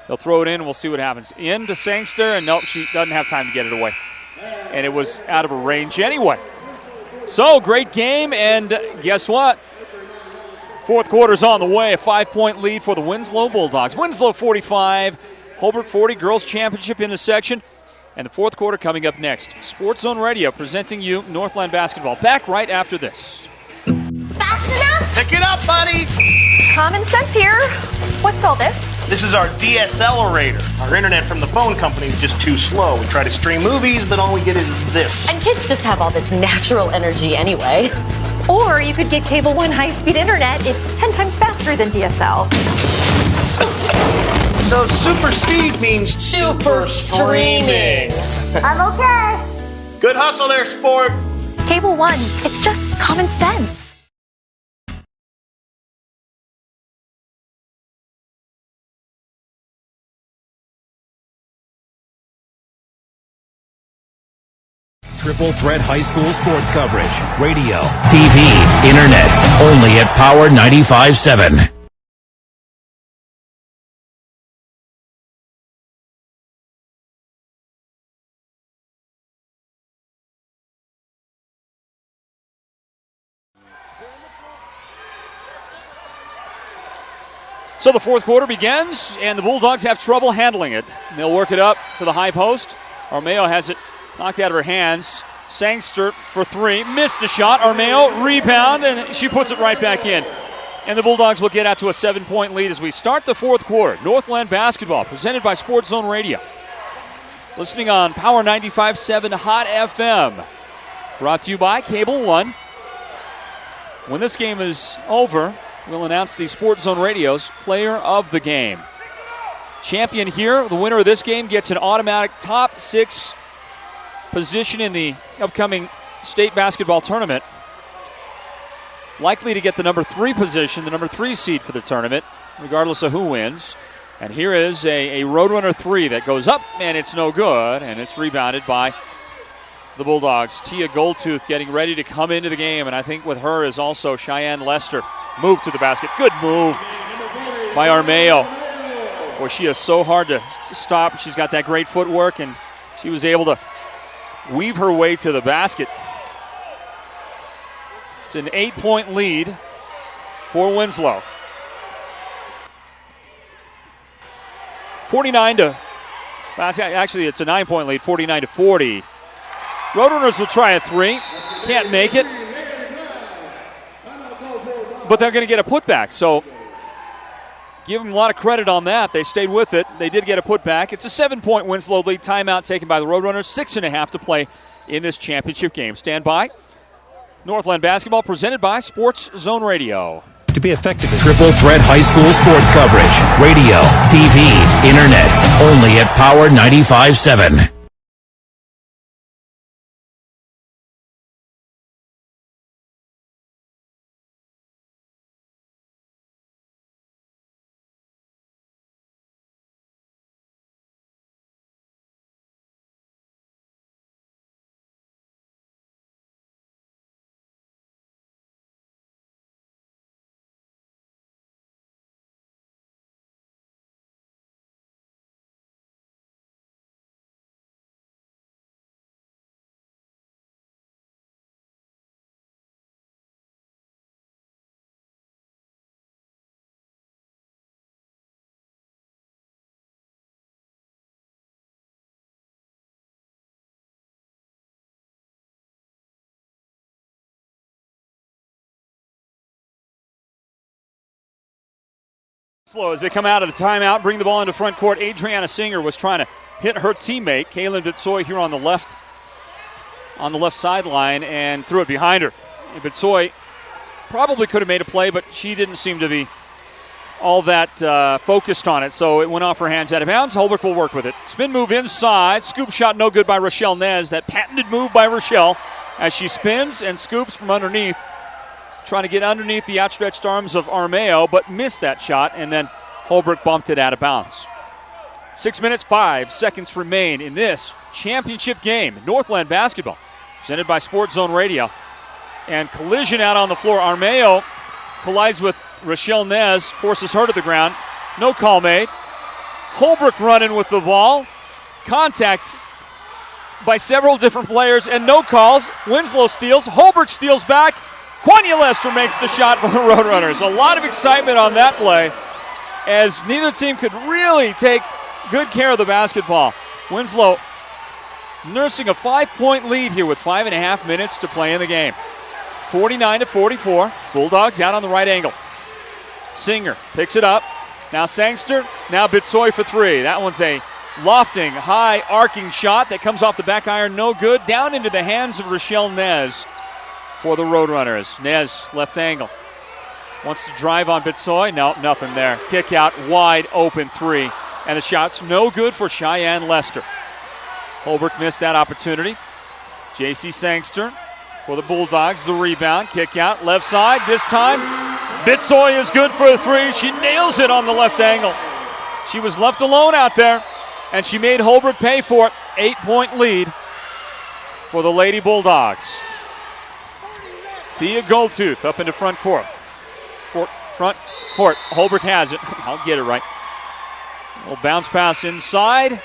They'll throw it in, and we'll see what happens. In to Sangster, and nope, she doesn't have time to get it away. And it was out of her range anyway. So, great game, and guess what? Fourth quarter's on the way. A 5-point lead for the Winslow Bulldogs. Winslow 45, Holbrook 40, girls championship in the section. And the fourth quarter coming up next. Sports Zone Radio presenting you Northland basketball. Back right after this. Fast enough? Pick it up, buddy. Common sense here. What's all this? This is our DSLerator. Our internet from the phone company is just too slow. We try to stream movies, but all we get is this. And kids just have all this natural energy anyway. Or you could get Cable One high-speed internet. It's 10 times faster than DSL. So super speed means Super streaming. I'm okay. Good hustle there, sport. Cable One, it's just common sense. Triple threat high school sports coverage. Radio, TV, internet. Only at Power 95.7. So the fourth quarter begins, and the Bulldogs have trouble handling it. They'll work it up to the high post. Armeo has it knocked out of her hands. Sangster for three. Missed the shot. Armeo rebound, and she puts it right back in. And the Bulldogs will get out to a 7-point lead as we start the fourth quarter. Northland basketball presented by Sports Zone Radio. Listening on Power 95.7 Hot FM. Brought to you by Cable One. When this game is over, we'll announce the Sports Zone Radio's player of the game. Champion here, the winner of this game gets an automatic top 6 position in the upcoming state basketball tournament. Likely to get the number 3 position, the number 3 seed for the tournament, regardless of who wins. And here is a Roadrunner 3 that goes up, and it's no good, and it's rebounded by the Bulldogs. Tia Goldtooth getting ready to come into the game, and I think with her is also Cheyenne Lester. Move to the basket. Good move by Armeo. Boy, she is so hard to stop. She's got that great footwork, and she was able to weave her way to the basket. It's an 8-point lead for Winslow. 49 it's a 9-point lead, 49-40. Roadrunners will try a 3. Can't make it. But they're going to get a putback, so give them a lot of credit on that. They stayed with it. They did get a putback. It's a 7-point Winslow lead. Timeout taken by the Roadrunners. 6.5 to play in this championship game. Stand by. Northland basketball presented by Sports Zone Radio. To be effective, triple threat high school sports coverage. Radio, TV, internet. Only at Power 95.7. Slow as they come out of the timeout, bring the ball into front court. Adriana Singer was trying to hit her teammate, Kaylin Bitsoy, here on the left sideline, and threw it behind her. And Bitsoy probably could have made a play, but she didn't seem to be all that focused on it, so it went off her hands out of bounds. Holbrook will work with it. Spin move inside. Scoop shot no good by Rochelle Nez. That patented move by Rochelle as she spins and scoops from underneath, trying to get underneath the outstretched arms of Armeo, but missed that shot, and then Holbrook bumped it out of bounds. 6 minutes, 5 seconds remain in this championship game. Northland basketball, presented by Sports Zone Radio. And collision out on the floor. Armeo collides with Rochelle Nez, forces her to the ground. No call made. Holbrook running with the ball. Contact by several different players and no calls. Winslow steals. Holbrook steals back. Quanya Lester makes the shot for the Roadrunners. A lot of excitement on that play as neither team could really take good care of the basketball. Winslow nursing a 5-point lead here with 5.5 minutes to play in the game. 49-44. Bulldogs out on the right angle. Singer picks it up. Now Sangster. Now Bitsoy for three. That one's a lofting, high, arcing shot that comes off the back iron. No good. Down into the hands of Rochelle Nez for the Roadrunners. Nez, left angle. Wants to drive on Bitsoy. No, nothing there. Kick out, wide open three. And the shot's no good for Cheyenne Lester. Holbrook missed that opportunity. J.C. Sangster for the Bulldogs. The rebound. Kick out, left side. This time, Bitsoy is good for a three. She nails it on the left angle. She was left alone out there, and she made Holbrook pay for it. 8-point lead for the Lady Bulldogs. Tia Goldtooth up into front court. Front court. Holbrook has it. I'll get it right. Little bounce pass inside.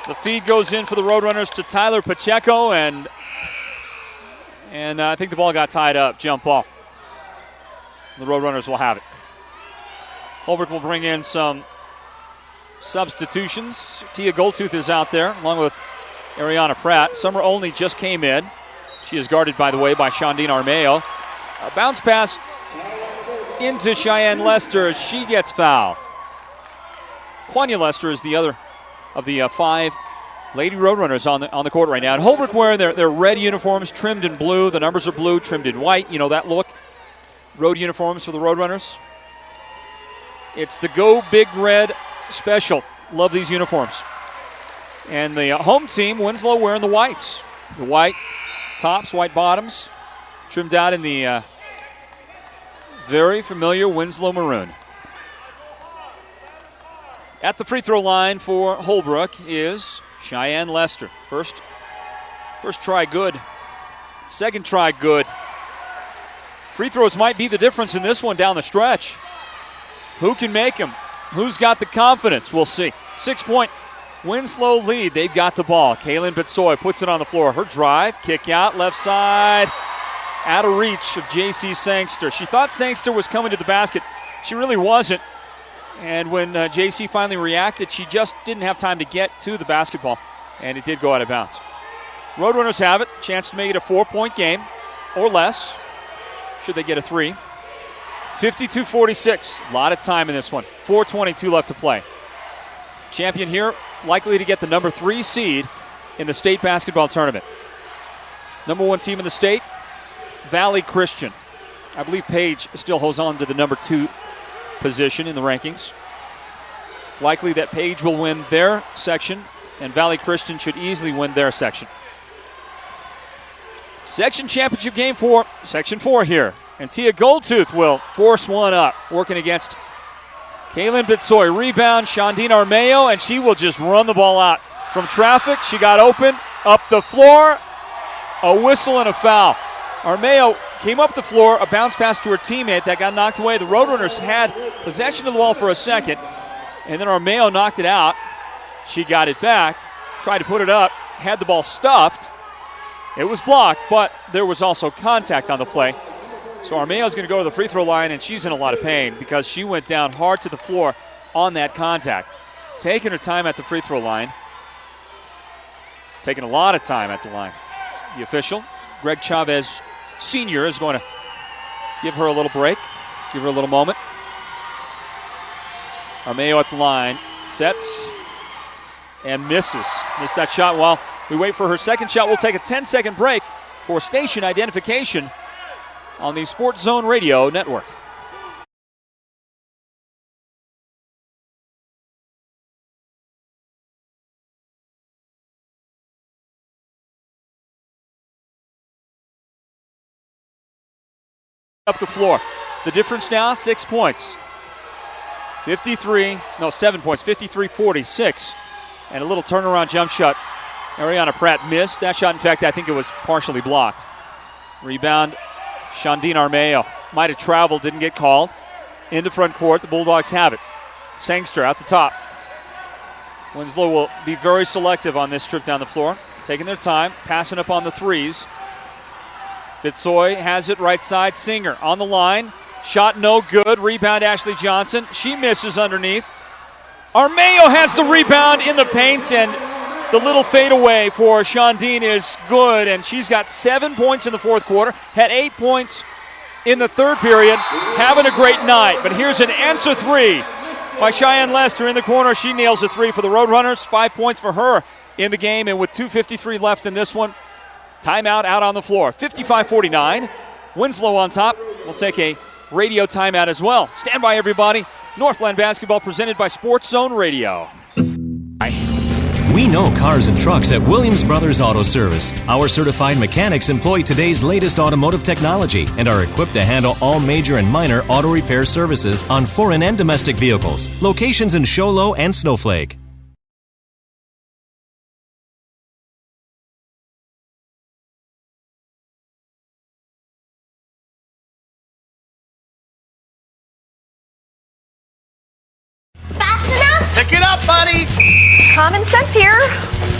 The feed goes in for the Roadrunners to Tyler Pacheco, and I think the ball got tied up. Jump ball. The Roadrunners will have it. Holbrook will bring in some substitutions. Tia Goldtooth is out there, along with Ariana Pratt. Summer Olney just came in. She is guarded, by the way, by Shondine Armeo. A bounce pass into Cheyenne Lester. She gets fouled. Quanya Lester is the other of the five Lady Roadrunners on the court right now. And Holbrook wearing their red uniforms, trimmed in blue. The numbers are blue, trimmed in white. You know that look. Road uniforms for the Roadrunners. It's the Go Big Red special. Love these uniforms. And the home team, Winslow, wearing the whites. The white tops, white bottoms, trimmed out in the very familiar Winslow maroon. At the free throw line for Holbrook is Cheyenne Lester. First try good. Second try good. Free throws might be the difference in this one down the stretch. Who can make them? Who's got the confidence? We'll see. 6-point Winslow lead. They've got the ball. Kaylin Bitsoy puts it on the floor. Her drive, kick out, left side. Out of reach of J.C. Sangster. She thought Sangster was coming to the basket. She really wasn't. And when J.C. finally reacted, she just didn't have time to get to the basketball, and it did go out of bounds. Roadrunners have it. Chance to make it a 4-point game or less, should they get a three. 52-46. A lot of time in this one. 4:22 left to play. Champion here, likely to get the number 3 seed in the state basketball tournament. Number 1 team in the state, Valley Christian. I believe Page still holds on to the number 2 position in the rankings. Likely that Page will win their section, and Valley Christian should easily win their section. Section championship game for Section 4 here. And Tia Goldtooth will force one up, working against Kaylin Bitsoy. Rebound, Shondine Armeo, and she will just run the ball out. From traffic, she got open, up the floor, a whistle and a foul. Armeo came up the floor, a bounce pass to her teammate that got knocked away. The Roadrunners had possession of the ball for a second, and then Armeo knocked it out. She got it back, tried to put it up, had the ball stuffed. It was blocked, but there was also contact on the play. So Armeo's going to go to the free throw line, and she's in a lot of pain because she went down hard to the floor on that contact. Taking her time at the free throw line. Taking a lot of time at the line. The official, Greg Chavez Sr., is going to give her a little break, give her a little moment. Armeo at the line, sets, and misses. Missed that shot while we wait for her second shot. We'll take a 10-second break for station identification on the Sports Zone Radio Network. Up the floor. The difference now, 6 points. 7 points, 53-46. And a little turnaround jump shot. Ariana Pratt missed. That shot, in fact, I think it was partially blocked. Rebound, Shandine Armeo. Might have traveled, didn't get called. Into front court, the Bulldogs have it. Sangster out the top. Winslow will be very selective on this trip down the floor. Taking their time, passing up on the threes. Bitsoy has it right side. Singer on the line. Shot no good. Rebound Ashley Johnson. She misses underneath. Armeo has the rebound in the paint, and the little fadeaway for Shandine is good, and she's got 7 points in the fourth quarter. Had 8 points in the third period. Having a great night. But here's an answer three by Cheyenne Lester in the corner. She nails a three for the Roadrunners. 5 points for her in the game, and with 2:53 left in this one, timeout out on the floor. 55-49. Winslow on top. We'll take a radio timeout as well. Stand by, everybody. Northland Basketball presented by Sports Zone Radio. We know cars and trucks at Williams Brothers Auto Service. Our certified mechanics employ today's latest automotive technology and are equipped to handle all major and minor auto repair services on foreign and domestic vehicles. Locations in Show Low and Snowflake. Pick it up, buddy! Common sense here.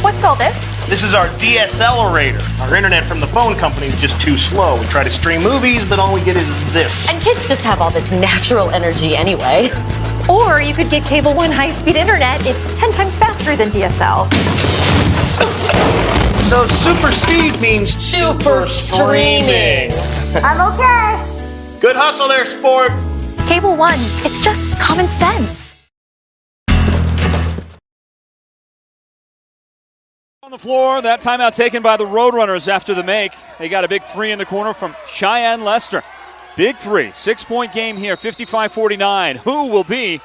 What's all this? This is our DSLerator. Our internet from the phone company is just too slow. We try to stream movies, but all we get is this. And kids just have all this natural energy anyway. Or you could get Cable One high-speed internet. It's 10 times faster than DSL. So super speed means Super streaming. I'm okay. Good hustle there, sport. Cable One, it's just common sense. On the floor, that timeout taken by the Roadrunners after the make. They got a big three in the corner from Cheyenne Lester. Big three, 6-point game here, 55-49. Who will be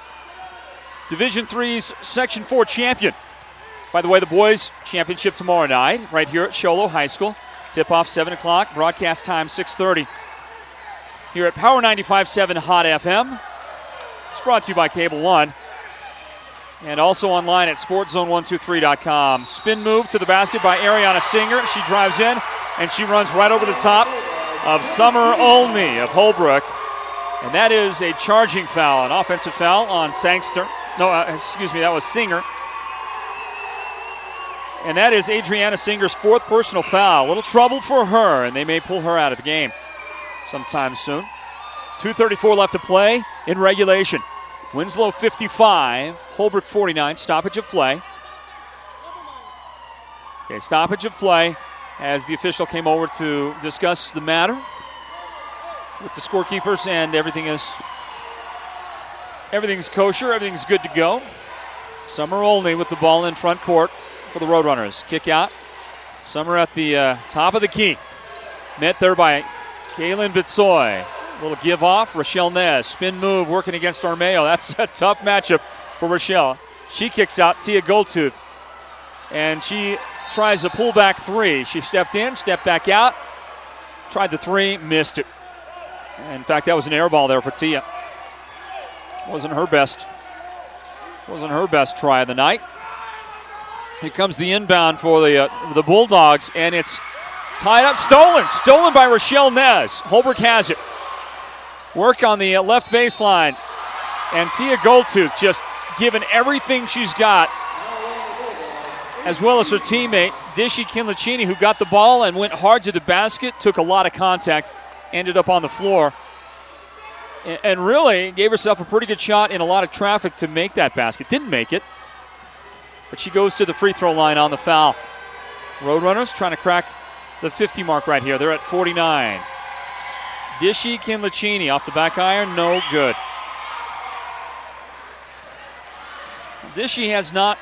Division III's Section 4 champion? By the way, the boys' championship tomorrow night, right here at Show Low High School. Tip-off 7 o'clock, broadcast time 6:30. Here at Power 95.7 Hot FM. It's brought to you by Cable One. And also online at sportszone123.com. Spin move to the basket by Ariana Singer. She drives in, and she runs right over the top of Summer Olney of Holbrook. And that is a charging foul, an offensive foul on Sangster. That was Singer. And that is Adriana Singer's fourth personal foul. A little trouble for her, and they may pull her out of the game sometime soon. 2:34 left to play in regulation. Winslow 55, Holbrook 49, stoppage of play. Okay, stoppage of play as the official came over to discuss the matter with the scorekeepers, and everything's kosher, everything's good to go. Summer Olney with the ball in front court for the Roadrunners. Kick out. Summer at the top of the key. Met there by Kaylin Bitsoy. A little give off. Rochelle Nez. Spin move working against Armeo. That's a tough matchup for Rochelle. She kicks out Tia Goldtooth. And she tries a pullback three. She stepped in, stepped back out. Tried the three, missed it. In fact, that was an air ball there for Tia. Wasn't her best try of the night. Here comes the inbound for the Bulldogs, and it's tied up. Stolen by Rochelle Nez. Holbrook has it. Work on the left baseline. And Tia Goldtooth just giving everything she's got, as well as her teammate, Dishi Kinlachini, who got the ball and went hard to the basket, took a lot of contact, ended up on the floor, and really gave herself a pretty good shot in a lot of traffic to make that basket. Didn't make it, but she goes to the free throw line on the foul. Roadrunners trying to crack the 50 mark right here. They're at 49. Dishi Kinlachini off the back iron, no good. Dishy has not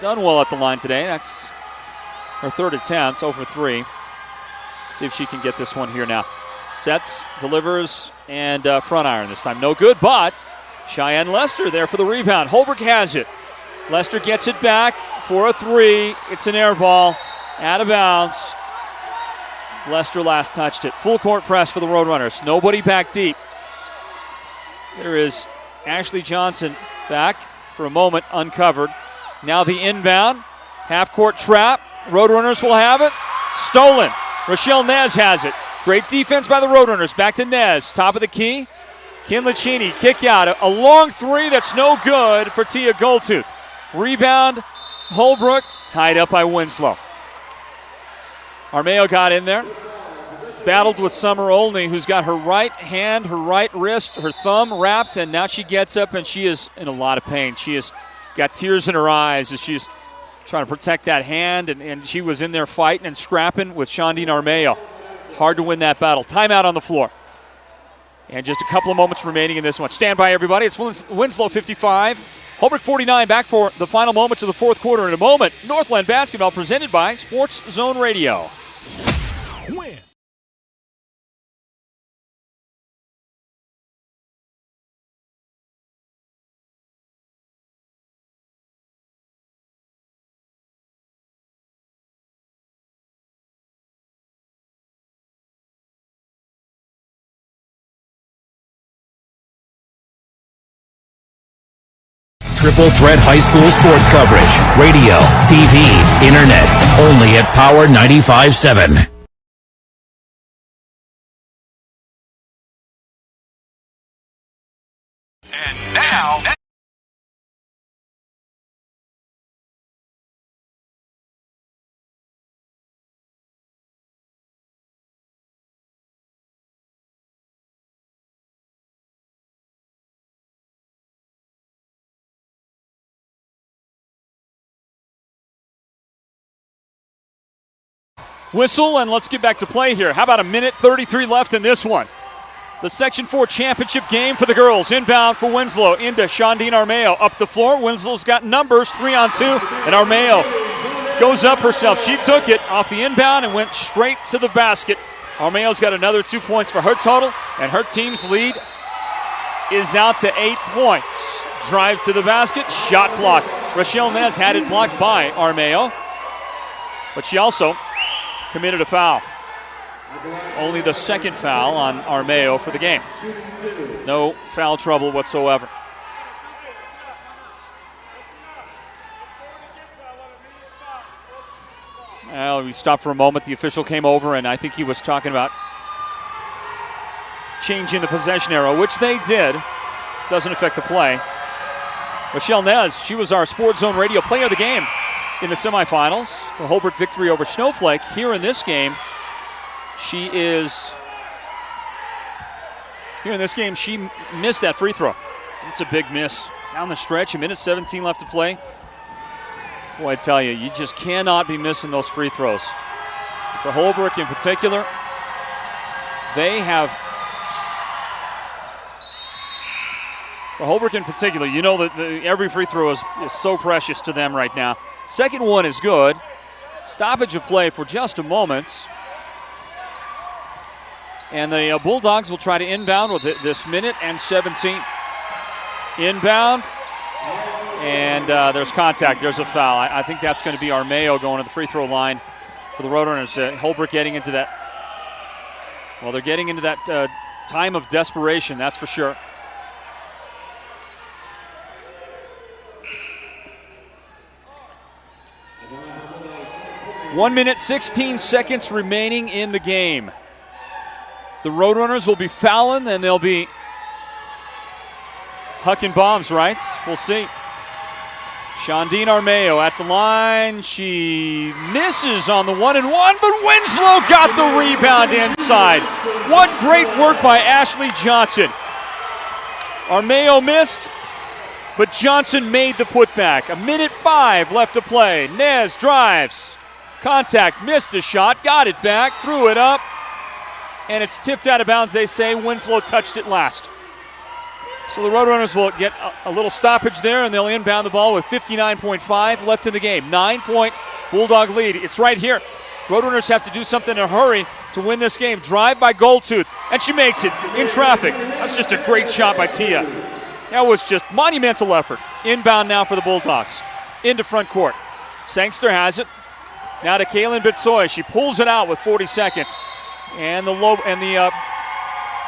done well at the line today. That's her third attempt, 0 for 3. See if she can get this one here now. Sets, delivers, and front iron this time. No good, but Cheyenne Lester there for the rebound. Holbrook has it. Lester gets it back for a 3. It's an air ball, out of bounds. Lester last touched it. Full court press for the Roadrunners. Nobody back deep. There is Ashley Johnson back for a moment, uncovered. Now the inbound. Half-court trap. Roadrunners will have it. Stolen. Rochelle Nez has it. Great defense by the Roadrunners. Back to Nez. Top of the key. Kinlachini, kick out. A long 3 that's no good for Tia Goldtooth. Rebound. Holbrook tied up by Winslow. Armeo got in there. Battled with Summer Olney, who's got her right hand, her right wrist, her thumb wrapped, and now she gets up and she is in a lot of pain. She has got tears in her eyes as she's trying to protect that hand, and she was in there fighting and scrapping with Shondine Armeo. Hard to win that battle. Timeout on the floor. And just a couple of moments remaining in this one. Stand by, everybody. It's Winslow 55. Holbrook 49, back for the final moments of the fourth quarter in a moment. Northland Basketball presented by Sports Zone Radio. Win. Triple Threat High School sports coverage. Radio, TV, internet. Only at Power 95.7. And now... Whistle, and let's get back to play here. How about a minute 33 left in this one? The Section 4 championship game for the girls. Inbound for Winslow into Shondine Armeo. Up the floor, Winslow's got numbers, 3-on-2, and Armeo goes up herself. She took it off the inbound and went straight to the basket. Armeo's got another 2 points for her total, and her team's lead is out to 8 points. Drive to the basket, shot blocked. Rochelle Nez had it blocked by Armeo, but she also committed a foul. Only the second foul on Armeo for the game. No foul trouble whatsoever. Well, we stopped for a moment. The official came over, and I think he was talking about changing the possession arrow, which they did. Doesn't affect the play. Rochelle Nez, she was our Sports Zone Radio player of the game in the semifinals. The Holbrook victory over Snowflake. Here in this game, she missed that free throw. It's a big miss. Down the stretch, 1:17 left to play. Boy, I tell you, you just cannot be missing those free throws. For Holbrook in particular, you know that every free throw is so precious to them right now. Second one is good. Stoppage of play for just a moment. And the Bulldogs will try to inbound with this 1:17. Inbound. And there's contact. There's a foul. I think that's going to be Armeo going to the free throw line for the Roadrunners. Holbrook getting into that. Well, they're getting into that time of desperation, that's for sure. One minute, 16 seconds remaining in the game. The Roadrunners will be fouling, and they'll be hucking bombs, right? We'll see. Shondine Armeo at the line. She misses on the 1-and-1, but Winslow got the rebound inside. What great work by Ashley Johnson. Armeo missed, but Johnson made the putback. 1:05 left to play. Nez drives. Contact, missed the shot, got it back, threw it up, and it's tipped out of bounds. They say Winslow touched it last. So the Roadrunners will get a little stoppage there, and they'll inbound the ball with 59.5 left in the game. 9-point Bulldog lead. It's right here. Roadrunners have to do something in a hurry to win this game. Drive by Goldtooth, and she makes it in traffic. That's just a great shot by Tia. That was just monumental effort. Inbound now for the Bulldogs. Into front court. Sangster has it. Now to Kaylin Bitsoy. She pulls it out with 40 seconds. And the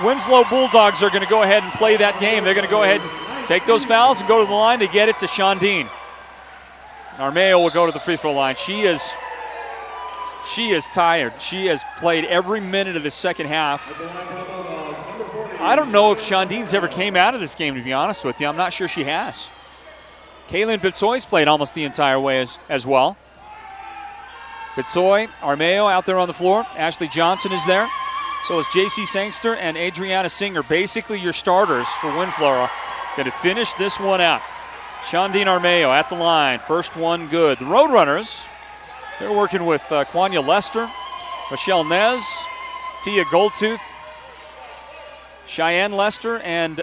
Winslow Bulldogs are going to go ahead and play that game. They're going to go ahead and take those fouls and go to the line. They get it to Shondine. Armeo will go to the free throw line. She is tired. She has played every minute of the second half. I don't know if Shondine's ever came out of this game, to be honest with you. I'm not sure she has. Kaylin Bitsoy's played almost the entire way as well. Bitsoy, Armeo out there on the floor. Ashley Johnson is there. So is J.C. Sangster and Adriana Singer. Basically your starters for Winslow are going to finish this one out. Shondine Armeo at the line. First one good. The Roadrunners, they're working with Quanya Lester, Michelle Nez, Tia Goldtooth, Cheyenne Lester, and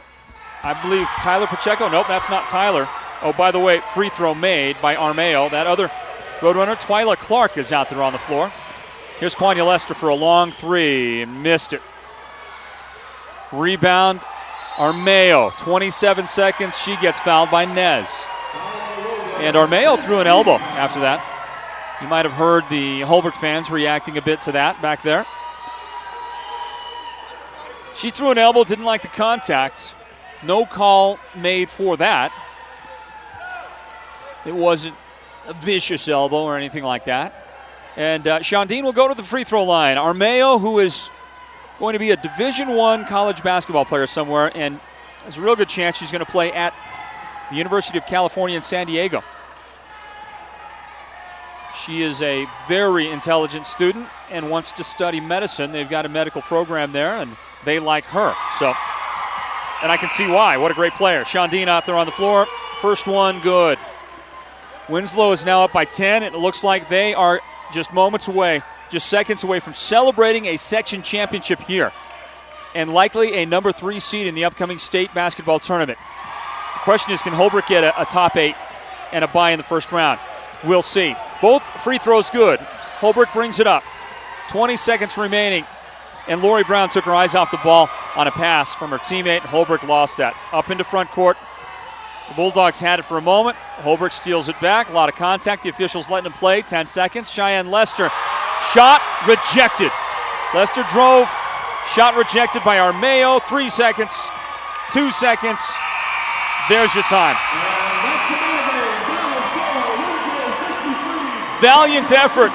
I believe Tyler Pacheco. Nope, that's not Tyler. Oh, by the way, free throw made by Armeo. That other Roadrunner, Twyla Clark, is out there on the floor. Here's Quanya Lester for a long three and missed it. Rebound, Armeo, 27 seconds. She gets fouled by Nez. And Armeo threw an elbow after that. You might have heard the Holbrook fans reacting a bit to that back there. She threw an elbow, didn't like the contact. No call made for that. It wasn't a vicious elbow or anything like that. And Shondine will go to the free throw line. Armeo, who is going to be a Division I college basketball player somewhere, and there's a real good chance she's going to play at the University of California in San Diego. She is a very intelligent student and wants to study medicine. They've got a medical program there, and they like her. So, and I can see why. What a great player. Shondine out there on the floor. First one, good. Winslow is now up by 10. It looks like they are just moments away, just seconds away from celebrating a section championship here and likely a number 3 seed in the upcoming state basketball tournament. The question is, can Holbrook get a top 8 and a bye in the first round? We'll see. Both free throws good. Holbrook brings it up. 20 seconds remaining, and Lori Brown took her eyes off the ball on a pass from her teammate. Holbrook lost that. Up into front court. The Bulldogs had it for a moment. Holbrook steals it back. A lot of contact. The officials letting him play. 10 seconds. Cheyenne Lester. Shot rejected. Lester drove. Shot rejected by Armeo. 3 seconds. 2 seconds. There's your time. Valiant effort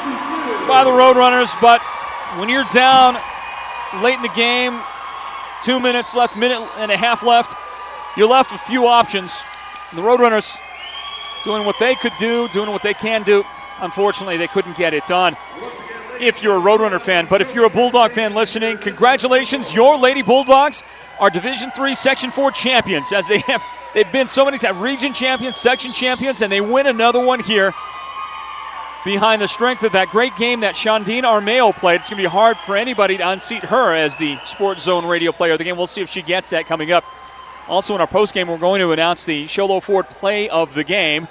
by the Roadrunners, but when you're down late in the game, 2 minutes left, minute and a half left, you're left with few options. The Roadrunners doing what they could do, doing what they can do. Unfortunately, they couldn't get it done if you're a Roadrunner fan. But if you're a Bulldog fan listening, congratulations. Your Lady Bulldogs are Division III Section 4 champions, as they've been so many times. Region champions, section champions, and they win another one here behind the strength of that great game that Shondine Armeo played. It's going to be hard for anybody to unseat her as the Sports Zone radio player of the game. We'll see if she gets that coming up. Also in our postgame, we're going to announce the Sholo Ford play of the game.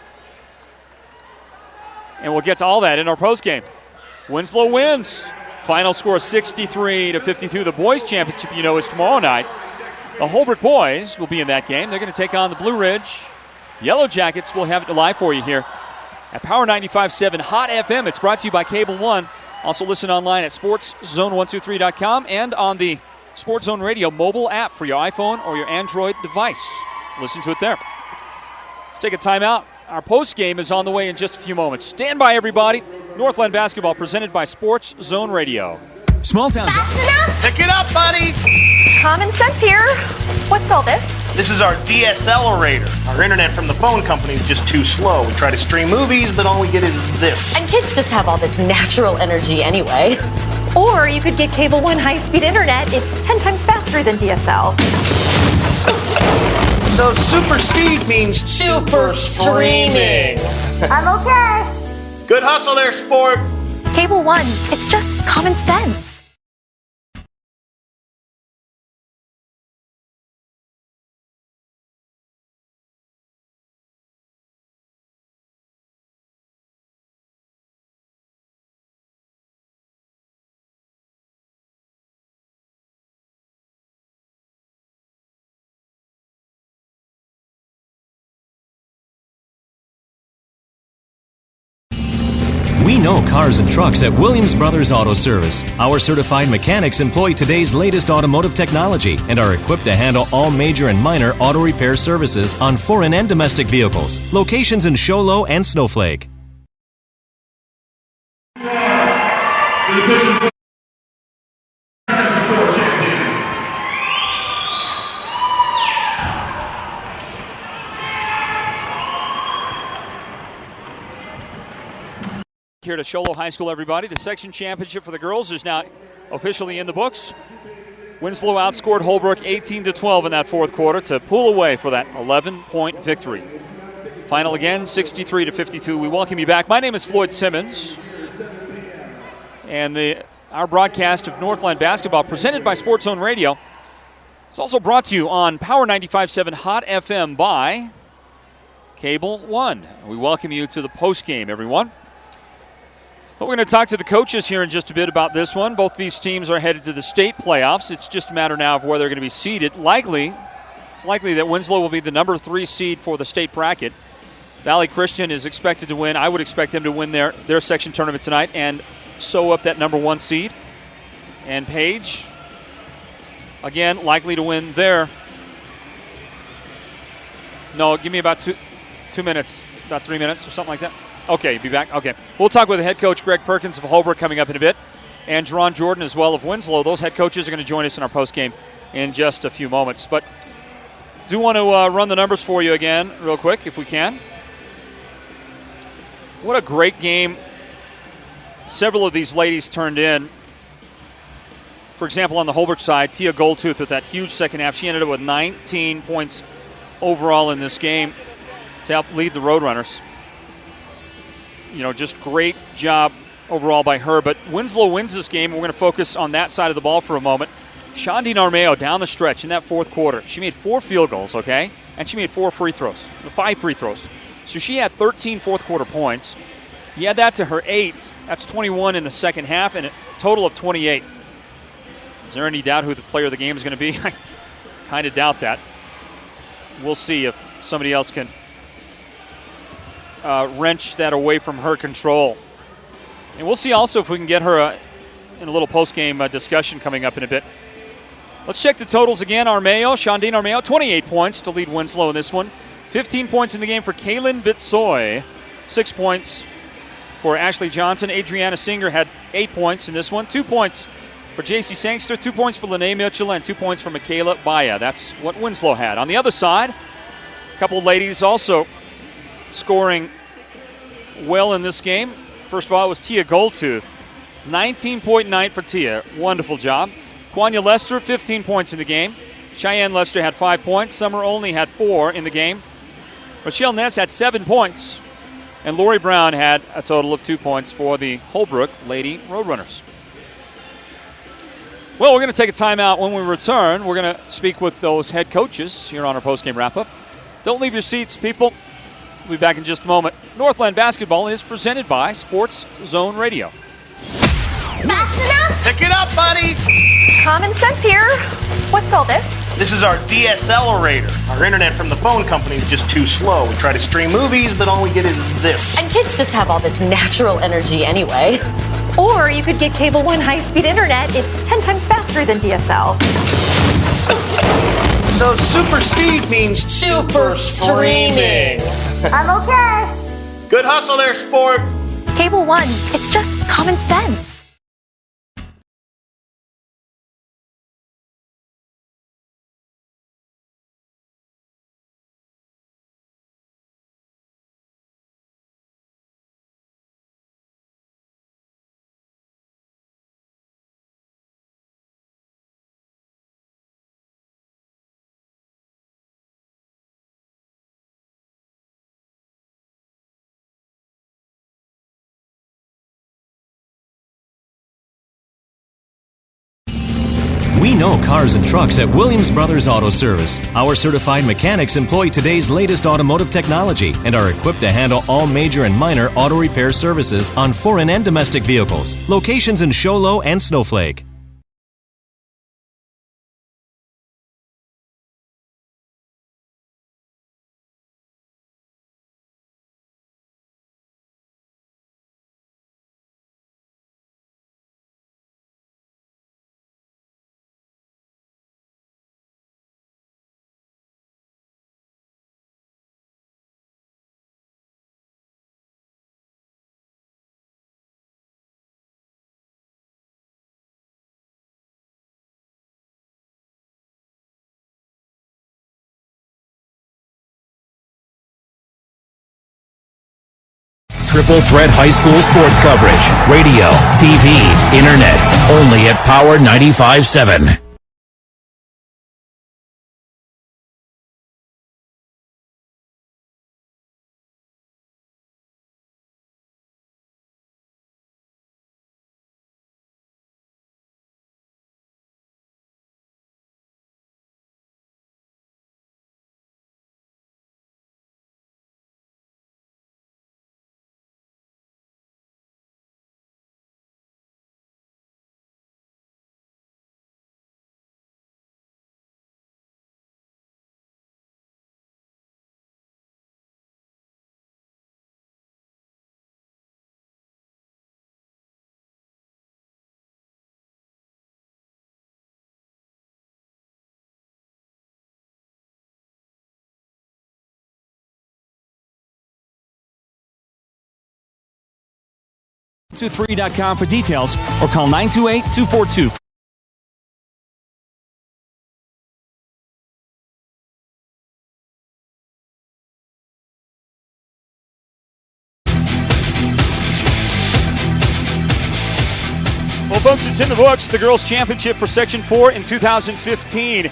And we'll get to all that in our postgame. Winslow wins. Final score 63-52. The boys' championship, is tomorrow night. The Holbrook boys will be in that game. They're going to take on the Blue Ridge Yellow Jackets. We'll have it live for you here at Power 95.7 Hot FM. It's brought to you by Cable One. Also listen online at sportszone123.com and on the Sports Zone Radio mobile app for your iPhone or your Android device. Listen to it there. Let's take a timeout. Our post game is on the way in just a few moments. Stand by, everybody. Northland basketball presented by Sports Zone Radio. Small town. Fast enough? Pick it up, buddy. Common sense here. What's all this? This is our DSLerator. Our internet from the phone company is just too slow. We try to stream movies, but all we get is this. And kids just have all this natural energy anyway. Or you could get Cable One high-speed internet. It's 10 times faster than DSL. So super speed means Super streaming. I'm okay. Good hustle there, sport. Cable One, it's just common sense. know cars and trucks at Williams Brothers Auto Service. Our certified mechanics employ today's latest automotive technology and are equipped to handle all major and minor auto repair services on foreign and domestic vehicles. Locations in Show Low and Snowflake. Here to Show Low High School, everybody. The section championship for the girls is now officially in the books. Winslow outscored Holbrook 18-12 in that fourth quarter to pull away for that 11-point victory. Final again, 63-52. We welcome you back. My name is Floyd Simmons. And our broadcast of Northland Basketball, presented by Sports Zone Radio, is also brought to you on Power 95.7 Hot FM by Cable One. We welcome you to the postgame, everyone. But we're going to talk to the coaches here in just a bit about this one. Both these teams are headed to the state playoffs. It's just a matter now of where they're going to be seeded. It's likely that Winslow will be the number 3 seed for the state bracket. Valley Christian is expected to win. I would expect them to win their section tournament tonight and sew up that number 1 seed. And Page, again, likely to win their. No, give me about two minutes, about 3 minutes or something like that. Okay, be back. Okay. We'll talk with the head coach, Greg Perkins of Holbrook, coming up in a bit, and Jerron Jordan as well of Winslow. Those head coaches are going to join us in our postgame in just a few moments. But do want to run the numbers for you again real quick, if we can. What a great game several of these ladies turned in. For example, on the Holbrook side, Tia Goldtooth with that huge second half. She ended up with 19 points overall in this game to help lead the Roadrunners. Just great job overall by her. But Winslow wins this game, and we're going to focus on that side of the ball for a moment. Shondine Armeo down the stretch in that fourth quarter. She made 4 field goals, okay? And she made 5 free throws. So she had 13 fourth quarter points. You add that to her 8. That's 21 in the second half, and a total of 28. Is there any doubt who the player of the game is going to be? I kind of doubt that. We'll see if somebody else can wrench that away from her control. And we'll see also if we can get her in a little post-game discussion coming up in a bit. Let's check the totals again. Shondine Armeo, 28 points to lead Winslow in this one. 15 points in the game for Kaylin Bitsoy. 6 points for Ashley Johnson. Adriana Singer had 8 points in this one. 2 points for J.C. Sangster. 2 points for Lene Mitchell, and 2 points for Michaela Baya. That's what Winslow had. On the other side, a couple of ladies also scoring well in this game. First of all, it was Tia Goldtooth. 19.9 for Tia. Wonderful job. Kwanya Lester, 15 points in the game. Cheyenne Lester had 5 points. Summer only had 4 in the game. Michelle Ness had 7 points. And Lori Brown had a total of 2 points for the Holbrook Lady Roadrunners. Well, we're going to take a timeout. When we return, we're going to speak with those head coaches here on our postgame wrap-up. Don't leave your seats, people. We'll be back in just a moment. Northland Basketball is presented by Sports Zone Radio. Fast enough? Pick it up, buddy. Common sense here. What's all this? This is our DSLerator. Our internet from the phone company is just too slow. We try to stream movies, but all we get is this. And kids just have all this natural energy anyway. Or you could get Cable One high-speed internet. It's 10 times faster than DSL. So super speed means Super streaming. I'm okay. Good hustle there, sport. Cable One, it's just common sense. We know cars and trucks at Williams Brothers Auto Service. Our certified mechanics employ today's latest automotive technology and are equipped to handle all major and minor auto repair services on foreign and domestic vehicles. Locations in Show Low and Snowflake. Triple threat high school sports coverage. Radio, TV, internet. Only at Power 95.7. .com for details or call 928-242. Well, folks, it's in the books, the girls' championship for Section 4 in 2015.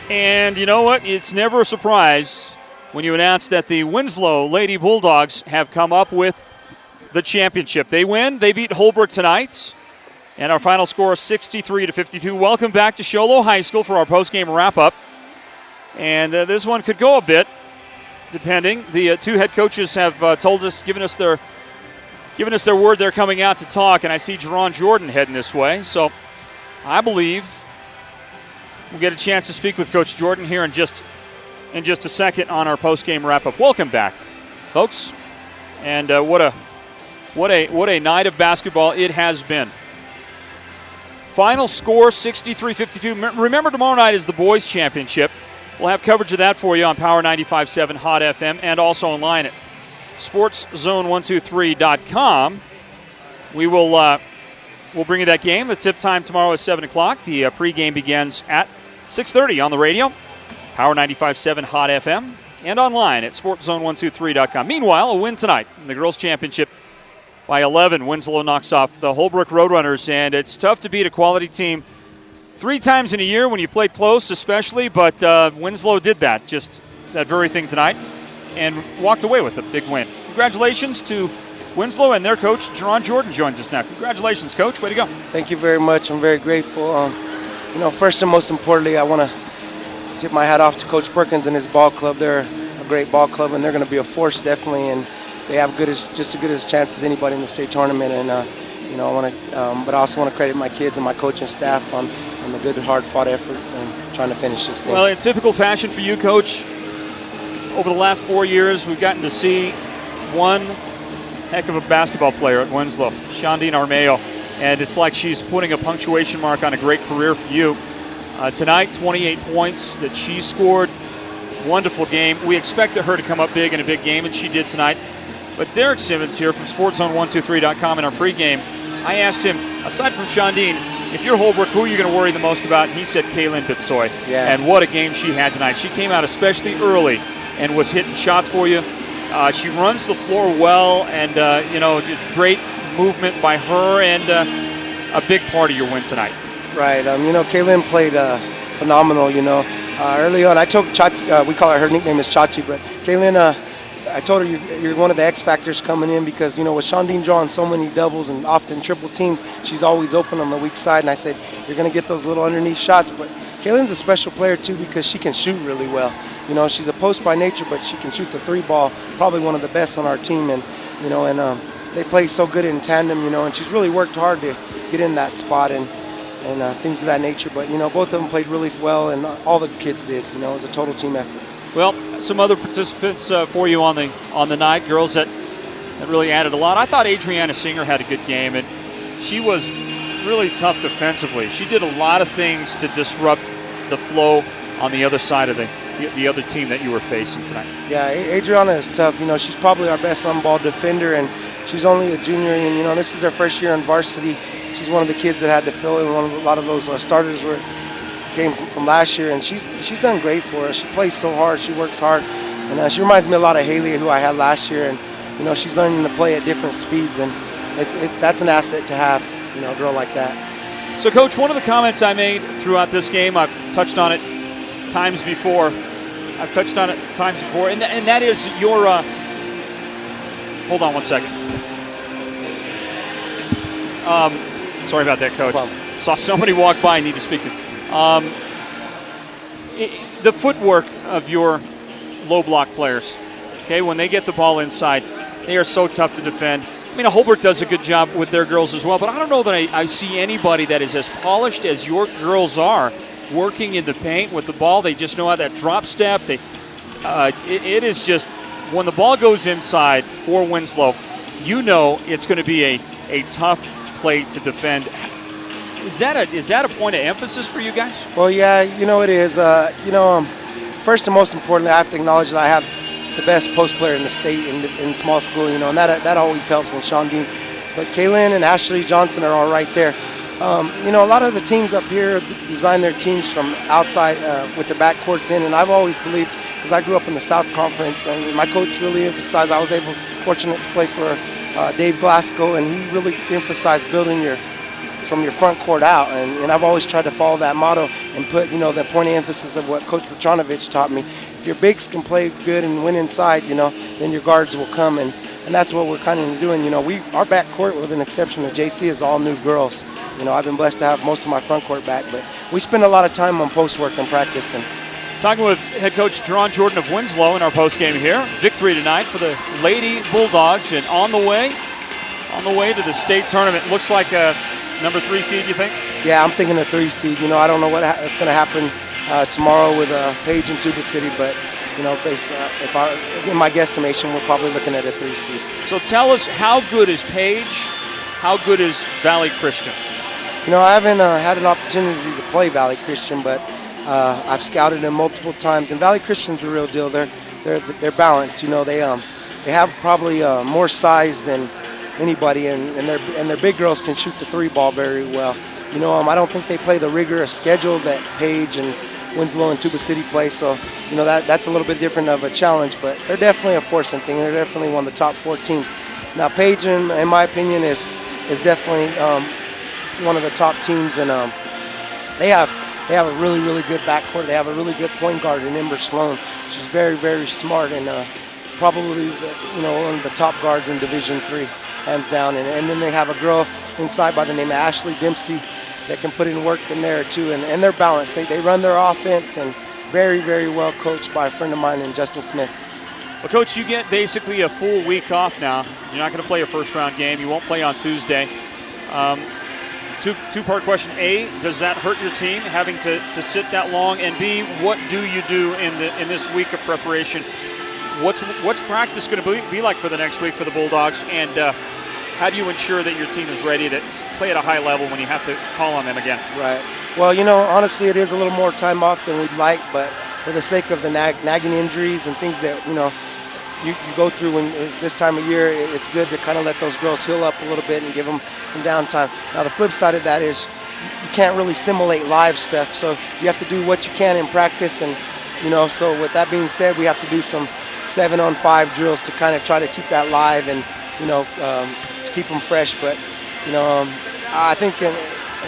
And you know what? It's never a surprise when you announce that the Winslow Lady Bulldogs have come up with the championship. They win. They beat Holbrook tonight. And our final score is 63-52. Welcome back to Show Low High School for our postgame wrap-up. And this one could go a bit, depending. The two head coaches have told us, given us their word they're coming out to talk. And I see Jerron Jordan heading this way. So I believe we'll get a chance to speak with Coach Jordan here in just a second on our postgame wrap-up. Welcome back, folks. And what a night of basketball it has been. Final score, 63-52. Remember, tomorrow night is the boys' championship. We'll have coverage of that for you on Power 95.7 Hot FM and also online at sportszone123.com. We'll bring you that game. The tip time tomorrow is 7 o'clock. The pregame begins at 6:30 on the radio, Power 95.7 Hot FM, and online at sportszone123.com. Meanwhile, a win tonight in the girls' championship by 11. Winslow knocks off the Holbrook Roadrunners, and it's tough to beat a quality team 3 times in a year when you play close especially, but Winslow did that, just that very thing tonight, and walked away with a big win. Congratulations to Winslow, and their coach, Jerron Jordan, joins us now. Congratulations, Coach. Way to go. Thank you very much. I'm very grateful. First and most importantly, I want to tip my hat off to Coach Perkins and his ball club. They're a great ball club, and they're going to be a force, definitely, and they have just as good as chance as anybody in the state tournament. And I want to, but I also want to credit my kids and my coaching staff on the good, hard-fought effort and trying to finish this thing. Well, in typical fashion for you, Coach, over the last 4 years, we've gotten to see one heck of a basketball player at Winslow, Shondine Armeo, and it's like she's putting a punctuation mark on a great career for you. Tonight, 28 points that she scored. Wonderful game. We expected her to come up big in a big game, and she did tonight. But Derek Simmons here from SportsZone123.com in our pregame, I asked him, aside from Shondine, if you're Holbrook, who are you going to worry the most about? And he said Kaylin Bitsoy. Yeah. And what a game she had tonight. She came out especially early and was hitting shots for you. She runs the floor well, and, just great movement by her, and a big part of your win tonight. Right. Kaylin played phenomenal, Early on, I told Chachi, we call her nickname is Chachi, but Kaylin, I told her you're one of the X factors coming in because, with Shondine drawing so many doubles and often triple teams, she's always open on the weak side. And I said, you're going to get those little underneath shots. But Kaylin's a special player, too, because she can shoot really well. She's a post by nature, but she can shoot the 3-ball, probably one of the best on our team. And, they play so good in tandem, and she's really worked hard to get in that spot and things of that nature. But, both of them played really well, and all the kids did. It was a total team effort. Well, some other participants for you on the night, girls that really added a lot. I thought Adriana Singer had a good game, and she was really tough defensively. She did a lot of things to disrupt the flow on the other side of the other team that you were facing tonight. Yeah, Adriana is tough. She's probably our best on-ball defender, and she's only a junior, and this is her first year on varsity. She's one of the kids that had to fill in. A lot of those starters came from last year, and she's done great for us. She plays so hard, she works hard, and she reminds me a lot of Haley, who I had last year. And you know, she's learning to play at different speeds, and that's an asset to have, you know, a girl like that. So, Coach, one of the comments I made throughout this game, I've touched on it times before. And that is your hold on one second. Sorry about that, Coach. Saw somebody walk by and need to speak to. The footwork of your low block players, okay, when they get the ball inside, they are so tough to defend. I mean, Holbrook does a good job with their girls as well, but I don't know that I see anybody that is as polished as your girls are working in the paint with the ball. They just know how that drop step. It is just, when the ball goes inside for Winslow, you know it's going to be a tough play to defend. Is that a point of emphasis for you guys? Well, yeah, you know it is. First and most importantly, I have to acknowledge that I have the best post player in the state in small school, you know, and that always helps. And Sean Dean, but Kaylin and Ashley Johnson are all right there. You know, a lot of the teams up here design their teams from outside with the backcourts in, and I've always believed, because I grew up in the South Conference, and my coach really emphasized. I was fortunate to play for Dave Glasgow, and he really emphasized building from your front court out, and I've always tried to follow that motto and put, you know, the point of emphasis of what Coach Petronovich taught me. If your bigs can play good and win inside, you know, then your guards will come, and that's what we're kind of doing. You know, our back court, with an exception of JC, is all new girls. You know, I've been blessed to have most of my front court back, but we spend a lot of time on post work and practice. And talking with head coach Deron Jordan of Winslow in our post game here. Victory tonight for the Lady Bulldogs, and on the way to the state tournament. Looks like a number 3 seed, you think? Yeah, I'm thinking a 3 seed. You know, I don't know what's going to happen tomorrow with Paige and Tuba City, but you know, in my guesstimation, we're probably looking at a 3 seed. So tell us, how good is Paige? How good is Valley Christian? You know, I haven't had an opportunity to play Valley Christian, but I've scouted them multiple times, and Valley Christian's the real deal. They're balanced. You know, they have probably more size than anybody, and their big girls can shoot the 3 ball very well. You know, I don't think they play the rigorous schedule that Paige and Winslow and Tuba City play, so you know that's a little bit different of a challenge, but they're definitely a forcing thing. They're definitely one of the top 4 teams. Now, Paige, in my opinion, is definitely one of the top teams, and they have a really, really good backcourt. They have a really good point guard in Ember Sloan. She's very, very smart, and probably one of the top guards in Division III, hands down. And then they have a girl inside by the name of Ashley Dempsey that can put in work in there too, and they're balanced. They run their offense, and very, very well coached by a friend of mine named Justin Smith. Well, Coach, you get basically a full week off now. You're not going to play a first-round game. You won't play on Tuesday. Two-part question. A, does that hurt your team, having to sit that long? And B, what do you do in this week of preparation? What's practice going to be like for the next week for the Bulldogs? And how do you ensure that your team is ready to play at a high level when you have to call on them again? Right. Well, you know, honestly, it is a little more time off than we'd like, but for the sake of the nagging injuries and things that, you know, you go through when this time of year, it's good to kind of let those girls heal up a little bit and give them some downtime. Now, the flip side of that is you can't really simulate live stuff, so you have to do what you can in practice. And, you know, so with that being said, we have to do some 7-on-5 drills to kind of try to keep that live and, you know, to keep them fresh. But, you know, I think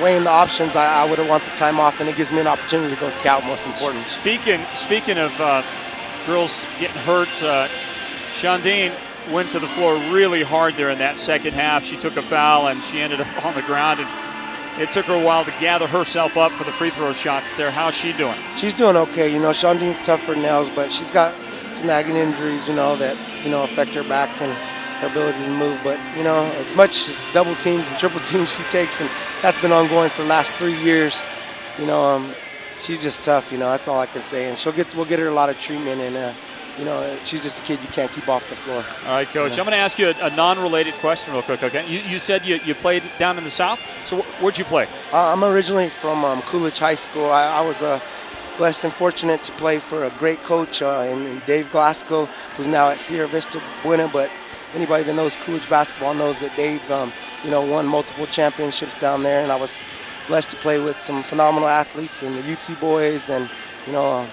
weighing the options, I would want the time off, and it gives me an opportunity to go scout, most important. Speaking of girls getting hurt, Shondine went to the floor really hard there in that second half. She took a foul, and she ended up on the ground, and it took her a while to gather herself up for the free throw shots there. How's she doing? She's doing okay. You know, Shondine's tough for nails, but she's got some nagging injuries, you know, that, you know, affect her back and her ability to move. But, you know, as much as double teams and triple teams she takes, and that's been ongoing for the last 3 years, you know, she's just tough, you know, that's all I can say. And we'll get her a lot of treatment, and, you know, she's just a kid you can't keep off the floor. All right, Coach. I'm going to ask you a non-related question real quick, okay? You said you played down in the South. So where'd you play? I'm originally from Coolidge High School. I was blessed and fortunate to play for a great coach in Dave Glasgow, who's now at Sierra Vista Buena. But anybody that knows Coolidge basketball knows that Dave, you know, won multiple championships down there. And I was blessed to play with some phenomenal athletes in the UT boys and, you know,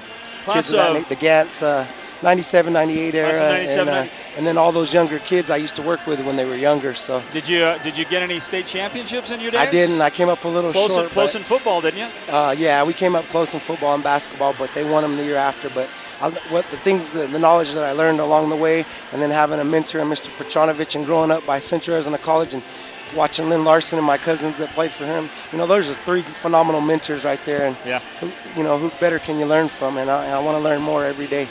kids like the Gantz. 97, 98 era. Class of 97, and then all those younger kids I used to work with when they were younger. So Did you get any state championships in your days? I didn't. I came up a little short. Close in football, didn't you? Yeah, we came up close in football and basketball, but they won them the year after. But the knowledge that I learned along the way, and then having a mentor, Mr. Petronovich, and growing up by Central Arizona College and watching Lynn Larson and my cousins that played for him, those are 3 phenomenal mentors right there. And who better can you learn from? And I want to learn more every day.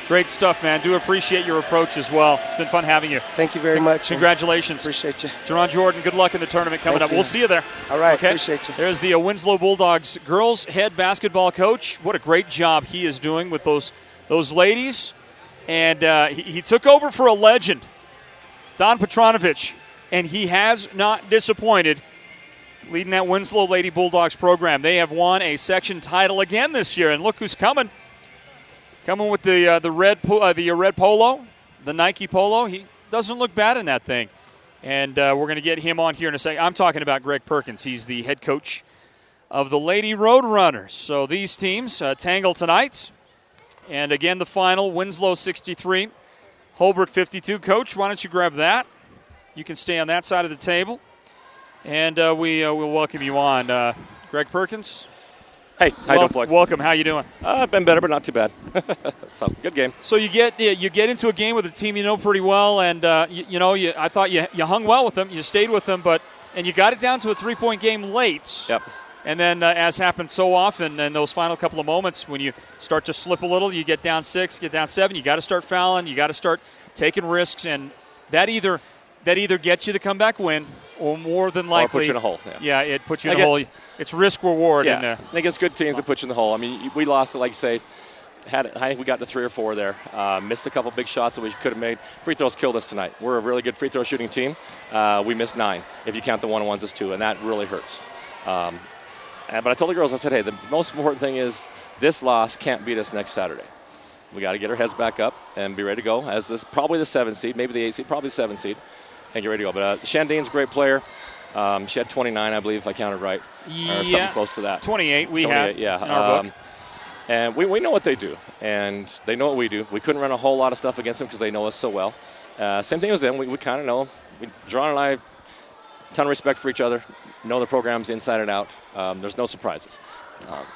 Great stuff, man. Do appreciate your approach as well. It's been fun having you. Thank you very much. Congratulations. Appreciate you. Jerron Jordan, good luck in the tournament coming up. We'll see you there. All right, appreciate you. There's the Winslow Bulldogs girls head basketball coach. What a great job he is doing with those ladies. And he took over for a legend, Don Petronovich, and he has not disappointed leading that Winslow Lady Bulldogs program. They have won a section title again this year, and look who's coming. Coming with the red polo, the Nike polo. He doesn't look bad in that thing. And we're going to get him on here in a second. I'm talking about Greg Perkins. He's the head coach of the Lady Roadrunners. So these teams tangle tonight. And again, the final, Winslow 63, Holbrook 52. Coach, why don't you grab that? You can stay on that side of the table. And we'll welcome you on. Greg Perkins. Hey, how you doing, Floyd? Welcome. How you doing? I've been better, but not too bad. So, good game. So you get into a game with a team you know pretty well, and I thought you hung well with them. You stayed with them, and you got it down to a 3-point game late. Yep. And then, as happens so often in those final couple of moments, when you start to slip a little, you get down 6, get down 7. You got to start fouling. You got to start taking risks, and that either gets you the comeback win, or more than likely, or puts you in a hole. Yeah, it puts you in a hole. It's risk reward. Yeah, and against good teams, it puts you in the hole. I mean, we lost it, like you say. I think we got to 3 or 4 there. Missed a couple big shots that we could have made. Free throws killed us tonight. We're a really good free throw shooting team. We missed 9. If you count the one-on-ones as 2, and that really hurts. But I told the girls, I said, hey, the most important thing is this loss can't beat us next Saturday. We got to get our heads back up and be ready to go as this probably the 7th seed, maybe the 8th seed, probably the 7th seed, and get ready to go. But Shandane's a great player. She had 29, I believe, if I counted right, or something close to that. 28 we had in our book. And we know what they do, and they know what we do. We couldn't run a whole lot of stuff against them because they know us so well. Same thing as them. We kind of know. Jerron and I, ton of respect for each other, know the programs inside and out. There's no surprises.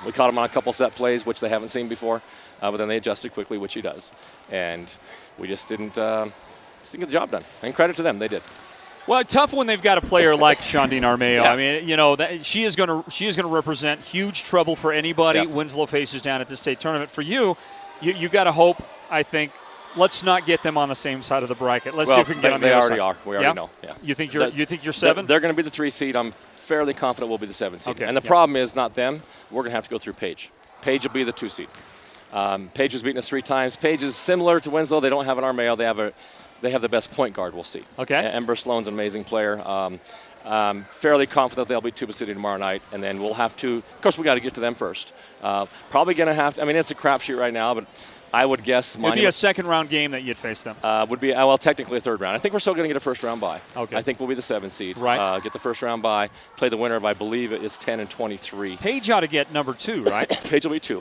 We caught them on a couple set plays, which they haven't seen before, but then they adjusted quickly, which he does. And we just didn't get the job done. And credit to them, they did. Well, tough when they've got a player like Shondine Armeo. Yeah. I mean, she is going to represent huge trouble for anybody Winslow faces down at the state tournament. For you got to hope, I think. Let's not get them on the same side of the bracket. Let's see if we can get on the other side. They already are. We already know. Yeah. You think you're 7? They're going to be the 3 seed. I'm fairly confident we'll be the 7 seed. Okay. And the problem is not them. We're going to have to go through Page. Page will be the 2 seed. Page has beaten us 3 times. Page is similar to Winslow. They don't have an Armeo. They have the best point guard, we'll see. Okay. Ember Sloan's an amazing player. Fairly confident they'll be Tuba City tomorrow night, and then we'll have to, of course, we got to get to them first. Probably going to have to, I mean, it's a crapshoot right now, but I would guess it'd be a second-round game that you'd face them. Would be, well, technically a 3rd round. I think we're still going to get a first-round bye. Okay. I think we'll be the 7th seed. Right. Get the first-round bye, play the winner of, I believe, it's 10 and 23. Page ought to get number 2, right? Page will be 2,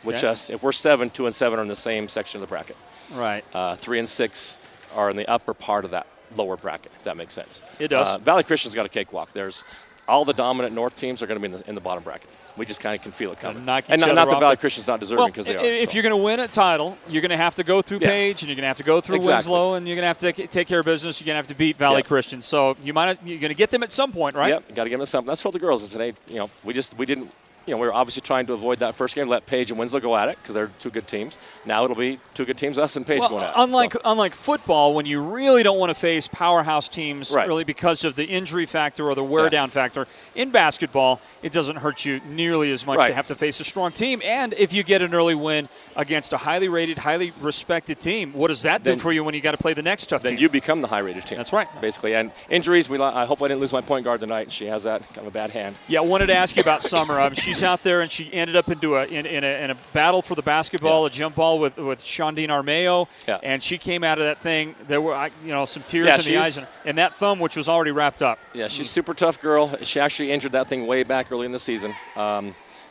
which if we're 7, 2 and 7 are in the same section of the bracket. Right. 3 and 6 are in the upper part of that lower bracket, if that makes sense. It does. Valley Christian's got a cakewalk. There's all the dominant North teams are going to be in the bottom bracket. We just kind of can feel it coming. And not that Valley Christian's not deserving, because they are. If you're going to win a title, you're going to have to go through Page, and you're going to have to go through Winslow, and you're going to have to take care of business. You're going to have to beat Valley Christian. So you're going to get them at some point, right? Yep, got to get them at some point. That's what the girls said. Hey, we didn't. We were obviously trying to avoid that first game, let Page and Winslow go at it because they're 2 good teams. Now it'll be 2 good teams, us and Page going at it. Unlike football, when you really don't want to face powerhouse teams really because of the injury factor or the wear-down factor, in basketball, it doesn't hurt you nearly as much to have to face a strong team. And if you get an early win against a highly rated, highly respected team, what does that do for you when you got to play the next tough team? Then you become the high-rated team. That's right. Basically. And injuries, I hope I didn't lose my point guard tonight. She has that kind of a bad hand. Yeah, I wanted to ask you about Summer. She's out there, and she ended up into in a battle for the basketball, a jump ball with Shondine Armeo, and she came out of that thing. There were some tears in the eyes, and that thumb, which was already wrapped up. Yeah, she's a super tough girl. She actually injured that thing way back early in the season.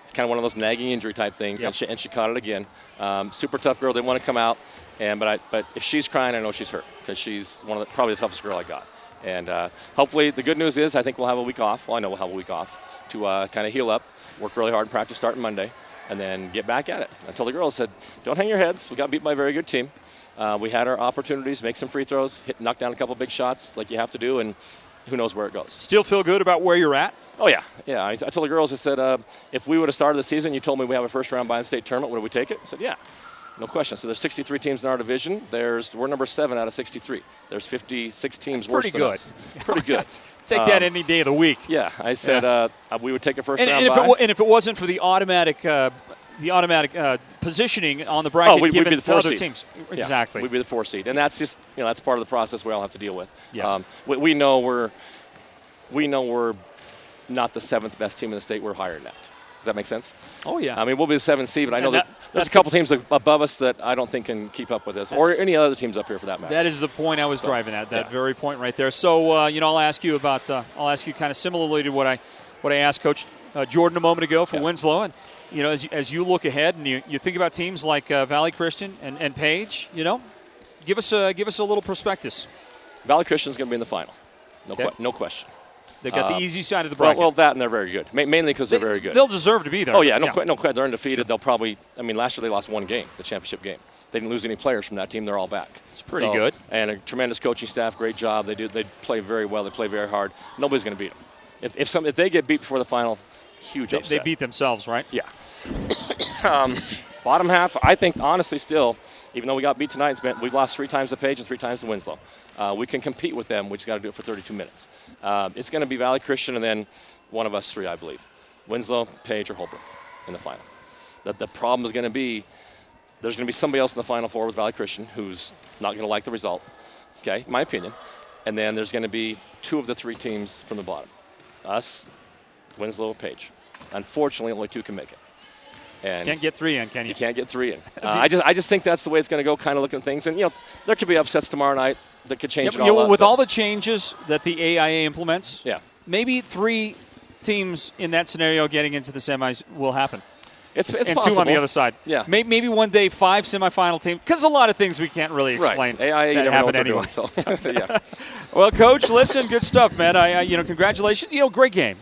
It's kind of one of those nagging injury type things, and she caught it again. Super tough girl. They want to come out, but if she's crying, I know she's hurt because she's probably the toughest girl I got. And hopefully, the good news is I think we'll have a week off. Well, I know we'll have a week off to kind of heal up, work really hard in practice starting Monday, and then get back at it. I told the girls, said, don't hang your heads. We got beat by a very good team. We had our opportunities, make some free throws, knock down a couple big shots like you have to do, and who knows where it goes. Still feel good about where you're at? Oh, yeah. Yeah, I told the girls, I said, if we would have started the season, you told me we have a first-round by-the-state tournament, would we take it? I said, yeah. No question. So there's 63 teams in our division. We're number 7 out of 63. There's 56 teams That's worse than us. Pretty good. Take that any day of the week. Yeah, I said we would take a first-round bye. And if it wasn't for the automatic positioning on the bracket we'd given be the to 4 other seed. teams. Yeah, Exactly. we'd be the 4 seed. And that's just, that's part of the process we all have to deal with. Yeah. We know we're not the 7th best team in the state. We're higher than that. Does that make sense? Oh, yeah. I mean, we'll be the 7th seed, but I know there's a couple teams above us that I don't think can keep up with us, or any other teams up here for that matter. That is the point I was driving at, that very point right there. So, I'll ask you kind of similarly to what I asked Coach Jordan a moment ago for Winslow. And, as you look ahead and you think about teams like Valley Christian and Page, give us a little prospectus. Valley Christian's going to be in the final. No question. They've got the easy side of the bracket. Well, that and they're very good. Mainly because they're very good. They'll deserve to be there. Oh, yeah, no question. They're undefeated. Sure. They'll probably – last year they lost one game, the championship game. They didn't lose any players from that team. They're all back. It's pretty good. And a tremendous coaching staff, great job. They play very well. They play very hard. Nobody's going to beat them. If they get beat before the final, huge upset. They beat themselves, right? Yeah. Bottom half, I think, honestly, still, even though we got beat tonight, we've lost 3 times to Page and 3 times to Winslow. We can compete with them. We just got to do it for 32 minutes. It's going to be Valley Christian and then one of us 3, I believe. Winslow, Page, or Holbrook in the final. The problem is going to be there's going to be somebody else in the Final Four with Valley Christian who's not going to like the result, okay, my opinion. And then there's going to be 2 of the 3 teams from the bottom. Us, Winslow, Page. Unfortunately, only 2 can make it. And can't get 3 in, can you? You can't get 3 in. I just think that's the way it's going to go, kind of looking at things. And, there could be upsets tomorrow night that could change it all up. With all the changes that the AIA implements, maybe 3 teams in that scenario getting into the semis will happen. It's and possible. 2 on the other side. Yeah. Maybe one day 5 semifinal teams, because a lot of things we can't really explain. Right. AIA, you never know what they're doing. So. Well, Coach, listen, good stuff, man. Congratulations. Great game.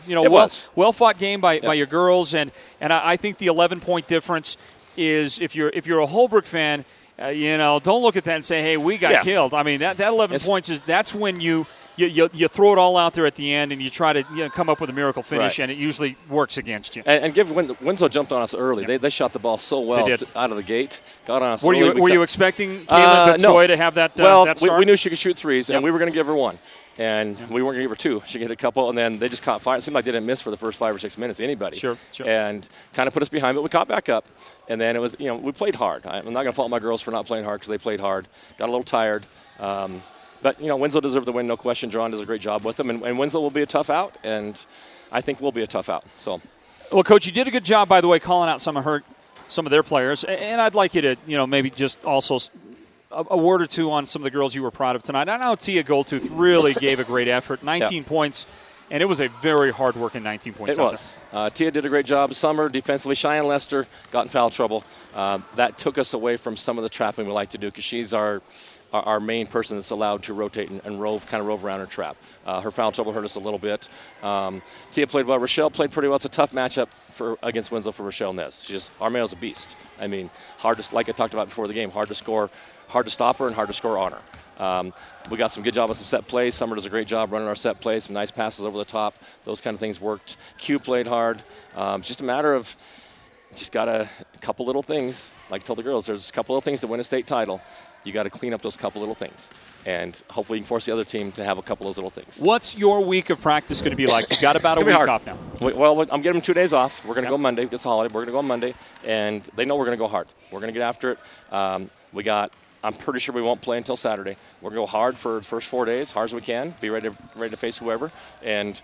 Well fought game by your girls, and I think the 11-point difference is if you're a Holbrook fan, don't look at that and say, hey, we got killed. I mean, that 11 points that's when you throw it all out there at the end and you try to come up with a miracle finish, and it usually works against you. And Winslow jumped on us early. They shot the ball so well out of the gate. Got on us early. Were you expecting Caitlin Betsoy to have that that start? We knew she could shoot threes, and we were going to give her 1. And we weren't going to give her 2. She hit a couple, and then they just caught fire. It seemed like they didn't miss for the first 5 or 6 minutes, anybody. Sure. And kind of put us behind, but we caught back up. And then it was, we played hard. I'm not going to fault my girls for not playing hard because they played hard. Got a little tired. But, Winslow deserved the win, no question. John does a great job with them. And Winslow will be a tough out, and I think we'll be a tough out. So, well, Coach, you did a good job, by the way, calling out some of their players. And I'd like you to, maybe just also a word or 2 on some of the girls you were proud of tonight. I know Tia Goldtooth really gave a great effort. 19 points, and it was a very hard-working 19 points. It was. Tia did a great job. Summer, defensively. Cheyenne Lester got in foul trouble. That took us away from some of the trapping we like to do because she's our main person that's allowed to rotate and rove around her trap. Her foul trouble hurt us a little bit. Tia played well. Rochelle played pretty well. It's a tough matchup against Winslow for Rochelle Nez. Armeo's a beast. I mean, hard to, like I talked about before the game, hard to score, hard to stop her, and hard to score on her. We got some good job on some set plays. Summer does a great job running our set plays, some nice passes over the top. Those kind of things worked. Q played hard. Just a matter of just got a couple little things. Like I told the girls, there's a couple little things to win a state title. You got to clean up those couple little things. And hopefully you can force the other team to have a couple of those little things. What's your week of practice going to be like? You've got about a week off now. Well, I'm giving them 2 days off. We're going to go Monday. It's a holiday. We're going to go on Monday. And they know we're going to go hard. We're going to get after it. I'm pretty sure we won't play until Saturday. We're going to go hard for the first 4 days, hard as we can, be ready to face whoever. And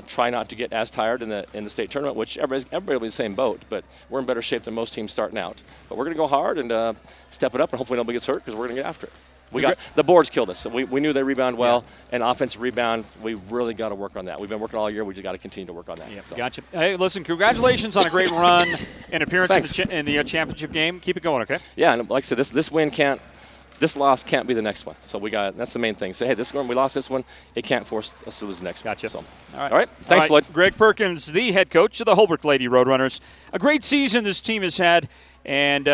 try not to get as tired in the state tournament, which everybody will be in the same boat, but we're in better shape than most teams starting out. But we're going to go hard and step it up, and hopefully nobody gets hurt because we're going to get after it. The boards killed us. So we knew they rebound well, and offensive rebound, we really got to work on that. We've been working all year. We just got to continue to work on that. Yeah, so. Gotcha. Hey, listen, congratulations on a great run and appearance in the championship game. Keep it going, okay? Yeah, and like I said, this loss can't be the next one. So that's the main thing. Say, hey, this one we lost this one. It can't force us to lose the next one. Gotcha. So, all right. Thanks, Floyd. Greg Perkins, the head coach of the Holbrook Lady Roadrunners. A great season this team has had, and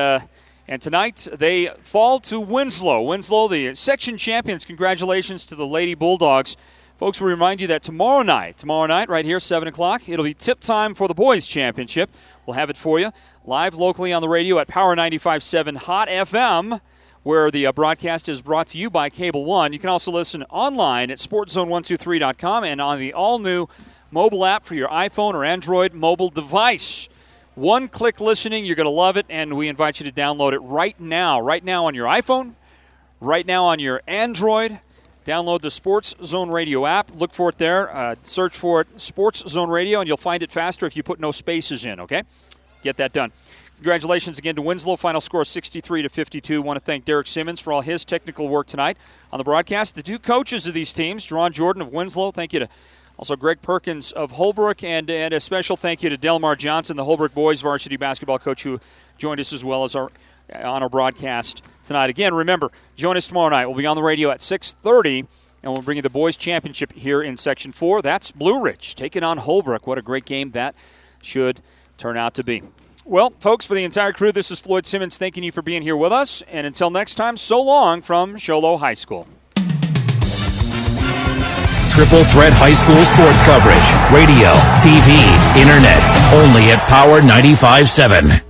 tonight they fall to Winslow. Winslow, the section champions. Congratulations to the Lady Bulldogs. Folks, we remind you that tomorrow night right here, 7 o'clock, it'll be tip time for the boys' championship. We'll have it for you live locally on the radio at Power 95.7 Hot FM, where the broadcast is brought to you by Cable One. You can also listen online at sportzone123.com and on the all-new mobile app for your iPhone or Android mobile device. One-click listening, you're going to love it, and we invite you to download it right now on your iPhone, right now on your Android. Download the Sports Zone Radio app. Look for it there. Search for it, Sports Zone Radio, and you'll find it faster if you put no spaces in, okay? Get that done. Congratulations again to Winslow. Final score 63-52. Want to thank Derek Simmons for all his technical work tonight on the broadcast. The two coaches of these teams, Jerron Jordan of Winslow. Thank you to also Greg Perkins of Holbrook, and a special thank you to Delmar Johnson, the Holbrook boys varsity basketball coach, who joined us as well as on our broadcast tonight. Again, remember, join us tomorrow night. We'll be on the radio at 6:30, and we'll bring you the boys championship here in Section 4. That's Blue Ridge taking on Holbrook. What a great game that should turn out to be. Well, folks, for the entire crew, this is Floyd Simmons thanking you for being here with us. And until next time, so long from Sholo High School. Triple threat high school sports coverage. Radio, TV, internet. Only at Power 95.7.